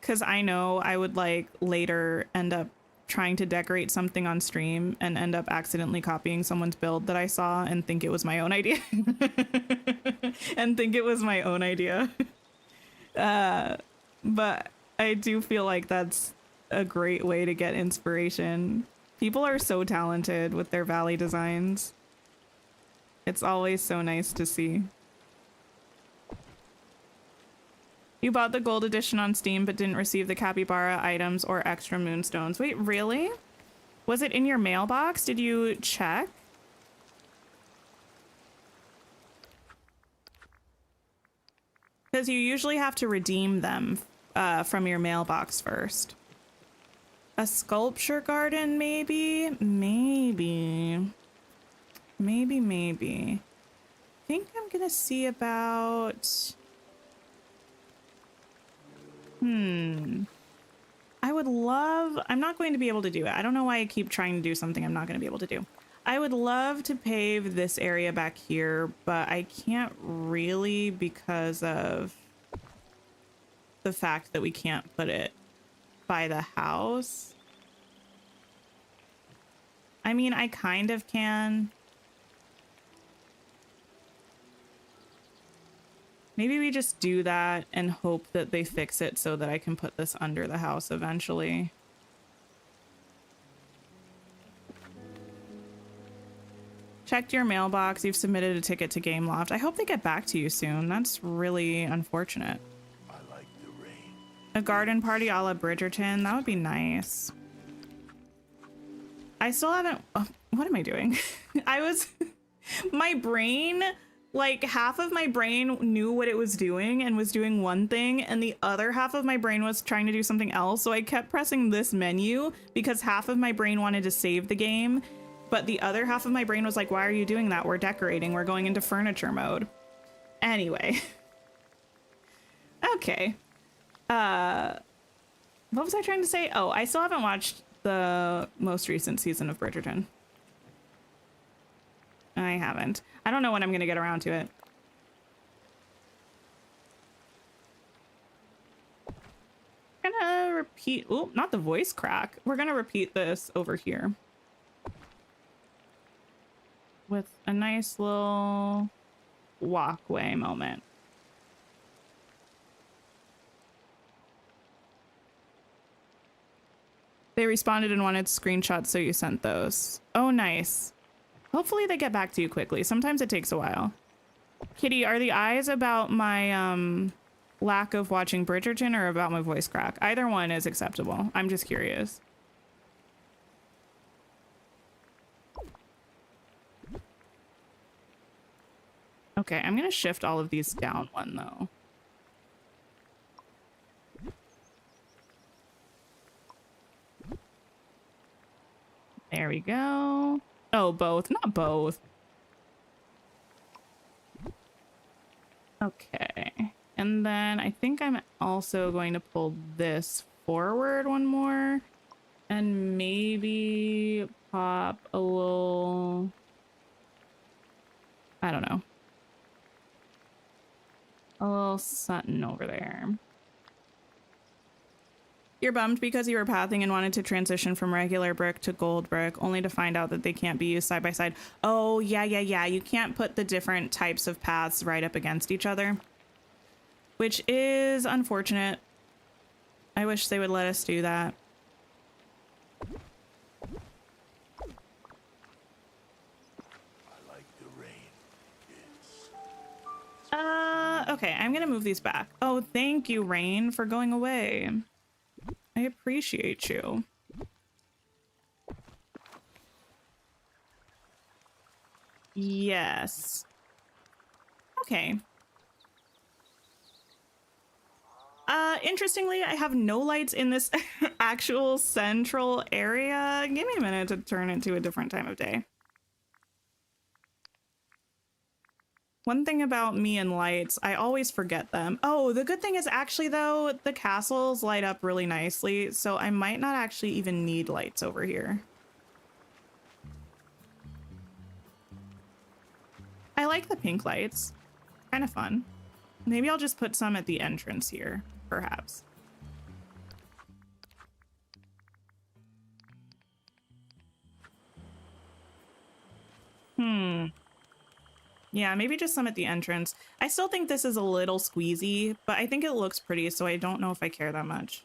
Because I know I would like later end up trying to decorate something on stream and end up accidentally copying someone's build that I saw and think it was my own idea. But I do feel like that's a great way to get inspiration. People are so talented with their valley designs. It's always so nice to see. You bought the gold edition on Steam but didn't receive the capybara items or extra moonstones. Wait, really? Was it in your mailbox? Did you check? Because you usually have to redeem them from your mailbox first. A sculpture garden, maybe? Maybe. I think I'm gonna see about... I would love... I'm not going to be able to do it. I don't know why I keep trying to do something I'm not going to be able to do. I would love to pave this area back here, but I can't really because of the fact that we can't put it by the house. I mean, I kind of can. Maybe we just do that and hope that they fix it so that I can put this under the house eventually. Checked your mailbox. You've submitted a ticket to Gameloft. I hope they get back to you soon. That's really unfortunate. I like the rain. A garden party a la Bridgerton. That would be nice. I still haven't... Oh, what am I doing? My brain... Like, half of my brain knew what it was doing and was doing one thing, and the other half of my brain was trying to do something else. So I kept pressing this menu because half of my brain wanted to save the game, but the other half of my brain was like, why are you doing that? We're decorating. We're going into furniture mode. Anyway. Okay. What was I trying to say? Oh, I still haven't watched the most recent season of Bridgerton. I haven't. I don't know when I'm going to get around to it. I'm gonna repeat... Oh, not the voice crack. We're going to repeat this over here. With a nice little walkway moment. They responded and wanted screenshots, so you sent those. Oh, nice. Hopefully they get back to you quickly. Sometimes it takes a while. Kitty, are the eyes about my lack of watching Bridgerton or about my voice crack? Either one is acceptable. I'm just curious. Okay, I'm gonna shift all of these down one though. There we go. Oh, both, not both. Okay. And then I think I'm also going to pull this forward one more and maybe pop a little, I don't know, a little something over there. You're bummed because you were pathing and wanted to transition from regular brick to gold brick, only to find out that they can't be used side by side. Oh, yeah. You can't put the different types of paths right up against each other, which is unfortunate. I wish they would let us do that. I like the rain. It's Okay, I'm gonna move these back. Oh, thank you, Rain, for going away. I appreciate you. Yes. Okay. Interestingly, I have no lights in this actual central area. Give me a minute to turn it to a different time of day. One thing about me and lights, I always forget them. Oh, the good thing is actually, though, the castles light up really nicely, so I might not actually even need lights over here. I like the pink lights. Kind of fun. Maybe I'll just put some at the entrance here, perhaps. Yeah, maybe just some at the entrance. I still think this is a little squeezy, but I think it looks pretty, so I don't know if I care that much.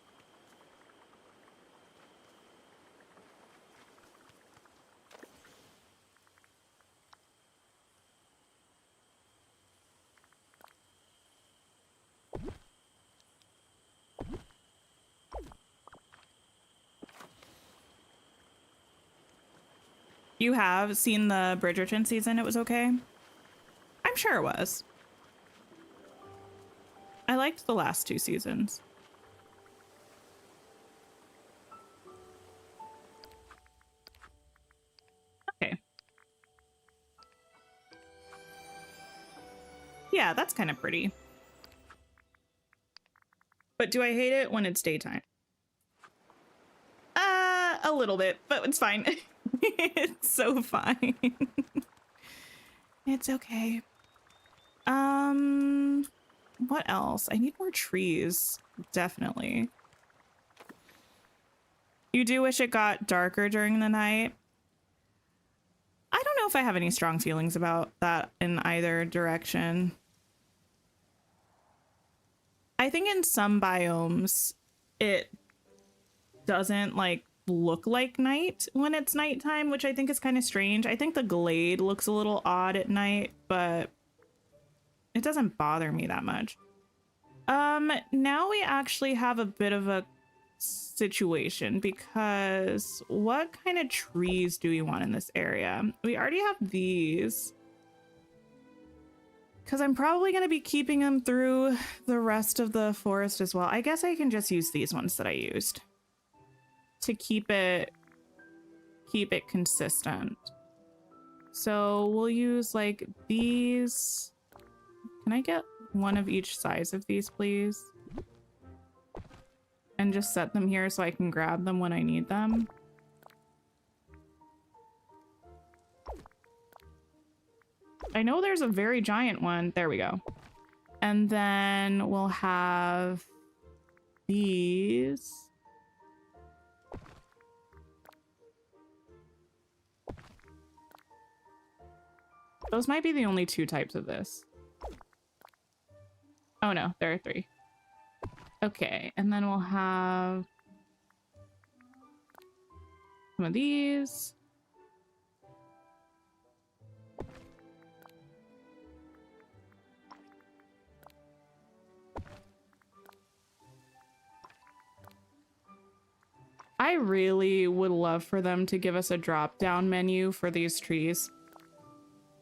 You have seen the Bridgerton season? It was okay? I'm sure it was. I liked the last two seasons. Okay. Yeah, that's kind of pretty. But do I hate it when it's daytime? A little bit, but it's fine. It's so fine. It's okay. What else? I need more trees. Definitely. You do wish it got darker during the night? I don't know if I have any strong feelings about that in either direction. I think in some biomes, it doesn't like look like night when it's nighttime, which I think is kind of strange. I think the glade looks a little odd at night, but it doesn't bother me that much. Now we actually have a bit of a situation because what kind of trees do we want in this area? We already have these. Because I'm probably going to be keeping them through the rest of the forest as well. I guess I can just use these ones that I used to keep it consistent. So we'll use like these. Can I get one of each size of these, please? And just set them here so I can grab them when I need them. I know there's a very giant one. There we go. And then we'll have these. Those might be the only two types of this. Oh no, there are three. Okay, and then we'll have some of these. I really would love for them to give us a drop-down menu for these trees.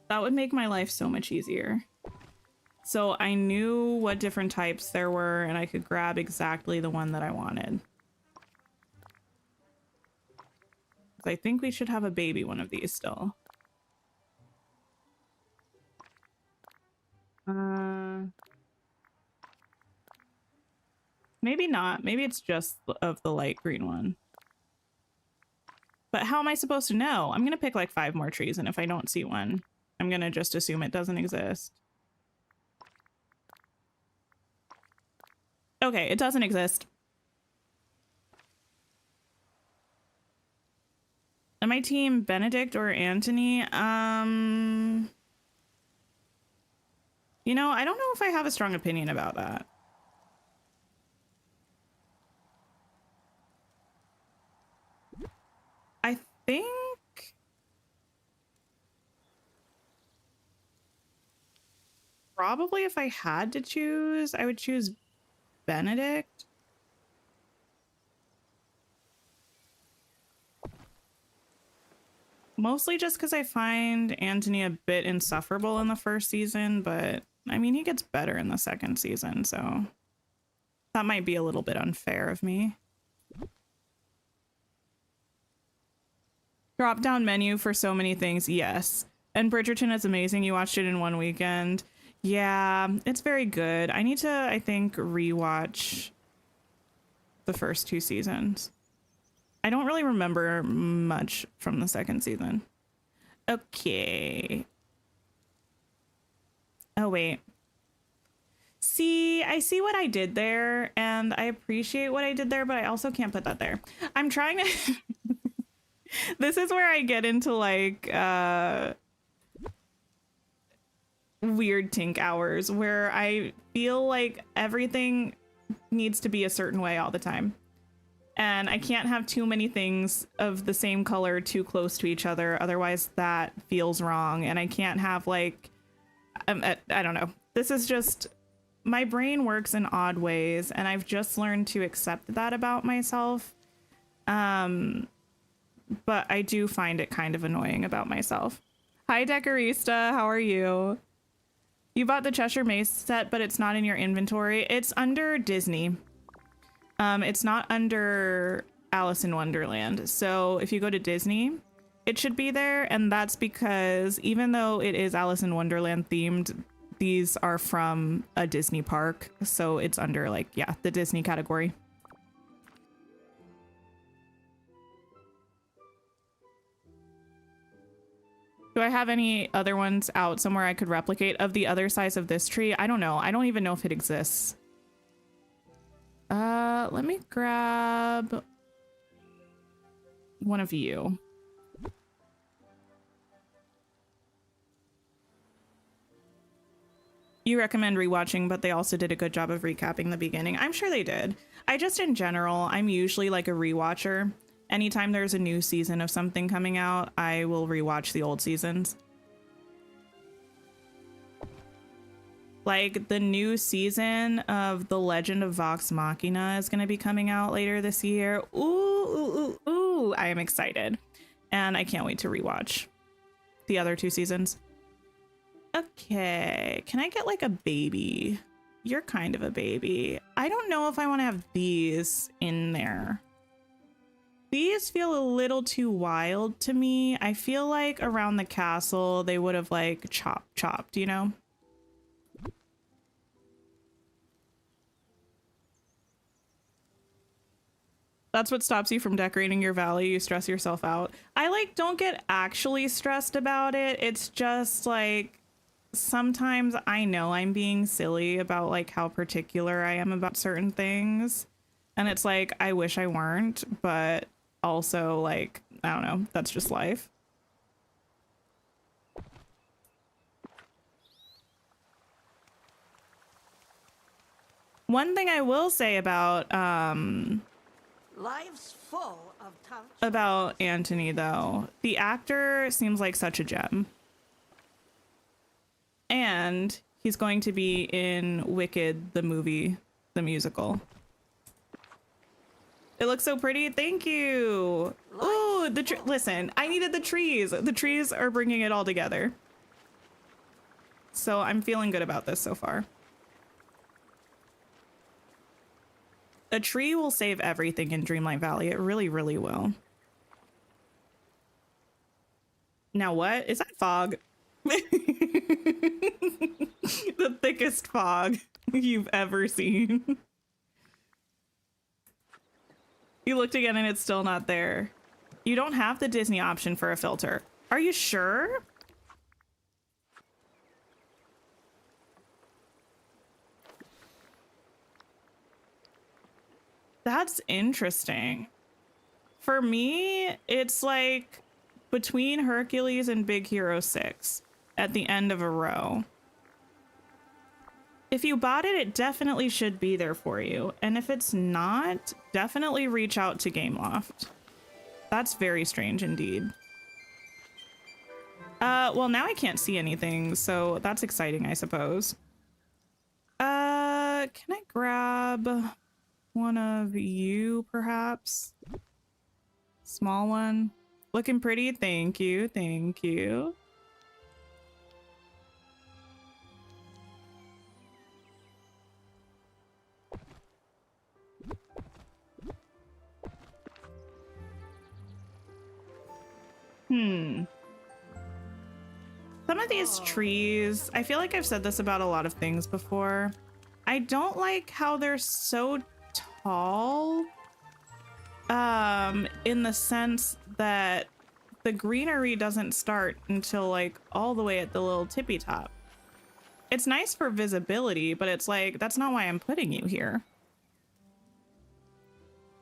That would make my life so much easier. So I knew what different types there were and I could grab exactly the one that I wanted. 'Cause I think we should have a baby one of these still. Maybe not. Maybe it's just of the light green one. But how am I supposed to know? I'm gonna pick like 5 more trees, and if I don't see one, I'm gonna just assume it doesn't exist. Okay, it doesn't exist. Am I team Benedict or Anthony? You know, I don't know if I have a strong opinion about that. I think probably if I had to choose, I would choose Benedict. Mostly just because I find Anthony a bit insufferable in the first season, but I mean, he gets better in the second season, so that might be a little bit unfair of me. Drop down menu for so many things, yes. And Bridgerton is amazing. You watched it in one weekend. Yeah, it's very good. I need to, I think, rewatch the first 2 seasons. I don't really remember much from the second season. Okay. Oh, wait. See, I see what I did there, and I appreciate what I did there, but I also can't put that there. I'm trying to... This is where I get into, like, weird tink hours, where I feel like everything needs to be a certain way all the time. And I can't have too many things of the same color too close to each other. Otherwise, that feels wrong. And I can't have, like, I don't know. This is just, my brain works in odd ways. And I've just learned to accept that about myself. But I do find it kind of annoying about myself. Hi, Decorista. How are you? You bought the Cheshire Maze set, but it's not in your inventory. It's under Disney. It's not under Alice in Wonderland. So if you go to Disney, it should be there. And that's because even though it is Alice in Wonderland themed, these are from a Disney park. So it's under, like, yeah, the Disney category. Do I have any other ones out somewhere I could replicate of the other size of this tree? I don't know. I don't even know if it exists. Let me grab one of you. You recommend rewatching, but they also did a good job of recapping the beginning. I'm sure they did. I just, in general, I'm usually like a rewatcher. Anytime there's a new season of something coming out, I will rewatch the old seasons. Like, the new season of The Legend of Vox Machina is going to be coming out later this year. Ooh, ooh, ooh, ooh. I am excited. And I can't wait to rewatch the other 2 seasons. Okay, can I get, like, a baby? You're kind of a baby. I don't know if I want to have these in there. These feel a little too wild to me. I feel like around the castle, they would have, like, chopped, you know? That's what stops you from decorating your valley. You stress yourself out. I, like, don't get actually stressed about it. It's just, like, sometimes I know I'm being silly about, like, how particular I am about certain things. And it's like, I wish I weren't, but also, like, I don't know. That's just life. One thing I will say about, Life's full of tough about Anthony, though, the actor seems like such a gem. And he's going to be in Wicked, the movie, the musical. It looks so pretty. Thank you. Ooh, listen, I needed the trees. The trees are bringing it all together. So I'm feeling good about this so far. A tree will save everything in Dreamlight Valley. It really, really will. Now what? Is that fog? The thickest fog you've ever seen. You looked again and it's still not there. You don't have the Disney option for a filter. Are you sure? That's interesting. For me, it's like between Hercules and Big Hero 6 at the end of a row. If you bought it, it definitely should be there for you. And if it's not, definitely reach out to Gameloft. That's very strange indeed. Well, now I can't see anything, so that's exciting, I suppose. Can I grab one of you, perhaps? Small one. Looking pretty. Thank you. Thank you. Some of these trees, I feel like I've said this about a lot of things before. I don't like how they're so tall. In the sense that the greenery doesn't start until like all the way at the little tippy top. It's nice for visibility, but it's like, that's not why I'm putting you here.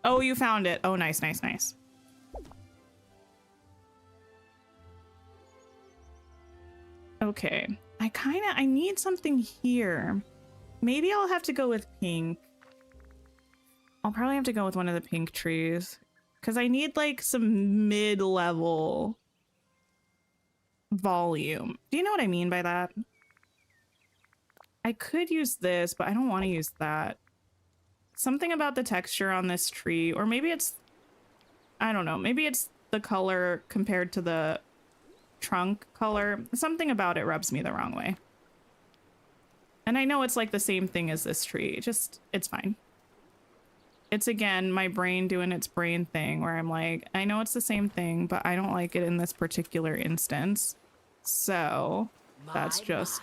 Oh, you found it. Oh, nice, nice, nice. Okay, I need something here. Maybe I'll have to go with pink. I'll probably have to go with one of the pink trees because I need like some mid-level volume. Do you know what I mean by that? I could use this, but I don't want to use that. Something about the texture on this tree, or maybe it's, I don't know, maybe it's the color compared to the trunk color. Something about it rubs me the wrong way. And I know it's like the same thing as this tree, just, it's fine. It's again, my brain doing its brain thing where I'm like, I know it's the same thing, but I don't like it in this particular instance. So that's just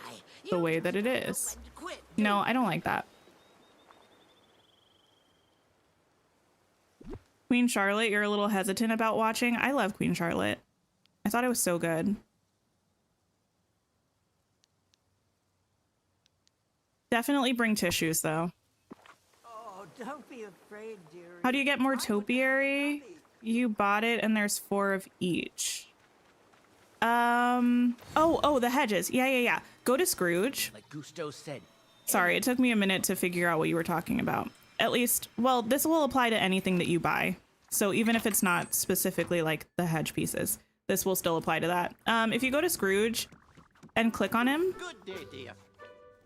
the way that it is. No, I don't like that. Queen Charlotte, you're a little hesitant about watching. I love Queen Charlotte. I thought it was so good. Definitely bring tissues though. Oh, don't be afraid, dearie. How do you get more topiary? You bought it and there's 4 of each. Oh, the hedges. Yeah. Go to Scrooge. Like Gusto said. Sorry, it took me a minute to figure out what you were talking about. At least, well, this will apply to anything that you buy. So even if it's not specifically like the hedge pieces, this will still apply to that. If you go to Scrooge and click on him, Good day, dear.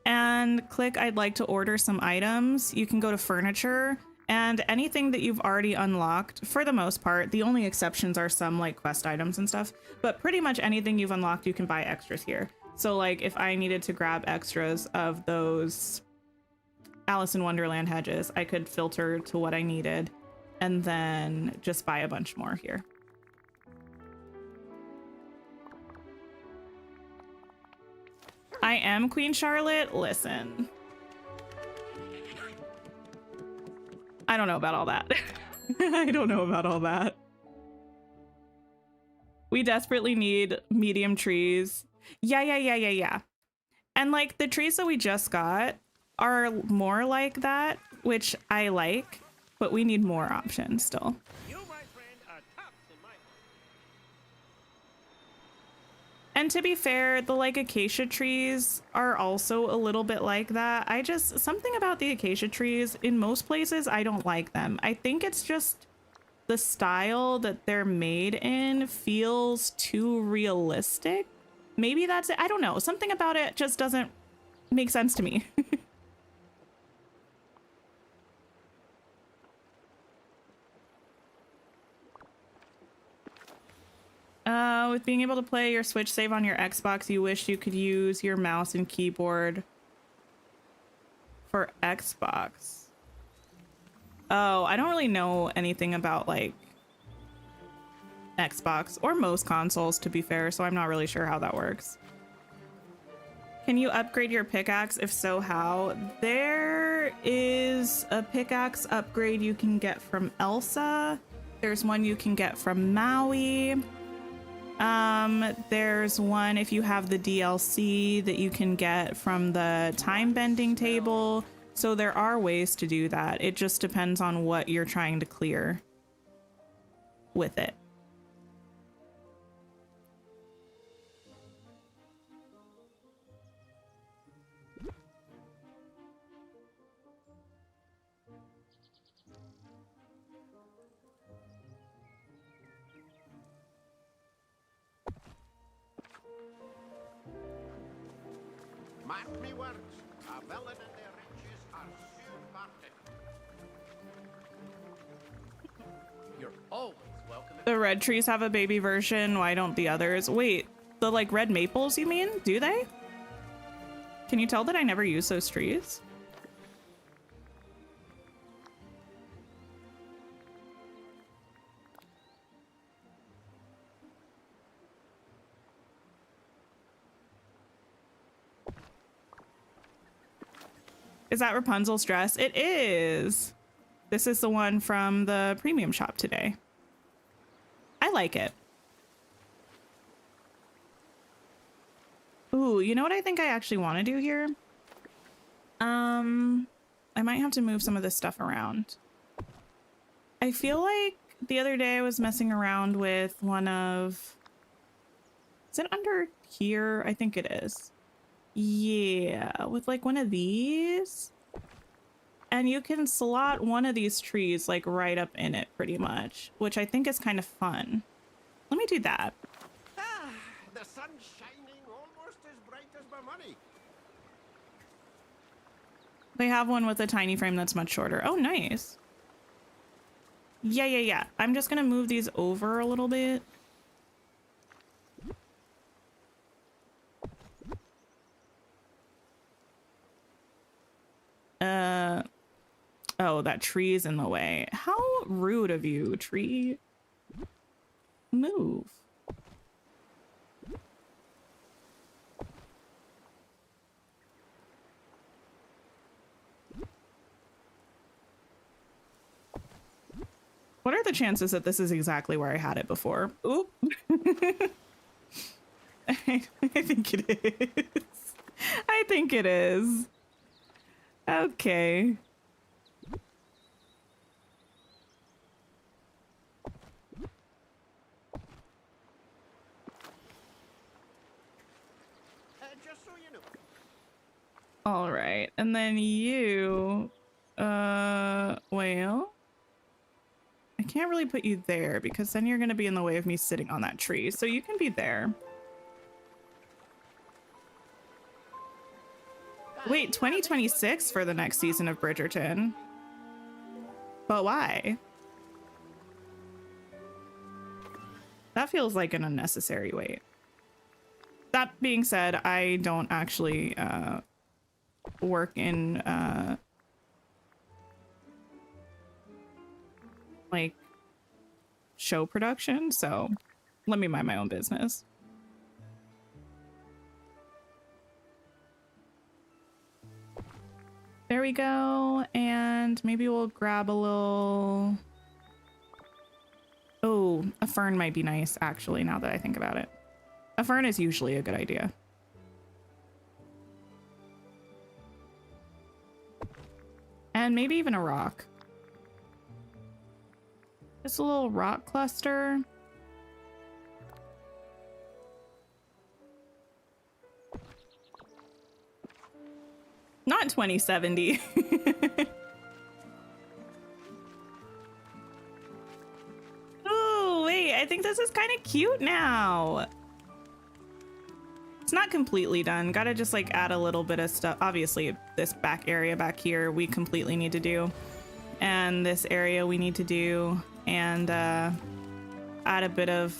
and click I'd like to order some items, you can go to furniture and anything that you've already unlocked, for the most part. The only exceptions are some like quest items and stuff, but pretty much anything you've unlocked, you can buy extras here. So like if I needed to grab extras of those Alice in Wonderland hedges, I could filter to what I needed and then just buy a bunch more here. I am Queen Charlotte. Listen, I don't know about all that. I don't know about all that. We desperately need medium trees. Yeah. And like the trees that we just got are more like that, which I like, but we need more options still. You, my friend, are tops in my book. And to be fair, the like acacia trees are also a little bit like that. Something about the acacia trees in most places, I don't like them. I think it's just the style that they're made in feels too realistic. Maybe that's it. I don't know. Something about it just doesn't make sense to me. With being able to play your Switch save on your Xbox, you wish you could use your mouse and keyboard for Xbox. Oh, I don't really know anything about like Xbox or most consoles, to be fair, so I'm not really sure how that works. Can you upgrade your pickaxe? If so, how? There is a pickaxe upgrade you can get from Elsa. There's one you can get from Maui. There's one if you have the DLC that you can get from the time bending table. So there are ways to do that. It just depends on what you're trying to clear with it. Mark me words, a villain and their riches are soon parted. You're always welcome. The red trees have a baby version. Why don't the others? Wait, the like red maples, you mean? Do they? Can you tell that I never use those trees? Is that Rapunzel's dress? It is. This is the one from the premium shop today. I like it. Ooh, you know what I think I actually want to do here? I might have to move some of this stuff around. I feel like the other day I was messing around with one of... Is it under here? I think it is. Yeah, with like one of these. And you can slot one of these trees like right up in it pretty much, which I think is kind of fun. Let me do that. Ah, the sun's shining almost as bright as my money. They have one with a tiny frame that's much shorter. Oh, nice. Yeah. I'm just gonna move these over a little bit. Oh, that tree is in the way. How rude of you, tree. Move. What are the chances that this is exactly where I had it before? Oop. I think it is. I think it is. Okay. Just so you know. All right. And then you, well, I can't really put you there because then you're going to be in the way of me sitting on that tree. So you can be there. Wait, 2026 for the next season of Bridgerton. But why? That feels like an unnecessary wait. That being said, I don't actually work in like show production, so let me mind my own business. There we go, and maybe we'll grab a little... Oh, a fern might be nice, actually, now that I think about it. A fern is usually a good idea. And maybe even a rock. Just a little rock cluster. Not 2070. Oh, wait, I think this is kind of cute now. It's not completely done. Gotta just like add a little bit of stuff. Obviously, this back area back here, we completely need to do. And this area we need to do. And add a bit of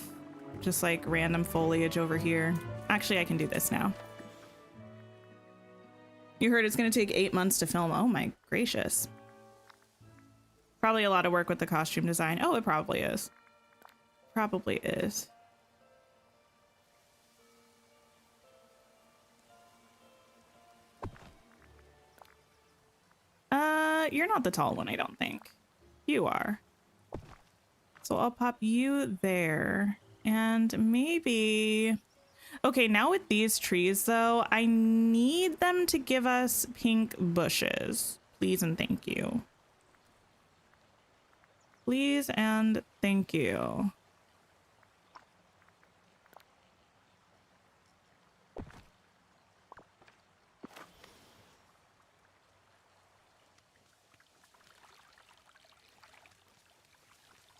just like random foliage over here. Actually, I can do this now. You heard it's going to take 8 months to film. Oh my gracious. Probably a lot of work with the costume design. Oh, it probably is. probably is. You're not the tall one, I don't think. You are. So I'll pop you there. And maybe... Okay, now with these trees, though, I need them to give us pink bushes. Please and thank you. Please and thank you.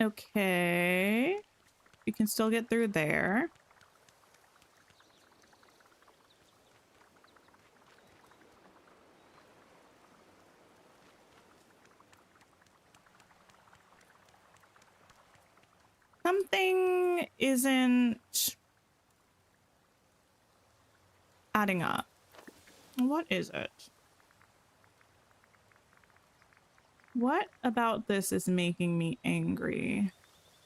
Okay. We can still get through there. Something isn't adding up. What is it? What about this is making me angry?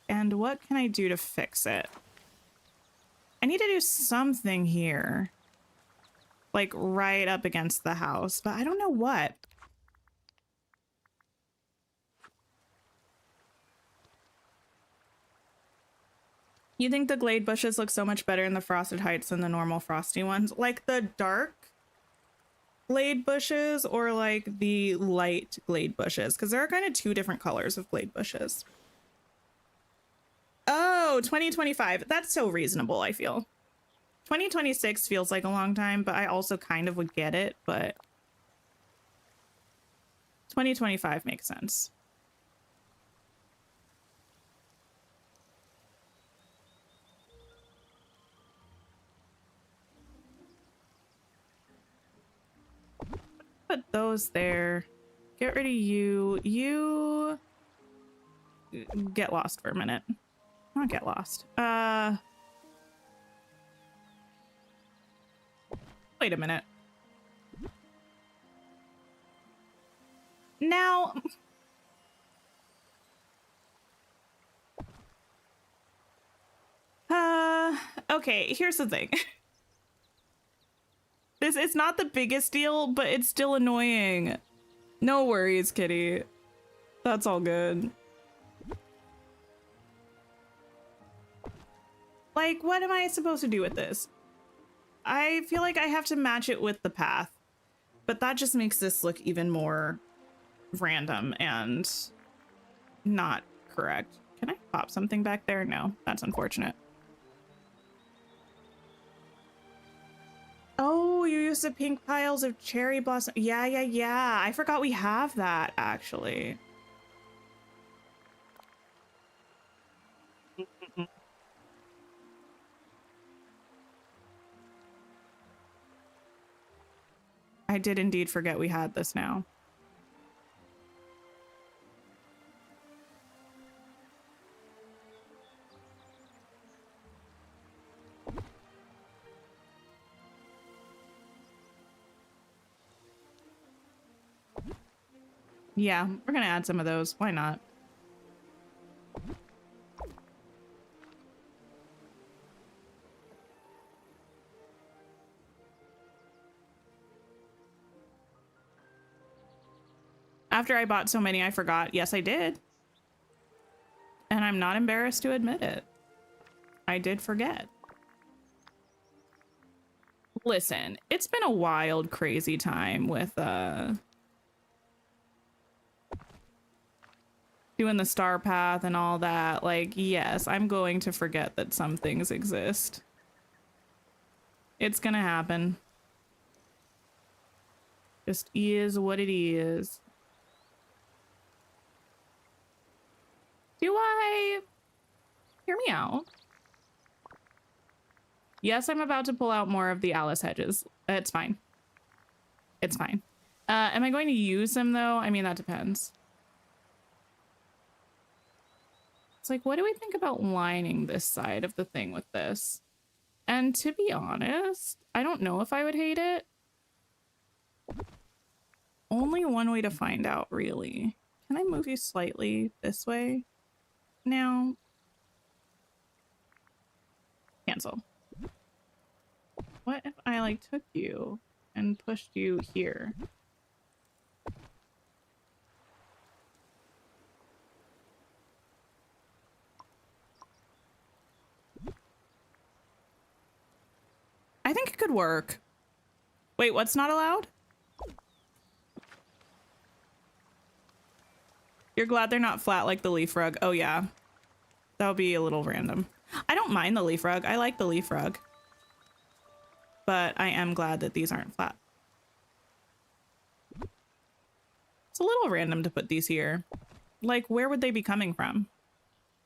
And what can I do to fix it? I need to do something here. Like right up against the house, but I don't know what. You think the glade bushes look so much better in the frosted heights than the normal frosty ones? Like the dark glade bushes or like the light glade bushes? Because there are kind of two different colors of glade bushes. Oh, 2025. That's so reasonable, I feel. 2026 feels like a long time, but I also kind of would get it, but 2025 makes sense. Put those there. Get rid of you. You get lost for a minute. Not get lost. Wait a minute. Now, okay, here's the thing. This is not the biggest deal, but it's still annoying. No worries, kitty. That's all good. Like, what am I supposed to do with this? I feel like I have to match it with the path, but that just makes this look even more random and not correct. Can I pop something back there? No, that's unfortunate. Oh, you use the pink piles of cherry blossom. Yeah. I forgot we have that, actually. I did indeed forget we had this now. Yeah, we're gonna add some of those. Why not? After I bought so many, I forgot. Yes, I did. And I'm not embarrassed to admit it. I did forget. Listen, it's been a wild, crazy time with doing the star path and all that. Like, yes, I'm going to forget that some things exist. It's gonna happen. Just is what it is. Do I? Hear me out. Yes, I'm about to pull out more of the Alice hedges. It's fine. It's fine. Am I going to use them though? I mean, that depends. It's like, what do we think about lining this side of the thing with this? And to be honest, I don't know if I would hate it. Only one way to find out, really. Can I move you slightly this way? Now, Cancel. What if I like took you and pushed you here? I think it could work. Wait, what's not allowed? You're glad they're not flat like the leaf rug. Oh yeah, that would be a little random. I don't mind the leaf rug. I like the leaf rug. But I am glad that these aren't flat. It's a little random to put these here. Like, where would they be coming from?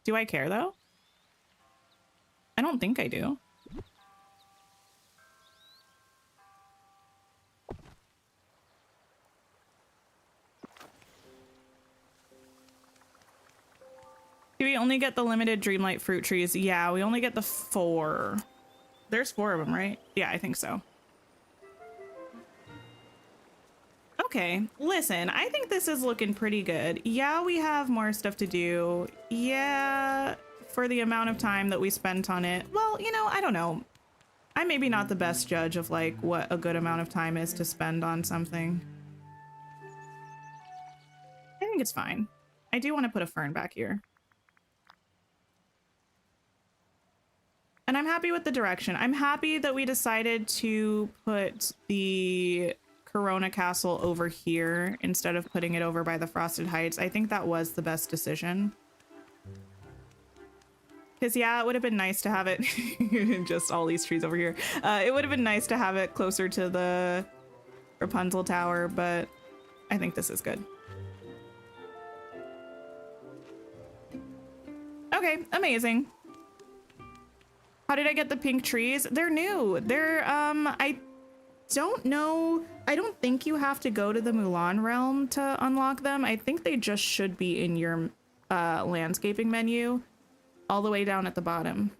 Do I care though? I don't think I do. Do we only get the limited Dreamlight fruit trees? Yeah, we only get the 4. There's 4 of them, right? Yeah, I think so. Okay, listen, I think this is looking pretty good. Yeah, we have more stuff to do. Yeah, for the amount of time that we spent on it. Well, you know, I don't know. I'm maybe not the best judge of like what a good amount of time is to spend on something. I think it's fine. I do want to put a fern back here. And I'm happy with the direction. I'm happy that we decided to put the Corona Castle over here instead of putting it over by the Frosted Heights. I think that was the best decision. Because yeah, it would have been nice to have it just all these trees over here. It would have been nice to have it closer to the Rapunzel Tower, but I think this is good. Okay, amazing. How did I get the pink trees? They're new. They're, I don't know. I don't think you have to go to the Mulan realm to unlock them. I think they just should be in your landscaping menu all the way down at the bottom.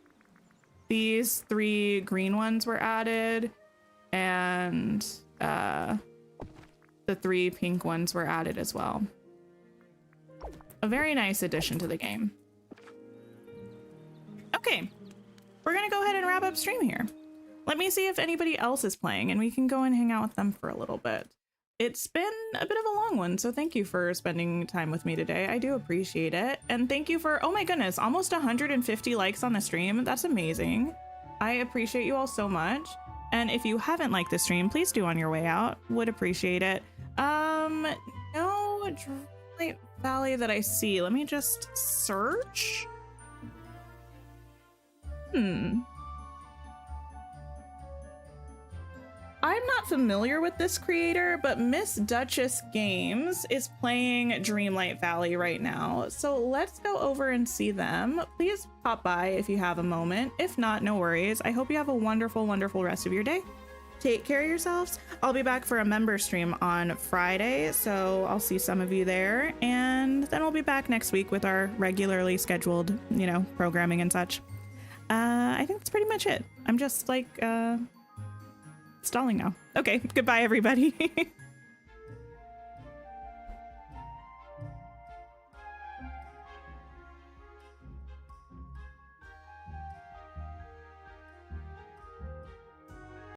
These 3 green ones were added and the 3 pink ones were added as well. A very nice addition to the game. Okay. We're gonna go ahead and wrap up stream here. Let me see if anybody else is playing and we can go and hang out with them for a little bit. It's been a bit of a long one, so thank you for spending time with me today. I do appreciate it. And thank you for, oh my goodness, almost 150 likes on the stream. That's amazing. I appreciate you all so much. And if you haven't liked the stream, please do on your way out. Would appreciate it. No Dreamlight Valley that I see. Let me just search. I'm not familiar with this creator, but Miss Duchess Games is playing Dreamlight Valley right now. So let's go over and see them. Please pop by if you have a moment. If not, no worries. I hope you have a wonderful, wonderful rest of your day. Take care of yourselves. I'll be back for a member stream on Friday, so I'll see some of you there. And then we'll be back next week with our regularly scheduled, you know, programming and such. I think that's pretty much it. I'm just like, stalling now. Okay, goodbye everybody.